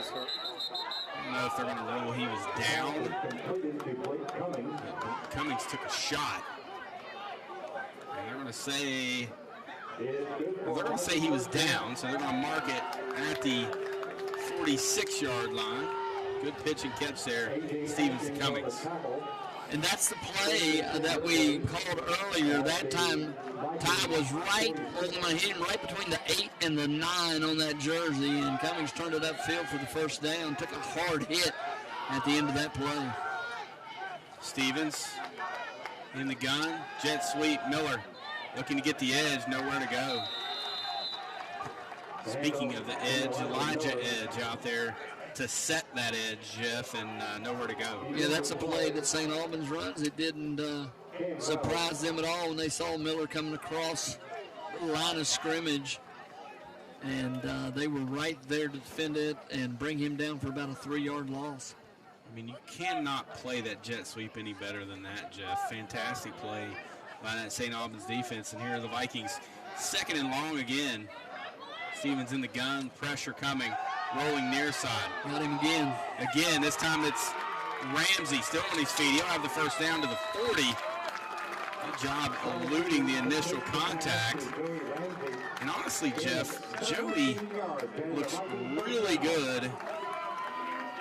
don't know if they're going to rule he was down. Cummings took a shot. And they're going to say, well, they're going to say he was down, so they're going to mark it at the 46-yard line. Good pitch and catch there, Stevens to Cummings. And that's the play that we called earlier. That time, Ty was right on him, right between the 8 and the 9 on that jersey, and Cummings turned it upfield for the first down, took a hard hit at the end of that play. Stevens in the gun, jet sweep, Miller looking to get the edge, nowhere to go. Speaking of the edge, Elijah Edge out there to set that edge, Jeff, and nowhere to go. Yeah, that's a play that St. Albans runs. It didn't surprise them at all when they saw Miller coming across the line of scrimmage, and they were right there to defend it and bring him down for about a 3-yard loss. I mean, you cannot play that jet sweep any better than that, Jeff. Fantastic play by that St. Albans defense, and here are the Vikings. 2nd and long again. Stevens in the gun, pressure coming. Rolling near side. Got him again. Again, this time it's Ramsey still on his feet. He'll have the first down to the 40. Good job eluding the initial contact. And honestly, Jeff, Joey looks really good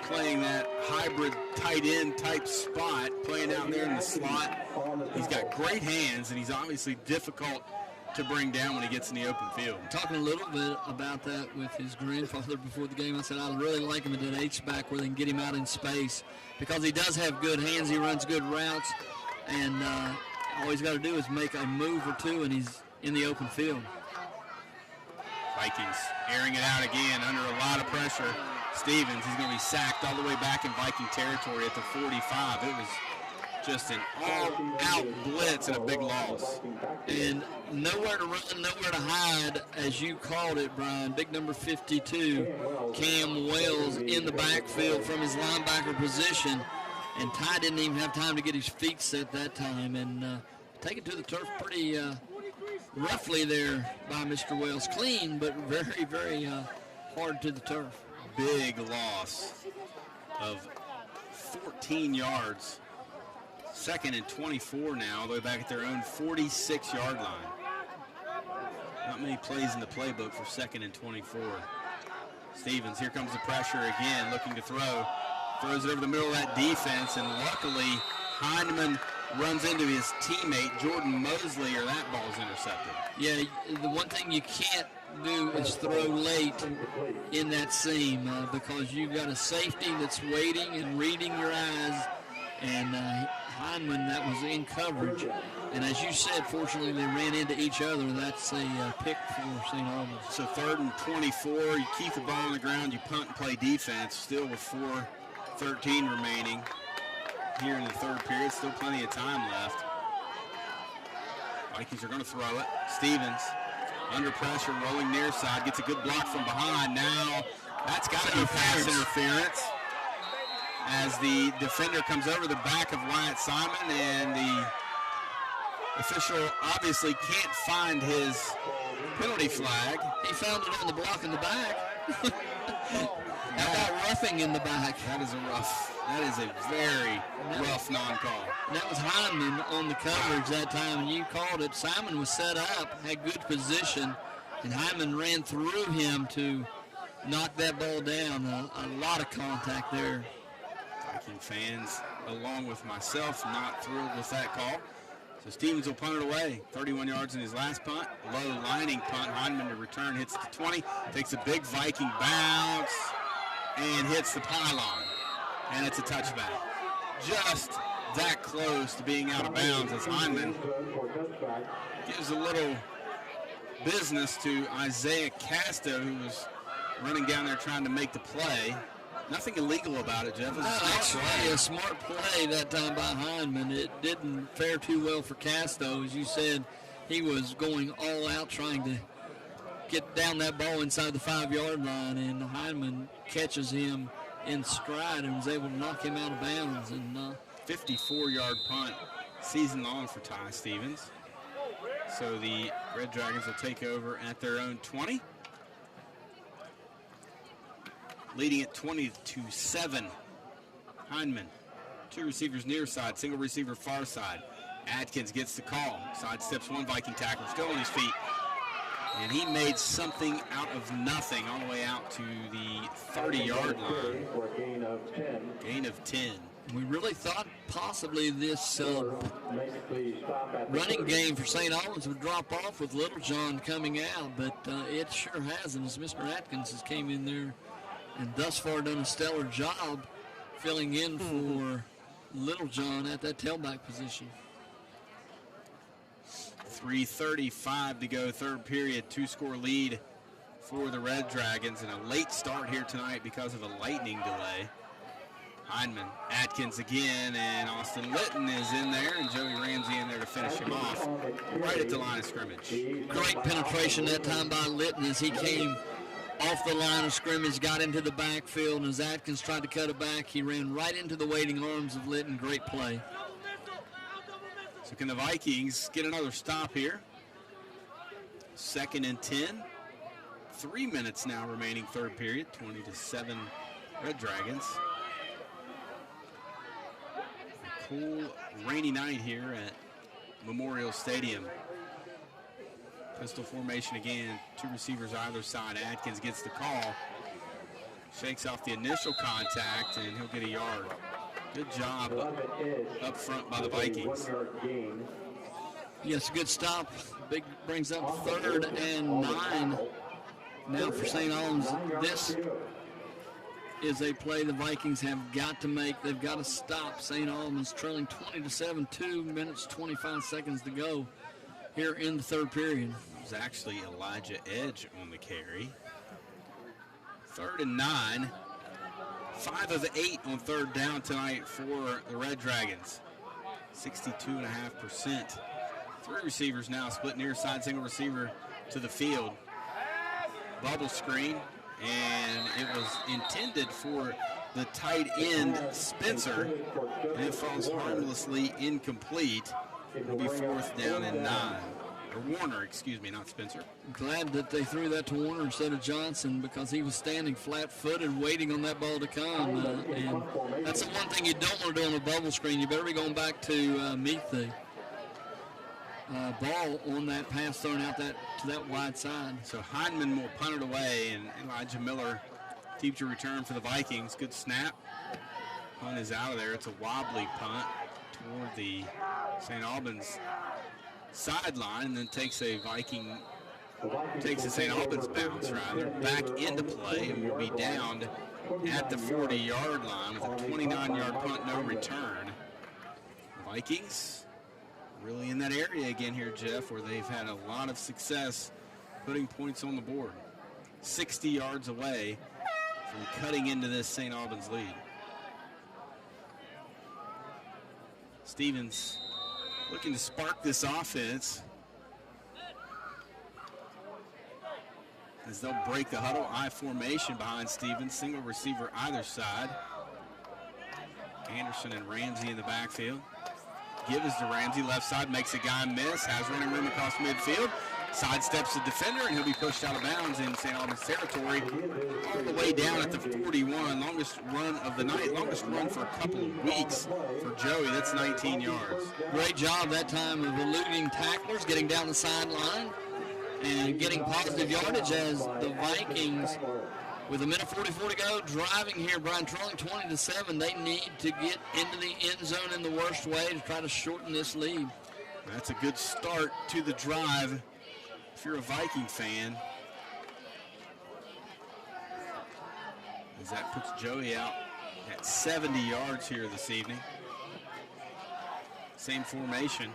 playing that hybrid tight end type spot, playing down there in the slot. He's got great hands, and he's obviously difficult to bring down when he gets in the open field. Talking a little bit about that with his grandfather before the game, I said I really like him at that H-back where they can get him out in space because he does have good hands, he runs good routes, and all he's got to do is make a move or two and he's in the open field. Vikings airing it out again under a lot of pressure. Stevens, he's going to be sacked all the way back in Viking territory at the 45. It was just an all-out blitz and a big loss. And nowhere to run, nowhere to hide, as you called it, Brian. Big number 52, Cam Wells, in the backfield from his linebacker position. And Ty didn't even have time to get his feet set that time. And take it to the turf pretty roughly there by Mr. Wells. Clean, but very, very hard to the turf. Big loss of 14 yards. 2nd and 24 now, all the way back at their own 46-yard line. Not many plays in the playbook for 2nd and 24. Stevens, here comes the pressure again, looking to throw. Throws it over the middle of that defense, and luckily Heineman runs into his teammate, Jordan Mosley, or that ball's intercepted. Yeah, the one thing you can't do is throw late in that seam because you've got a safety that's waiting and reading your eyes, and Heineman, that was in coverage. And as you said, fortunately, they ran into each other. That's a pick for St. Albans. So 3rd and 24, you keep the ball on the ground, you punt and play defense, still with 4:13 remaining here in the 3rd period. Still plenty of time left. Vikings are going to throw it. Stevens under pressure, rolling near side, gets a good block from behind. Now that's got to be pass interference as the defender comes over the back of Wyatt Simon, and the official obviously can't find his penalty flag. He found it on the block in the back. How about roughing in the back? That is a very rough non-call. And that was Heineman on the coverage that time, and you called it. Simon was set up, had good position, and Heineman ran through him to knock that ball down. A lot of contact there. Viking fans, along with myself, not thrilled with that call. So Stevens will punt it away. 31 yards in his last punt. Low lining punt. Heineman to return, hits the 20, takes a big Viking bounce, and hits the pylon. And it's a touchback. Just that close to being out of bounds as Heineman gives a little business to Isaiah Casto, who was running down there trying to make the play. Nothing illegal about it, Jeff. Actually, a smart play that time by Heineman. It didn't fare too well for Casto. As you said, he was going all out trying to get down that ball inside the 5-yard line, and Heineman catches him in stride and was able to knock him out of bounds. And 54-yard punt, season long for Ty Stevens. So the Red Dragons will take over at their own 20. Leading at 20-7. Heineman, 2 receivers near side, single receiver far side. Atkins gets the call, sidesteps one Viking tackler, still on his feet. And he made something out of nothing all the way out to the 30-yard line. Gain of 10. We really thought possibly this running game for St. Albans would drop off with Littlejohn coming out, but it sure hasn't, as Mr. Atkins has came in there and thus far done a stellar job filling in for Littlejohn at that tailback position. 3:35 to go, 3rd period, 2-score lead for the Red Dragons, and a late start here tonight because of a lightning delay. Heineman, Atkins again, and Austin Litton is in there, and Joey Ramsey in there to finish him off right at the line of scrimmage. Great penetration that time by Litton as he came off the line of scrimmage, got into the backfield, and as Atkins tried to cut it back, he ran right into the waiting arms of Litton. Great play. So can the Vikings get another stop here? 2nd and 10. 3 minutes now remaining, 3rd period, 20-7 Red Dragons. A cool, rainy night here at Memorial Stadium. Pistol formation again, 2 receivers either side. Atkins gets the call, shakes off the initial contact, and he'll get a yard. Good job up front by the Vikings. Yes, good stop. Big brings up 3rd and 9 now for St. Albans. This is a play the Vikings have got to make. They've got to stop St. Albans trailing 20-7, 2 minutes, 25 seconds to go here in the third period. It was actually Elijah Edge on the carry. 3rd and 9. 5 of 8 on third down tonight for the Red Dragons. 62.5%. 3 receivers now split near side, single receiver to the field. Bubble screen, and it was intended for the tight end Spencer, and it falls harmlessly incomplete. It'll be 4th down and 9. Or Warner, excuse me, not Spencer. Glad that they threw that to Warner instead of Johnson, because he was standing flat-footed waiting on that ball to come. And that's the one thing you don't want to do on a bubble screen. You better be going back to meet the ball on that pass thrown out to that wide side. So Hindman will punt it away, and Elijah Miller keeps a return for the Vikings. Good snap. Punt is out of there. It's a wobbly punt toward the St. Albans sideline, and then takes a St. Albans bounce rather back into play, and will be downed at the 40-yard line with a 29-yard punt, no return. Vikings really in that area again here, Jeff, where they've had a lot of success putting points on the board. 60 yards away from cutting into this St. Albans lead. Stevens looking to spark this offense as they'll break the huddle. I formation behind Stevens, single receiver either side. Anderson and Ramsey in the backfield. Give is to Ramsey, left side, makes a guy miss, has running room across midfield, sidesteps the defender, and he'll be pushed out of bounds in St. Albans territory, all the way down at the 41. Longest run of the night, longest run for a couple of weeks for Joey. That's 19 yards. Great job that time of eluding tacklers, getting down the sideline, and getting positive yardage as the Vikings, with a minute 44 to go, driving here, Brian, trailing 20-7. They need to get into the end zone in the worst way to try to shorten this lead. That's a good start to the drive if you're a Viking fan, as that puts Joey out at 70 yards here this evening. Same formation.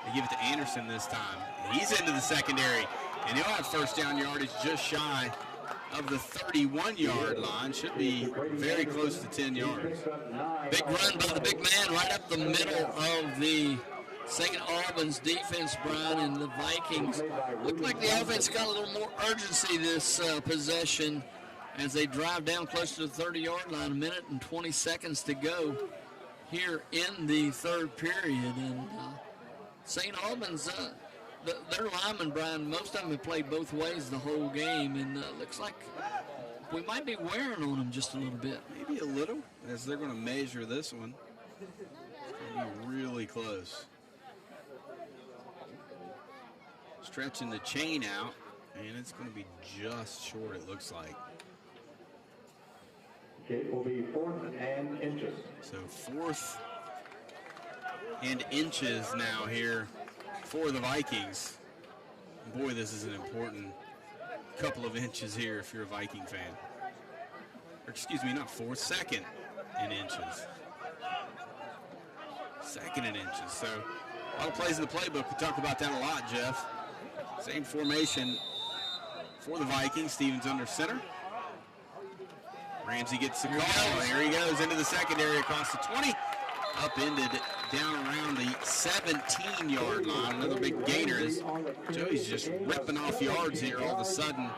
They give it to Anderson this time. He's into the secondary, and he'll have first down yardage just shy of the 31-yard line. Should be very close to 10 yards. Big run by the big man right up the middle of the St. Albans defense, Brian, and the Vikings look like the offense got a little more urgency this possession as they drive down close to the 30-yard line. A minute and 20 seconds to go here in the third period. And St. Albans, their linemen, Brian, most of them have played both ways the whole game, and looks like we might be wearing on them just a little bit. Maybe a little, as they're going to measure this one. It's going to be really close. Stretching the chain out, and it's going to be just short, it looks like. It will be 4th and inches. So 4th and inches now here for the Vikings. Boy, this is an important couple of inches here if you're a Viking fan. Or excuse me, not 4th, 2nd and inches. 2nd and inches. So a lot of plays in the playbook. We talk about that a lot, Jeff. Same formation for the Vikings. Stevens under center. Ramsey gets the call. Here he goes into the secondary across the 20. Upended down around the 17-yard line. Another big gainer as Joey's just ripping off yards here all of a sudden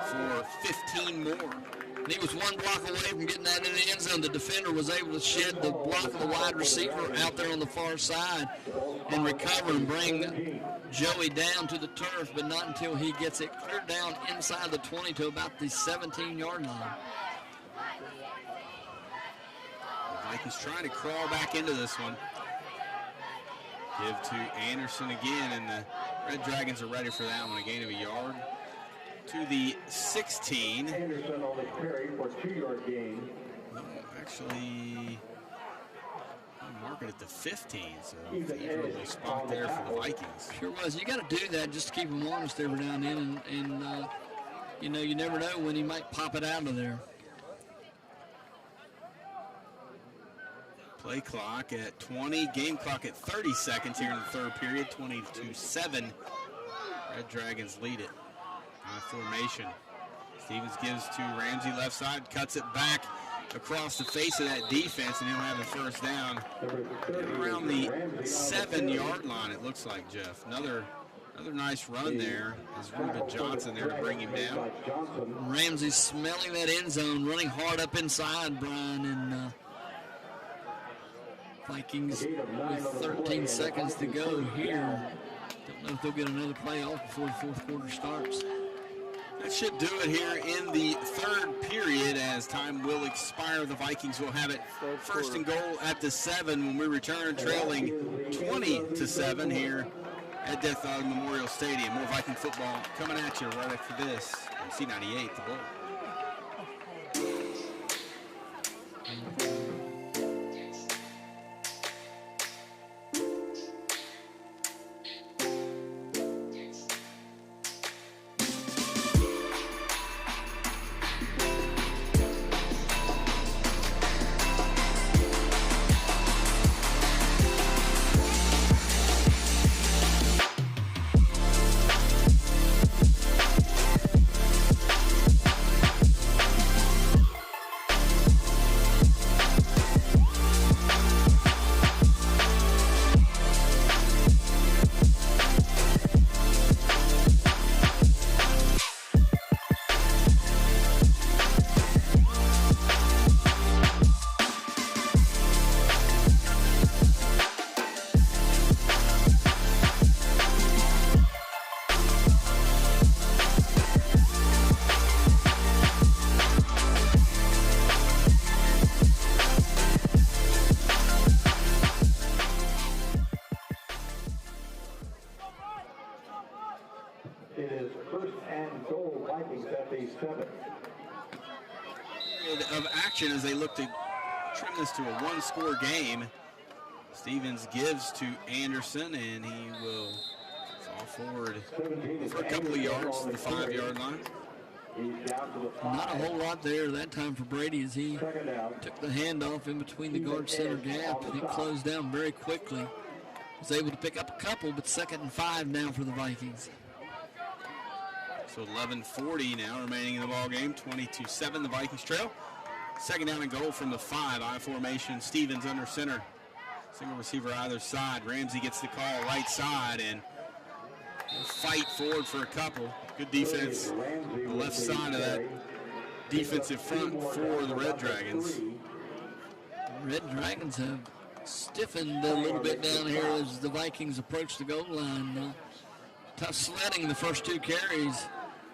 for 15 more. And he was one block away from getting that in the end zone. The defender was able to shed the block of the wide receiver out there on the far side and recover and bring Joey down to the turf, but not until he gets it cleared down inside the 20 to about the 17-yard line. The Vikings trying to crawl back into this one. Give to Anderson again, and the Red Dragons are ready for that one. A gain of a yard to the 16. Anderson only carried for 2-yard gain. Actually, I'll mark it at the 15, so favorable spot there for the Vikings. Sure was. You got to do that just to keep them honest every now and then, and you know, you never know when he might pop it out of there. Play clock at 20, game clock at 30 seconds here in the third period, 22-7. Red Dragons lead it. Formation. Stevens gives to Ramsey left side, cuts it back across the face of that defense, and he'll have a first down around the 7-yard line, it looks like, Jeff. Another nice run there as Reuben Johnson there to bring him down. Ramsey smelling that end zone, running hard up inside, Brian, and Vikings with 13 seconds to go here. Don't know if they'll get another play off before the fourth quarter starts. That should do it here in the third period. As time will expire, the Vikings will have it first and goal at the 7 when we return, trailing 20-7 here at Death Valley Memorial Stadium. More Viking football coming at you right after this on C98, The Bull. It is first and goal, Vikings at the 7. Of action as they look to trim this to a one-score game. Stevens gives to Anderson, and he will fall forward for a couple of yards to the 5-yard line. Not a whole lot there that time for Brady as he took the handoff in between the guard center gap, and it closed down very quickly. Was able to pick up a couple, but 2nd and 5 now for the Vikings. So 11:40 now remaining in the ball game. 22-7, the Vikings trail. 2nd down and goal from the 5. I formation. Stevens under center. Single receiver either side. Ramsey gets the call right side and fight forward for a couple. Good defense on the left side of that defensive front for the Red Dragons. Red Dragons have stiffened a little bit down here as the Vikings approach the goal line. Tough sledding the first 2 carries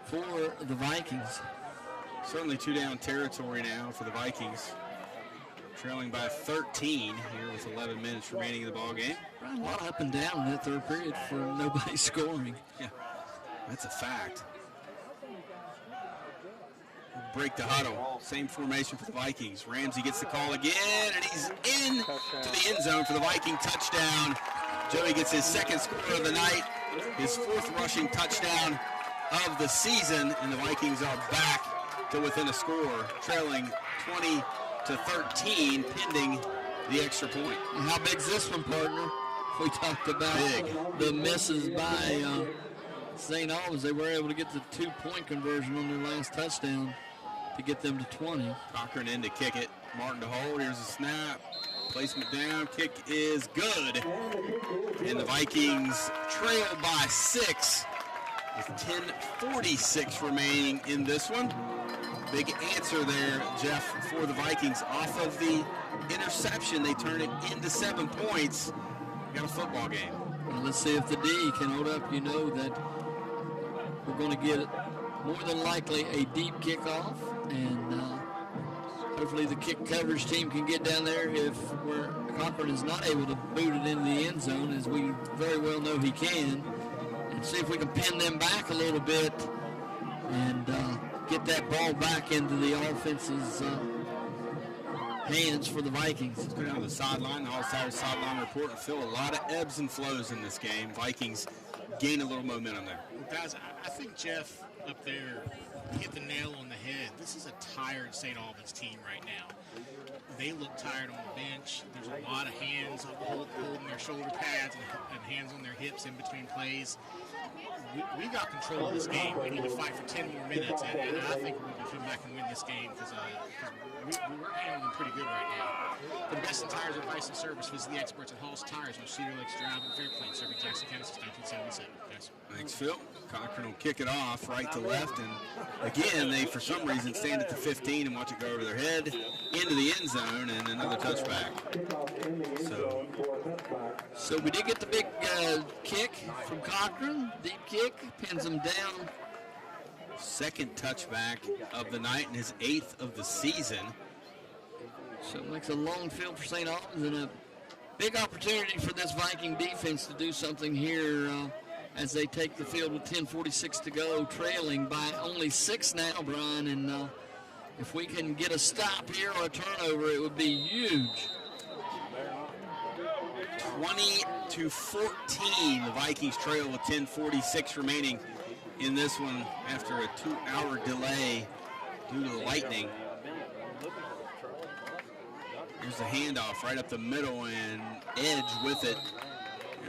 for the Vikings. Certainly 2-down territory now for the Vikings. Trailing by 13 here with 11 minutes remaining in the ball game. A lot up and down in that third period for nobody scoring. Yeah, that's a fact. Break the huddle. Same formation for the Vikings. Ramsey gets the call again, and he's in to the end zone for the Viking touchdown. Joey gets his 2nd score of the night, his 4th rushing touchdown of the season, and the Vikings are back to within a score, trailing 20-13, pending the extra point. And how big's this one, partner? We talked about the misses by St. Albans. They were able to get the 2-point conversion on their last touchdown to get them to 20. Cochran in to kick it. Martin to hold. Here's a snap. Placement down. Kick is good. And the Vikings trail by 6 with 10:46 remaining in this one. Big answer there, Jeff, for the Vikings. Off of the interception, they turn it into 7 points. Got a football game. Well, let's see if the D can hold up. You know that we're going to get more than likely a deep kickoff, and hopefully the kick coverage team can get down there if Cochran is not able to boot it into the end zone, as we very well know he can, and see if we can pin them back a little bit and get that ball back into the offense's hands for the Vikings. Let's go down to the sideline, the All-Stars sideline report, and feel a lot of ebbs and flows in this game. Vikings gain a little momentum there. Guys, I think, Jeff, up there hit the nail on the head. This is a tired St. Albans team right now. They look tired on the bench. There's a lot of hands holding their shoulder pads and hands on their hips in between plays. We got control of this game. We need to fight for 10 more minutes, and I think we can come back and win this game because we're handling pretty good right now. For the best in tires advice and service, visit the experts at Hall's Tires on Cedar Lakes Drive in Fairplain, serving Jackson County since 1977. Guys. Thanks, Phil. Cochran will kick it off right to left, and again, they for some reason stand at the 15 and watch it go over their head into the end zone, and another touchback. So we did get the big kick from Cochran, deep kick, pins him down. Second touchback of the night and his 8th of the season. So it makes a long field for St. Albans and a big opportunity for this Viking defense to do something here as they take the field with 10:46 to go, trailing by only 6 now, Brian. And if we can get a stop here or a turnover, it would be huge. 20-14, the Vikings trail with 10:46 remaining in this one after a 2-hour delay due to the lightning. Here's the handoff right up the middle and Edge with it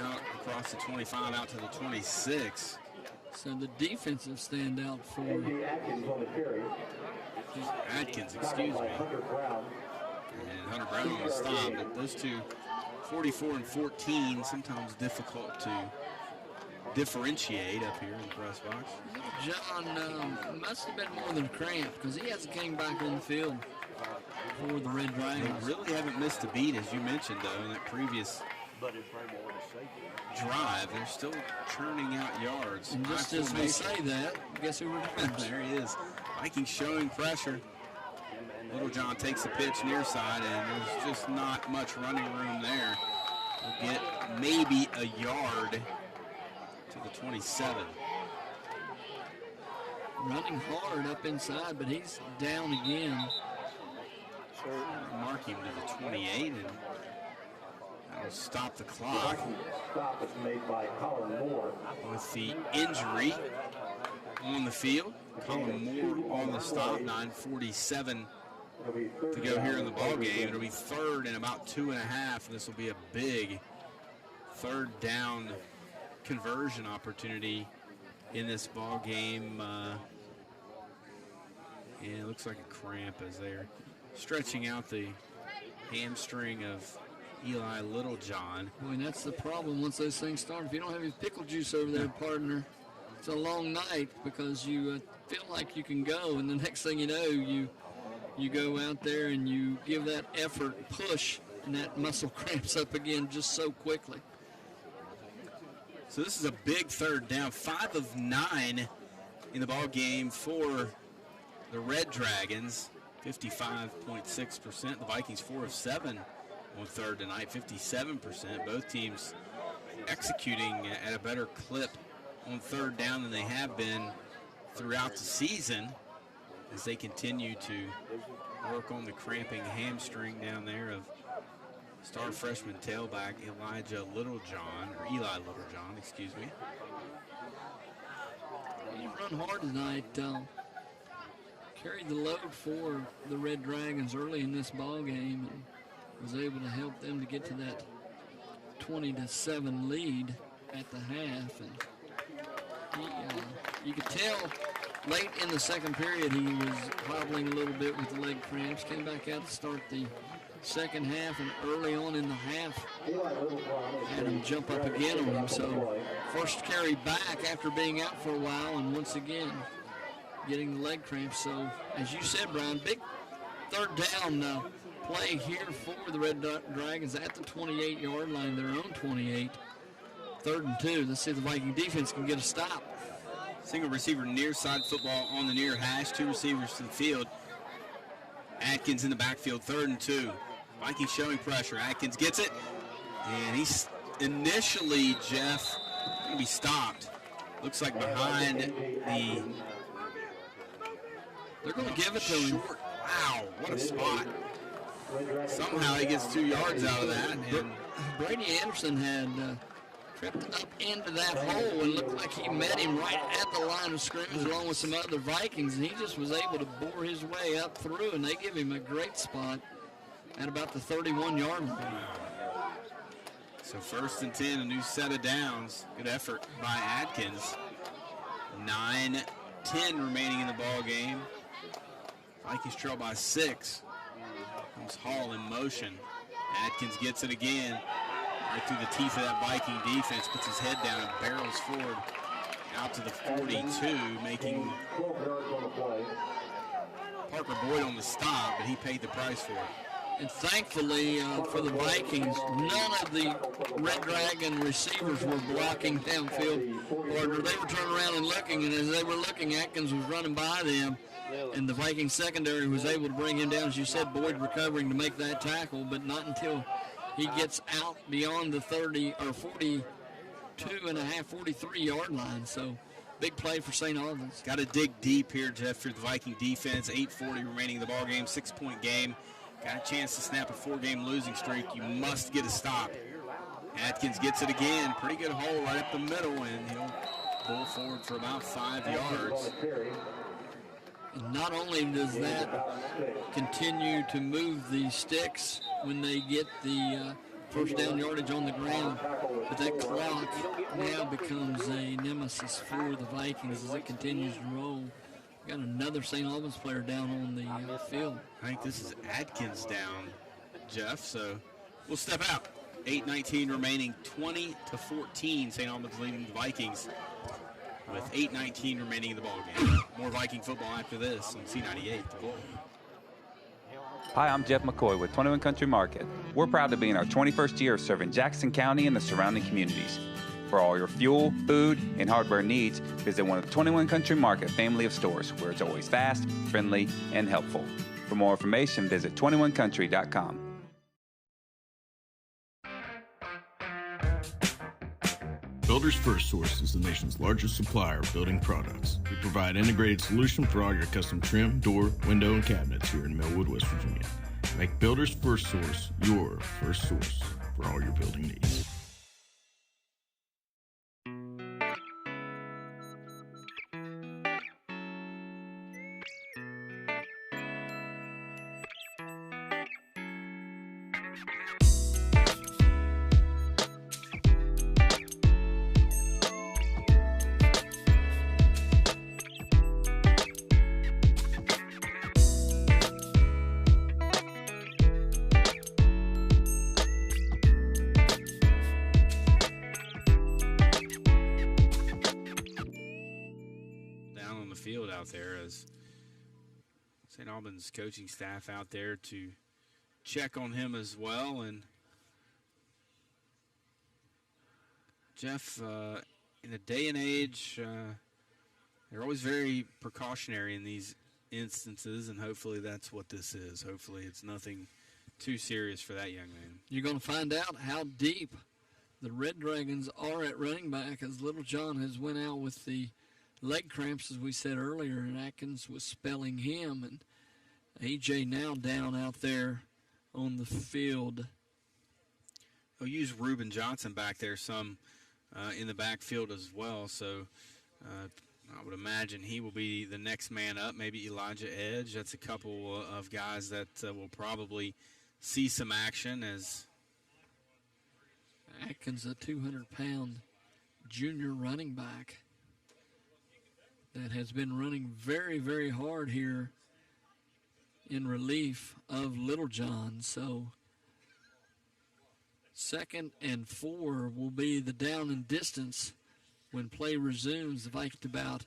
out across the 25 out to the 26. So the defensive standout for Atkins, excuse me. And Hunter Brown on the stop. But those two, 44 and 14, sometimes difficult to differentiate up here in the press box. John must have been more than cramped because he hasn't came back on the field for the Red Dragons. They really haven't missed a beat, as you mentioned, though, in that previous drive. They're still churning out yards. And just as we say that, guess who returns? There he is. Vikings showing pressure. Little John takes the pitch near side, and there's just not much running room there. We'll get maybe a yard to the 27. Running hard up inside, but he's down again. Mark him to the 28, and that'll stop the clock. Stop is made by Colin Moore. With the injury on the field, Colin Moore on the stop, 9:47 to go here in the ball game. It'll be third and about 2.5. This will be a big third down conversion opportunity in this ball game. Yeah, it looks like a cramp as they're stretching out the hamstring of Eli Littlejohn. Boy, and that's the problem once those things start. If you don't have your pickle juice over there, partner, it's a long night because you feel like you can go, and the next thing you know, you go out there and you give that effort, push, and that muscle cramps up again just so quickly. So this is a big third down, 5 of 9 in the ball game for the Red Dragons, 55.6%. The Vikings 4 of 7 on third tonight, 57%. Both teams executing at a better clip on third down than they have been throughout the season as they continue to work on the cramping hamstring down there of star freshman tailback Eli Littlejohn, excuse me. He run hard tonight. Carried the load for the Red Dragons early in this ball game and was able to help them to get to that 20-7 lead at the half. And you could tell late in the second period he was hobbling a little bit with the leg cramps. Came back out to start the second half, and early on in the half had him jump up again on him. So first carry back after being out for a while, and once again getting the leg cramps. So as you said, Brian, big third down play here for the Red Dragons at the 28-yard line, their own 28. 3rd and 2. Let's see if the Viking defense can get a stop. Single receiver near side football on the near hash. 2 receivers to the field. Atkins in the backfield, 3rd and 2. Vikings showing pressure. Atkins gets it, and he's initially, Jeff, going to be stopped. Looks like behind the... They're going to give it to him. Wow, what a spot. Somehow he gets 2 yards out of that. And Brady Anderson had tripped up into that hole and looked like he met him right at the line of scrimmage along with some other Vikings, and he just was able to bore his way up through, and they give him a great spot at about the 31-yard line. So 1st and 10, a new set of downs. Good effort by Adkins. 9-10 remaining in the ball game. Vikings trail by 6. Comes Hall in motion. Adkins gets it again. Right through the teeth of that Viking defense. Puts his head down and barrels forward out to the 42, making Parker Boyd on the stop, but he paid the price for it. And thankfully for the Vikings, none of the Red Dragon receivers were blocking downfield. Or they were turning around and looking, and as they were looking, Atkins was running by them, and the Viking secondary was able to bring him down. As you said, Boyd recovering to make that tackle, but not until he gets out beyond the 30 or 43-yard line. So big play for St. Albans. Got to dig deep here, Jeff, for the Viking defense. 8:40 remaining in the ball game, 6-point game. Got a chance to snap a 4-game losing streak. You must get a stop. Atkins gets it again. Pretty good hole right up the middle, and he'll pull forward for about 5 yards. And not only does that continue to move the sticks when they get the first down yardage on the ground, but that clock now becomes a nemesis for the Vikings as it continues to roll. Got another St. Albans player down on the field. I think this is Adkins down, Jeff, so we'll step out. 8:19 remaining, 20-14. St. Albans leading the Vikings with 8:19 remaining in the ballgame. More Viking football after this on C98. The Bull. Hi, I'm Jeff McCoy with 21 Country Market. We're proud to be in our 21st year serving Jackson County and the surrounding communities. For all your fuel, food, and hardware needs, visit one of the 21 Country Market family of stores where it's always fast, friendly, and helpful. For more information, visit 21country.com. Builders First Source is the nation's largest supplier of building products. We provide integrated solutions for all your custom trim, door, window, and cabinets here in Millwood, West Virginia. Make Builders First Source your first source for all your building needs. Field out there as St. Albans coaching staff out there to check on him as well. And Jeff, in a day and age, they're always very precautionary in these instances, and hopefully that's what this is. Hopefully it's nothing too serious for that young man. You're going to find out how deep the Red Dragons are at running back, as Little John has went out with the leg cramps, as we said earlier, and Atkins was spelling him, and A.J. now down out there on the field. They'll use Reuben Johnson back there some in the backfield as well, so I would imagine he will be the next man up, maybe Elijah Edge. That's a couple of guys that will probably see some action as Atkins, a 200-pound junior running back that has been running very, very hard here in relief of Little John. So 2nd and 4 will be the down and distance when play resumes. The Vikings about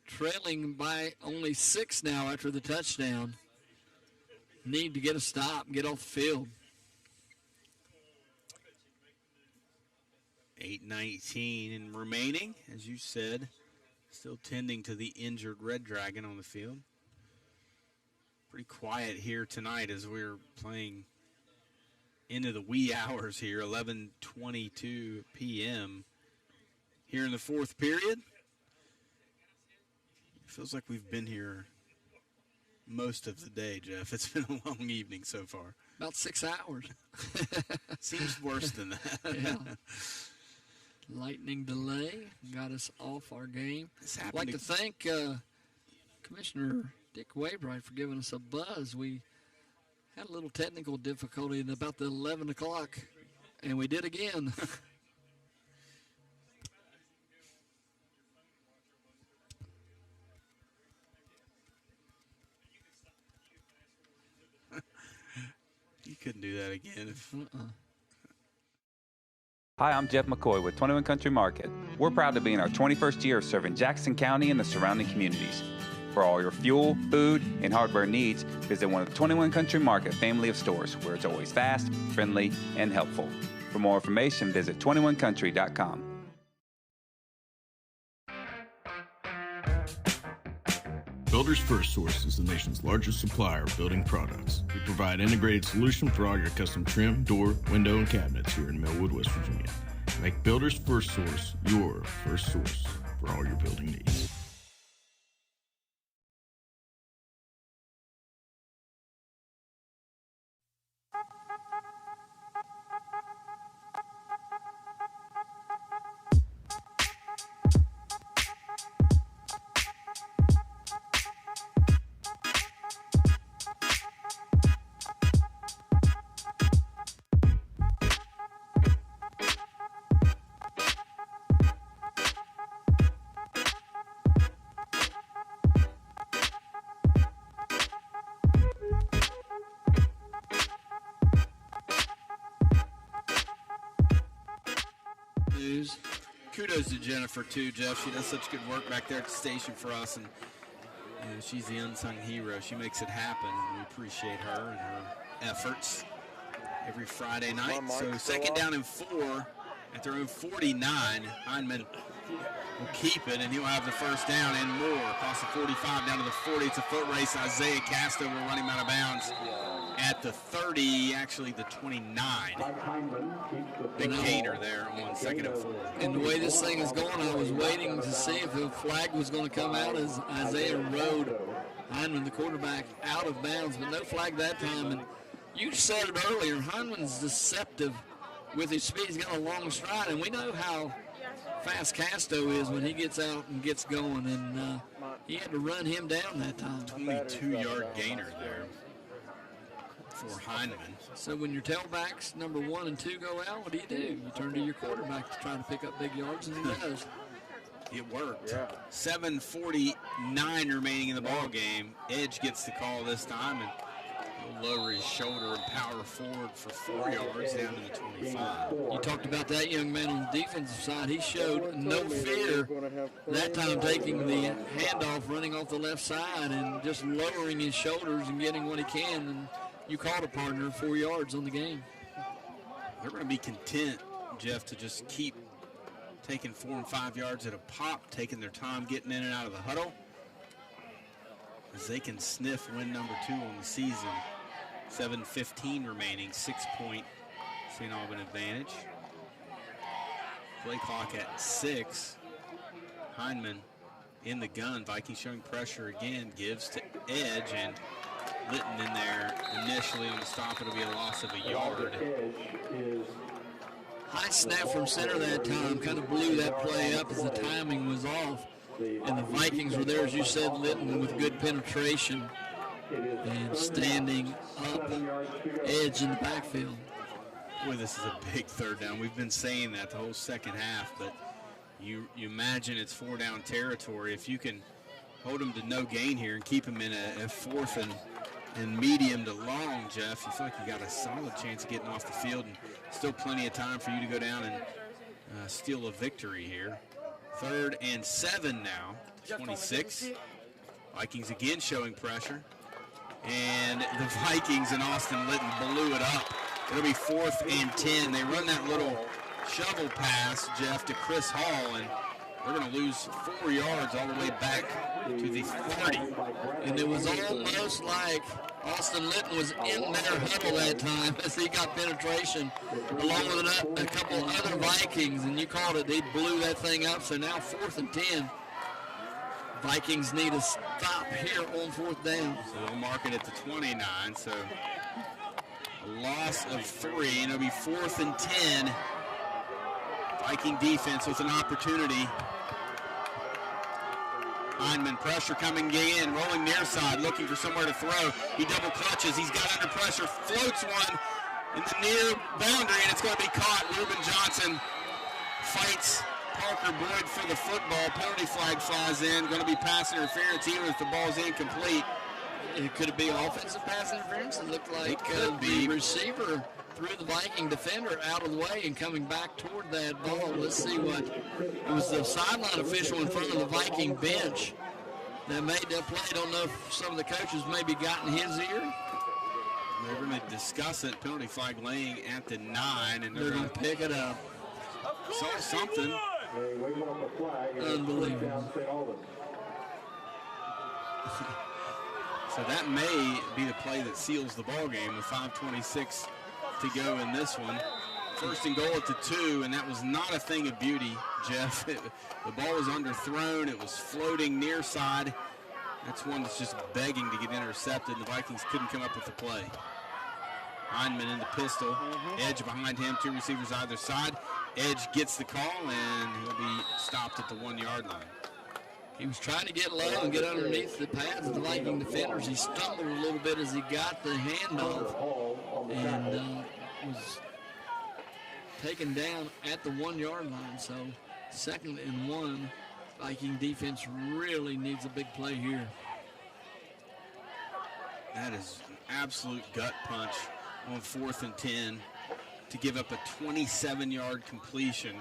trailing by only 6 now after the touchdown. Need to get a stop, get off the field. 8:19 and remaining, as you said. Still tending to the injured Red Dragon on the field. Pretty quiet here tonight as we're playing into the wee hours here, 11:22 p.m. here in the 4th period. It feels like we've been here most of the day, Jeff. It's been a long evening so far. About 6 hours. Seems worse than that. Yeah. Lightning delay got us off our game. I'd happened like to thank Commissioner Dick Waybright for giving us a buzz. We had a little technical difficulty at about the 11 o'clock, and we did again. You couldn't do that again. Hi, I'm Jeff McCoy with 21 Country Market. We're proud to be in our 21st year of serving Jackson County and the surrounding communities. For all your fuel, food, and hardware needs, visit one of the 21 Country Market family of stores where it's always fast, friendly, and helpful. For more information, visit 21country.com. Builders First Source is the nation's largest supplier of building products. We provide integrated solution for all your custom trim, door, window, and cabinets here in Millwood, West Virginia. Make Builders First Source your first source for all your building needs. News. Kudos to Jennifer, too, Jeff. She does such good work back there at the station for us, and she's the unsung hero. She makes it happen, and we appreciate her and her efforts every Friday night. So second down and 4 at their own 49. Heineman will keep it, and he'll have the first down and more. Across the 45 down to the 40. It's a foot race. Isaiah Casto will run him out of bounds at the 30, actually the 29. Big gainer there on second and 4. And the way this thing is going, I was waiting to see if a flag was going to come out as Isaiah rode Heineman, the quarterback, out of bounds, but no flag that time. And you said it earlier, Heineman's deceptive with his speed. He's got a long stride, and we know how fast Casto is when he gets out and gets going, and he had to run him down that time. 22-yard gainer there for Heineman. So when your tailbacks, number 1 and 2, go out, what do? You turn to your quarterback to try to pick up big yards, and he does. It worked. 7:49 remaining in the ball game. Edge gets the call this time, and he'll lower his shoulder and power forward for 4 yards down to the 25. You talked about that young man on the defensive side. He showed no fear that time, taking the handoff, running off the left side, and just lowering his shoulders and getting what he can. And you called a partner 4 yards on the game. They're going to be content, Jeff, to just keep taking 4 and 5 yards at a pop, taking their time getting in and out of the huddle, as they can sniff win number 2 on the season. 7:15 remaining, 6-point St. Albans advantage. Play clock at 6. Heineman in the gun. Vikings showing pressure again, gives to Edge, and Litton in there initially on the stop. It'll be a loss of a yard. High snap from center that time, kind of blew that play up as the timing was off. And the Vikings were there, as you said, Litton with good penetration and standing up, Edge in the backfield. Boy, this is a big third down. We've been saying that the whole second half, but you imagine it's 4-down territory. If you can hold them to no gain here and keep them in a fourth and medium to long, Jeff, you feel like you got a solid chance of getting off the field, and still plenty of time for you to go down and steal a victory here. 3rd and 7 now, 26. Vikings again showing pressure. And the Vikings and Austin Litton blew it up. It'll be 4th and 10. They run that little shovel pass, Jeff, to Chris Hall, and they're going to lose 4 yards all the way back to the 30. And it was almost like Austin Litton was in their huddle that time as he got penetration, along with a couple other Vikings, and you called it. They blew that thing up, so now 4th and 10. Vikings need a stop here on 4th down. So they'll mark it at the 29, so a loss of 3, and it'll be 4th and 10 Viking defense with an opportunity. Heineman, pressure coming in, rolling near side, looking for somewhere to throw. He double clutches. He's got under pressure, floats one in the near boundary, and it's going to be caught. Reuben Johnson fights Parker Boyd for the football. Penalty flag flies in. Going to be pass interference even if the ball's incomplete. Could it be offensive pass interference? It looked like the receiver threw the Viking defender out of the way and coming back toward that ball. Let's see what. It was the sideline official in front of the Viking bench that made that play. Don't know if some of the coaches maybe got in his ear. They're going to discuss it. Penalty flag laying at the 9, and they're going to pick it up. Saw something. Unbelievable. So that may be the play that seals the ball game with 5:26 to go in this one. First and goal at the 2, and that was not a thing of beauty, Jeff. The ball was underthrown. It was floating near side. That's one that's just begging to get intercepted. The Vikings couldn't come up with the play. Heineman in the pistol. Edge behind him, 2 receivers either side. Edge gets the call, and he'll be stopped at the 1-yard line. He was trying to get low and get underneath the pads of the Viking defenders. He stumbled a little bit as he got the handoff and was taken down at the 1-yard line. So 2nd and 1. Viking defense really needs a big play here. That is an absolute gut punch on 4th and 10 to give up a 27-yard completion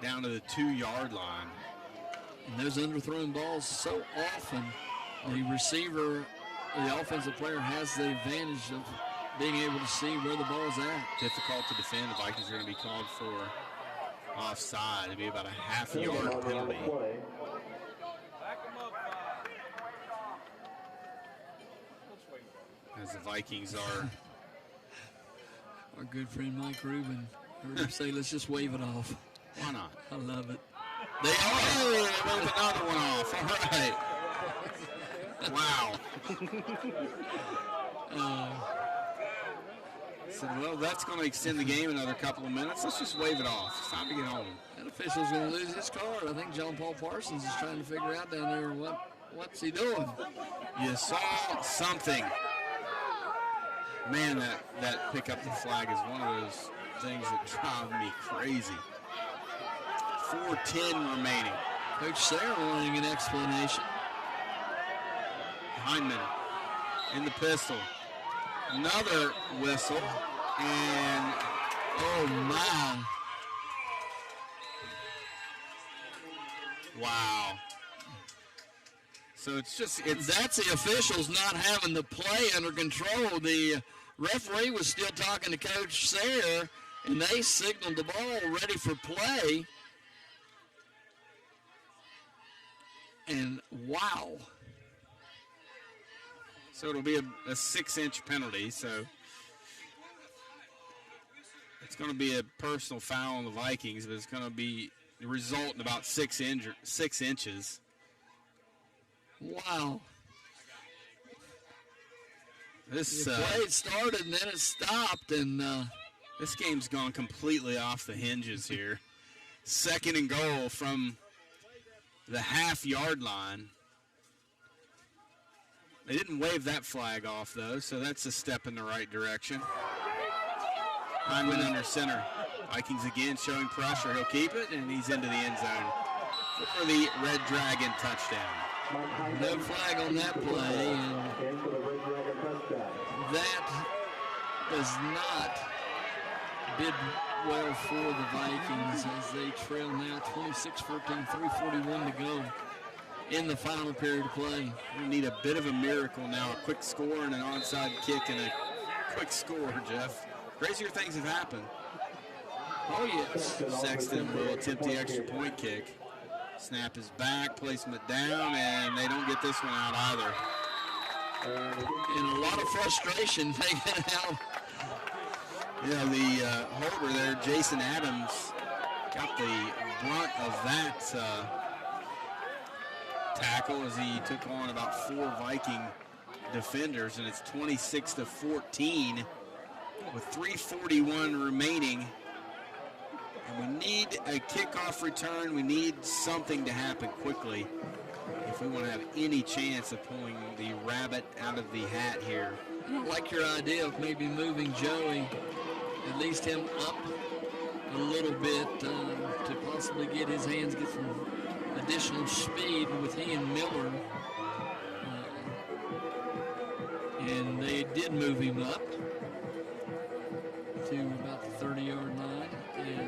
down to the 2-yard line. And those underthrown balls, so often the receiver, the offensive player has the advantage of being able to see where the ball's at. Difficult to defend. The Vikings are going to be called for offside. It'll be about a half-yard penalty. As the Vikings are. Our good friend Mike Rubin heard him say, let's just wave it off. Why not? I love it. They are. Wave another one off. All right. Wow. So, well, that's going to extend the game another couple of minutes. Let's just wave it off. It's time to get home. That official's going to lose his card. I think John Paul Parsons is trying to figure out down there what's he doing. You saw something. Man, that pick up the flag is one of those things that drive me crazy. 4:10 remaining. Coach Sayre wanting an explanation. Heineman in the pistol. Another whistle. And, oh, my. Wow. So that's the officials not having the play under control. The referee was still talking to Coach Sayre, and they signaled the ball ready for play. And wow. So it'll be a 6-inch penalty. So it's going to be a personal foul on the Vikings, but it's going to be result in about 6 inches. Wow. This the play started and then it stopped, and this game's gone completely off the hinges here. 2nd and goal from the half-yard line. They didn't wave that flag off, though, so that's a step in the right direction. Heineman under center. Vikings again showing pressure. He'll keep it, and he's into the end zone for the Red Dragon touchdown. No flag on that play, and that does not bid well for the Vikings as they trail now 26-14, 3:41 to go in the final period of play. We need a bit of a miracle now, a quick score and an onside kick and a quick score, Jeff. Crazier things have happened. Oh, yes. Sexton will attempt the extra point kick. Snap is back, placement down, and they don't get this one out either. And a lot of frustration taking it out. Yeah, the holder there, Jason Adams, got the brunt of that tackle as he took on about 4 Viking defenders, and it's 26-14 with 3:41 remaining. And we need a kickoff return. We need something to happen quickly if we want to have any chance of pulling the rabbit out of the hat here. I like your idea of maybe moving Joey, at least him up a little bit to possibly get his hands, get some additional speed with he and Miller. And they did move him up to about the 30-yard line.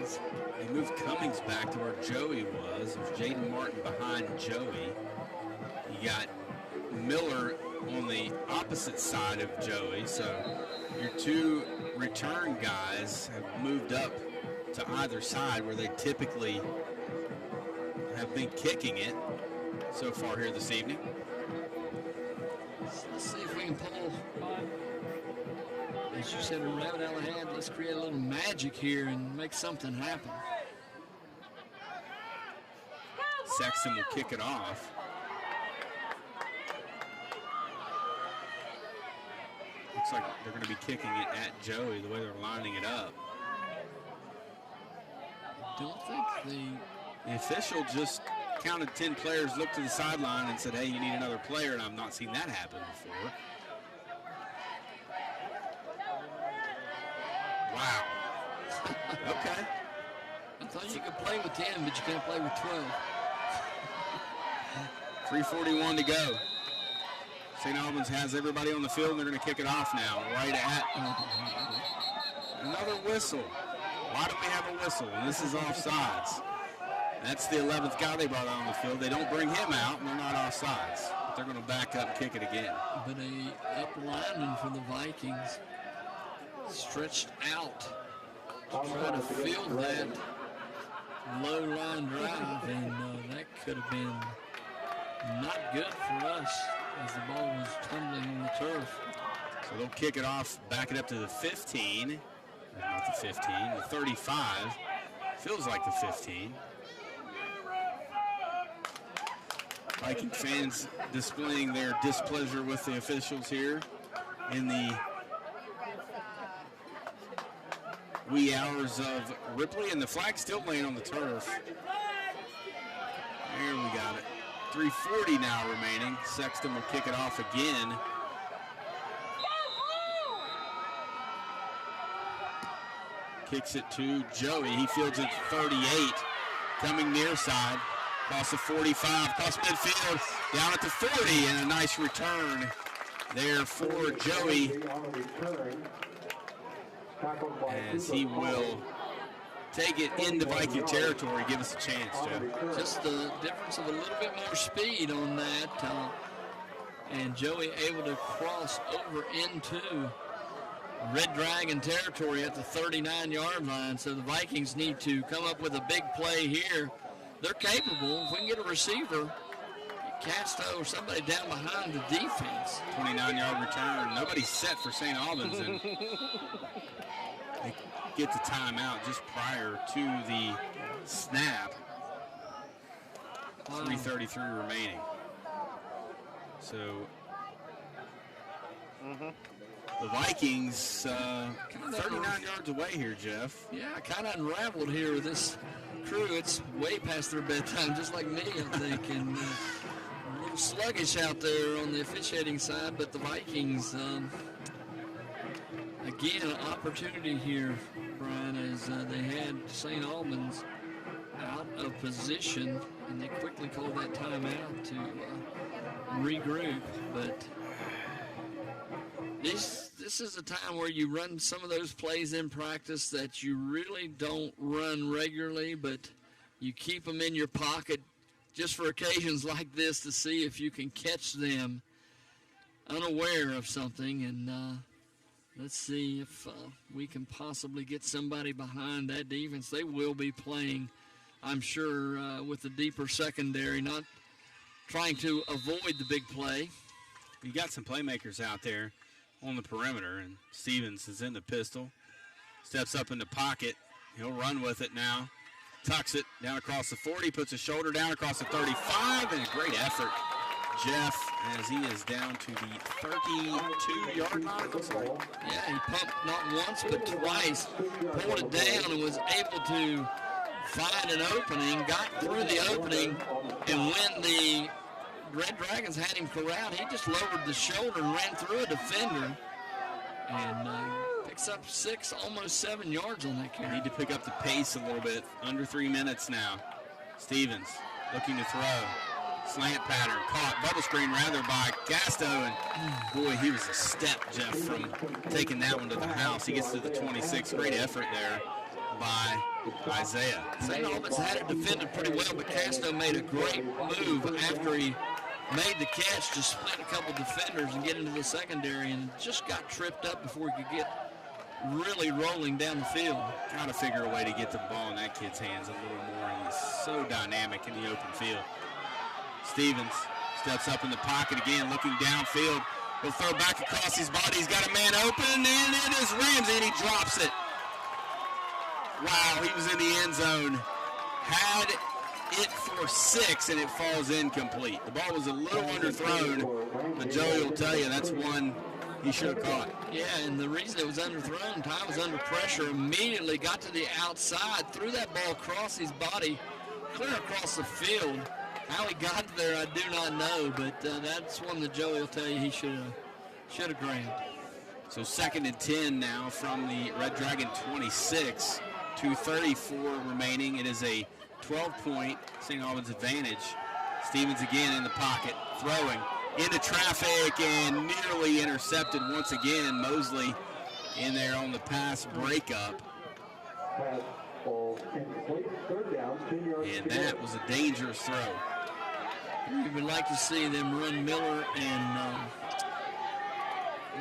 As they moved Cummings back to where Joey was. There's Jaden Martin behind Joey. You got Miller on the opposite side of Joey. So your two return guys have moved up to either side where they typically have been kicking it so far here this evening. Let's see if we can pull, as you said, a rabbit out of the hat. Let's create a little magic here and make something happen. Sexton will kick it off. Looks like they're going to be kicking it at Joey the way they're lining it up. I don't think the official just counted 10 players, looked to the sideline and said, hey, you need another player, and I've not seen that happen before. Wow. Okay. I thought you could play with 10, but you can't play with 12. 3:41 to go. St. Albans has everybody on the field, and they're going to kick it off now, right at another whistle. Why do we have a whistle? And this is offsides. That's the 11th guy they brought on the field. They don't bring him out, and they're not offsides. But they're going to back up and kick it again. But a up lineman for the Vikings stretched out to try to field that low line drive, and that could have been not good for us as the ball was tumbling on the turf. So they'll kick it off, back it up to the 15. Not the 15, the 35. Feels like the 15. Viking fans displaying their displeasure with the officials here in the wee hours of Ripley, and the flag still laying on the turf. There we got it. 3:40 now remaining. Sexton will kick it off again. Kicks it to Joey. He fields it 38. Coming near side. Across the 45. Across midfield. Down at the 40. And a nice return there for Joey. As he will take it into Viking territory. Give us a chance, Joe. Just the difference of a little bit more speed on that. And Joey able to cross over into Red Dragon territory at the 39-yard line. So the Vikings need to come up with a big play here. They're capable. If we can get a receiver, Casto or somebody down behind the defense. 29-yard return. Nobody's set for St. Albans. And they get the timeout just prior to the snap. 3:33 remaining. So the Vikings 39 yards away here, Jeff. Yeah, kind of unraveled here with this crew. It's way past their bedtime, just like me, I think. And a little sluggish out there on the officiating side, but the Vikings, again, an opportunity here, Brian, as they had St. Albans out of position, and they quickly called that timeout to regroup. But this is a time where you run some of those plays in practice that you really don't run regularly, but you keep them in your pocket just for occasions like this to see if you can catch them unaware of something. And let's see if we can possibly get somebody behind that defense. They will be playing, I'm sure, with the deeper secondary, not trying to avoid the big play. You got some playmakers out there on the perimeter, and Stevens is in the pistol. Steps up in the pocket. He'll run with it now. Tucks it down across the 40, puts his shoulder down across the 35, and a great effort, Jeff, as he is down to the 32-yard line, it looks like. Yeah, he pumped not once but twice, pulled it down, and was able to find an opening, got through the opening, and when the Red Dragons had him corralled, he just lowered the shoulder and ran through a defender and picks up 6, almost 7 yards on that carry. Need to pick up the pace a little bit. Under 3 minutes now. Stevens looking to throw. Slant pattern, caught, bubble screen rather by Casto, and boy, he was a step, Jeff, from taking that one to the house. He gets to the 26. Great effort there by Isaiah. St. Albans had it defended pretty well, but Casto made a great move after he made the catch to split a couple defenders and get into the secondary, and just got tripped up before he could get really rolling down the field. Got to figure a way to get the ball in that kid's hands a little more. He's so dynamic in the open field. Stevens steps up in the pocket again, looking downfield. He'll throw back across his body. He's got a man open, and it is Ramsey, and he drops it. Wow, he was in the end zone. Had it for 6, and it falls incomplete. The ball was a little underthrown, but Joey will tell you that's one he should have caught. Yeah, and the reason it was underthrown, Ty was under pressure, immediately got to the outside, threw that ball across his body, clear across the field. How he got there, I do not know, but that's one that Joey will tell you he should have grabbed. So 2nd and 10 now from the Red Dragon 26. 2:34 remaining. It is a 12-point St. Albans advantage. Stevens again in the pocket, throwing into traffic and nearly intercepted once again. Mosley in there on the pass breakup. And that was a dangerous throw. We would like to see them run Miller and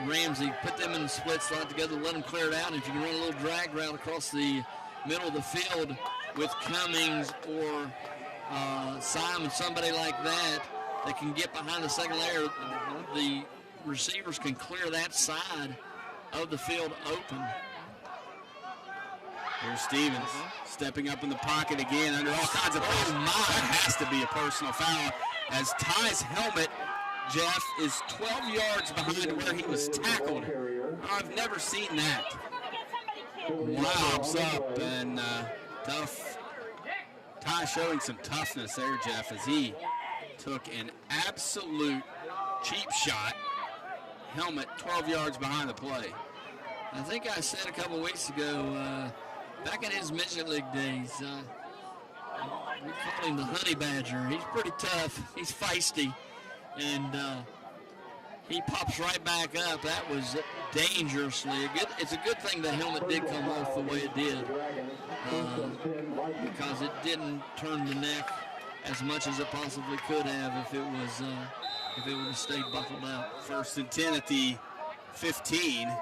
Ramsey, put them in the split slot together, let them clear it out. And if you can run a little drag route across the middle of the field with Cummings or Simon, somebody like that can get behind the second layer, the receivers can clear that side of the field open. Here's Stevens stepping up in the pocket again under all kinds of pressure. That has to be a personal foul, as Ty's helmet, Jeff, is 12 yards behind where he was tackled. I've never seen that. Lobs up and tough. Ty showing some toughness there, Jeff, as he took an absolute cheap shot. Helmet 12 yards behind the play. I think I said a couple weeks ago, back in his midget league days, we call him the honey badger. He's pretty tough. He's feisty. And he pops right back up. That was dangerously good. It's a good thing the helmet did come off the way it did, because it didn't turn the neck as much as it possibly could have if it would have stayed buckled out. 1st and 10 at the 15.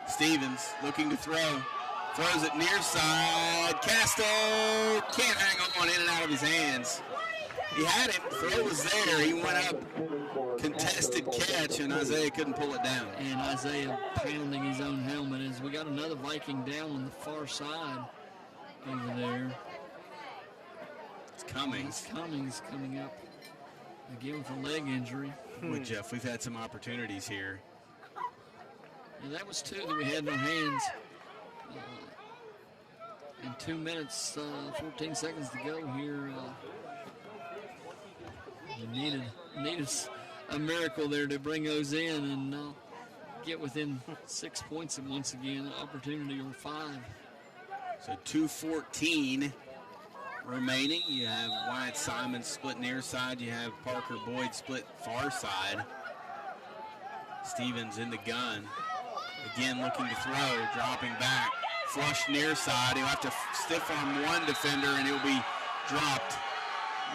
Stevens looking to throw. Throws it near side. Casto can't hang on, in and out of his hands. He had it. Throw was there. He went up. Contested catch, and Isaiah couldn't pull it down. And Isaiah pounding his own helmet as we got another Viking down on the far side over there. It's Cummings. Cummings coming up again with a leg injury. Boy, Jeff, we've had some opportunities here. And that was 2 that we had in our hands. In 2 minutes, 14 seconds to go here. We needed a miracle there to bring those in and get within 6 points and once again, opportunity or 5. So 2:14 remaining. You have Wyatt Simon split near side. You have Parker Boyd split far side. Stevens in the gun. Again looking to throw, dropping back. Flush near side. He'll have to stiff arm one defender, and he'll be dropped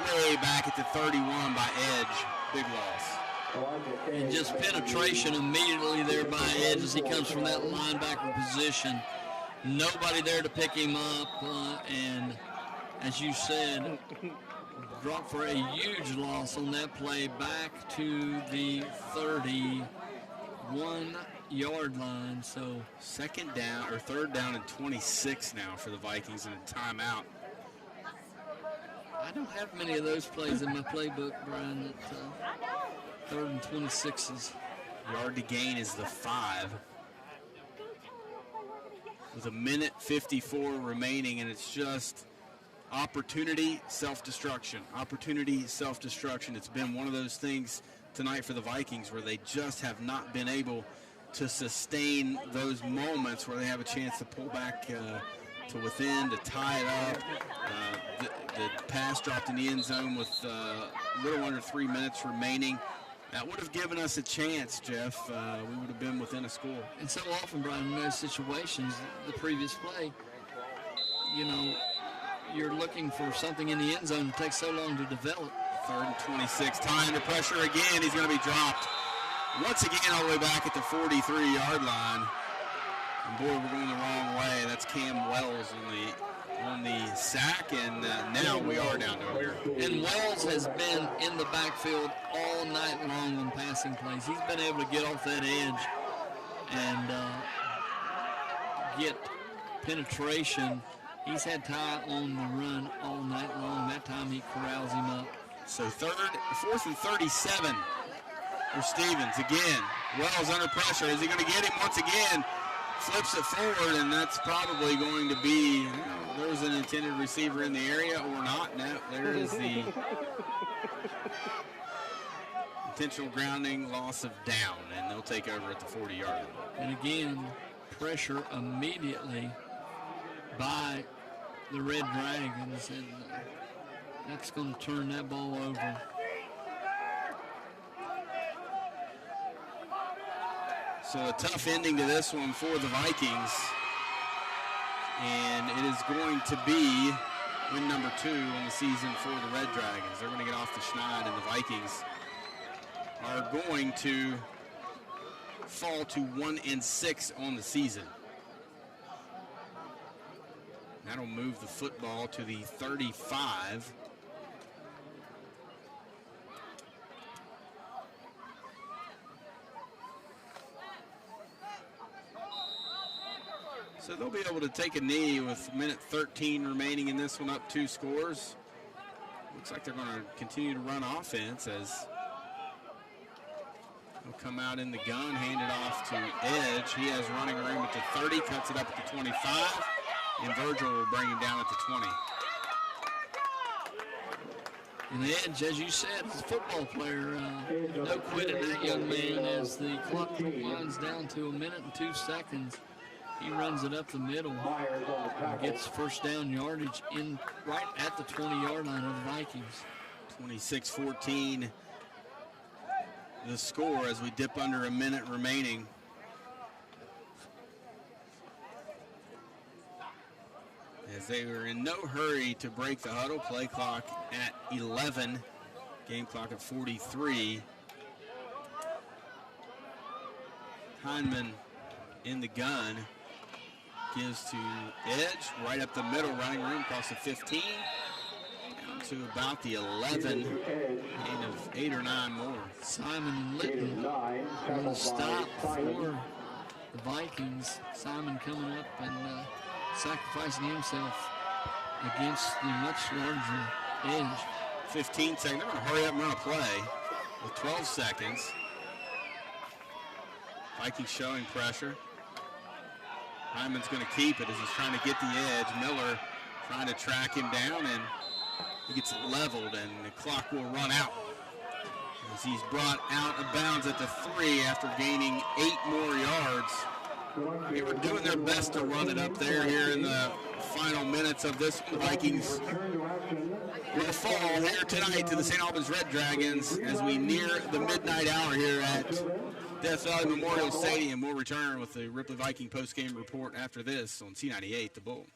way back at the 31 by Edge. Big loss. And just penetration immediately there by Edge as he comes from that linebacker position. Nobody there to pick him up, and as you said, dropped for a huge loss on that play back to the 31-yard line. So 3rd down and 26 now for the Vikings in a timeout. I don't have many of those plays in my playbook, Brian, that 3rd and 26s. Yard to gain is the 5. With 1:54 remaining, and it's just opportunity, self-destruction. Opportunity, self-destruction. It's been one of those things tonight for the Vikings where they just have not been able to sustain those moments where they have a chance to pull back to within, to tie it up. The pass dropped in the end zone with a little under 3 minutes remaining. That would have given us a chance, Jeff. We would have been within a score. And so often, Brian, in those situations, the previous play, you're looking for something in the end zone that takes so long to develop. 3rd and 26. Ty under pressure again. He's going to be dropped once again all the way back at the 43-yard line. And boy, we're going the wrong way. That's Cam Wells on the sack, and now we are down to here. And Wells has been in the backfield all night long on passing plays. He's been able to get off that edge and get penetration. He's had Ty on the run all night long. That time he corrals him up. So 4th and 37 for Stevens. Again, Wells under pressure. Is he going to get him once again? Flips it forward, and that's probably going to be, there's an intended receiver in the area or not. No, there is the intentional grounding, loss of down, and they'll take over at the 40-yard line. And again, pressure immediately by the Red Dragons, and that's going to turn that ball over. So a tough ending to this one for the Vikings. And it is going to be win number 2 on the season for the Red Dragons. They're going to get off the schneid, and the Vikings are going to fall to 1-6 on the season. That'll move the football to the 35. So they'll be able to take a knee with minute 13 remaining in this one, up 2 scores. Looks like they're going to continue to run offense as they'll come out in the gun, hand it off to Edge. He has running room at the 30, cuts it up at the 25, and Virgil will bring him down at the 20. And Edge, as you said, is a football player. No quitting that young man as the clock winds down to 1 minute and 2 seconds. He runs it up the middle, gets first down yardage in right at the 20-yard line of the Vikings. 26-14 the score as we dip under a minute remaining. As they were in no hurry to break the huddle. Play clock at 11, game clock at 43. Heinman in the gun. Gives to Edge, right up the middle, running room across the 15, down to about the 11, gain of 8 or 9 more. Simon and Litton on the stop for the Vikings. Simon coming up and sacrificing himself against the much larger Edge. 15 seconds, they're going to hurry up and run a play with 12 seconds. Vikings showing pressure. Hyman's going to keep it as he's trying to get the edge. Miller trying to track him down, and he gets leveled, and the clock will run out as he's brought out of bounds at the 3 after gaining 8 more yards. They were doing their best to run it up there here in the final minutes of this one. The Vikings will fall here tonight to the St. Albans Red Dragons as we near the midnight hour here at Death Valley Memorial Stadium. We'll return with the Ripley Viking postgame report after this on C98, The Bull.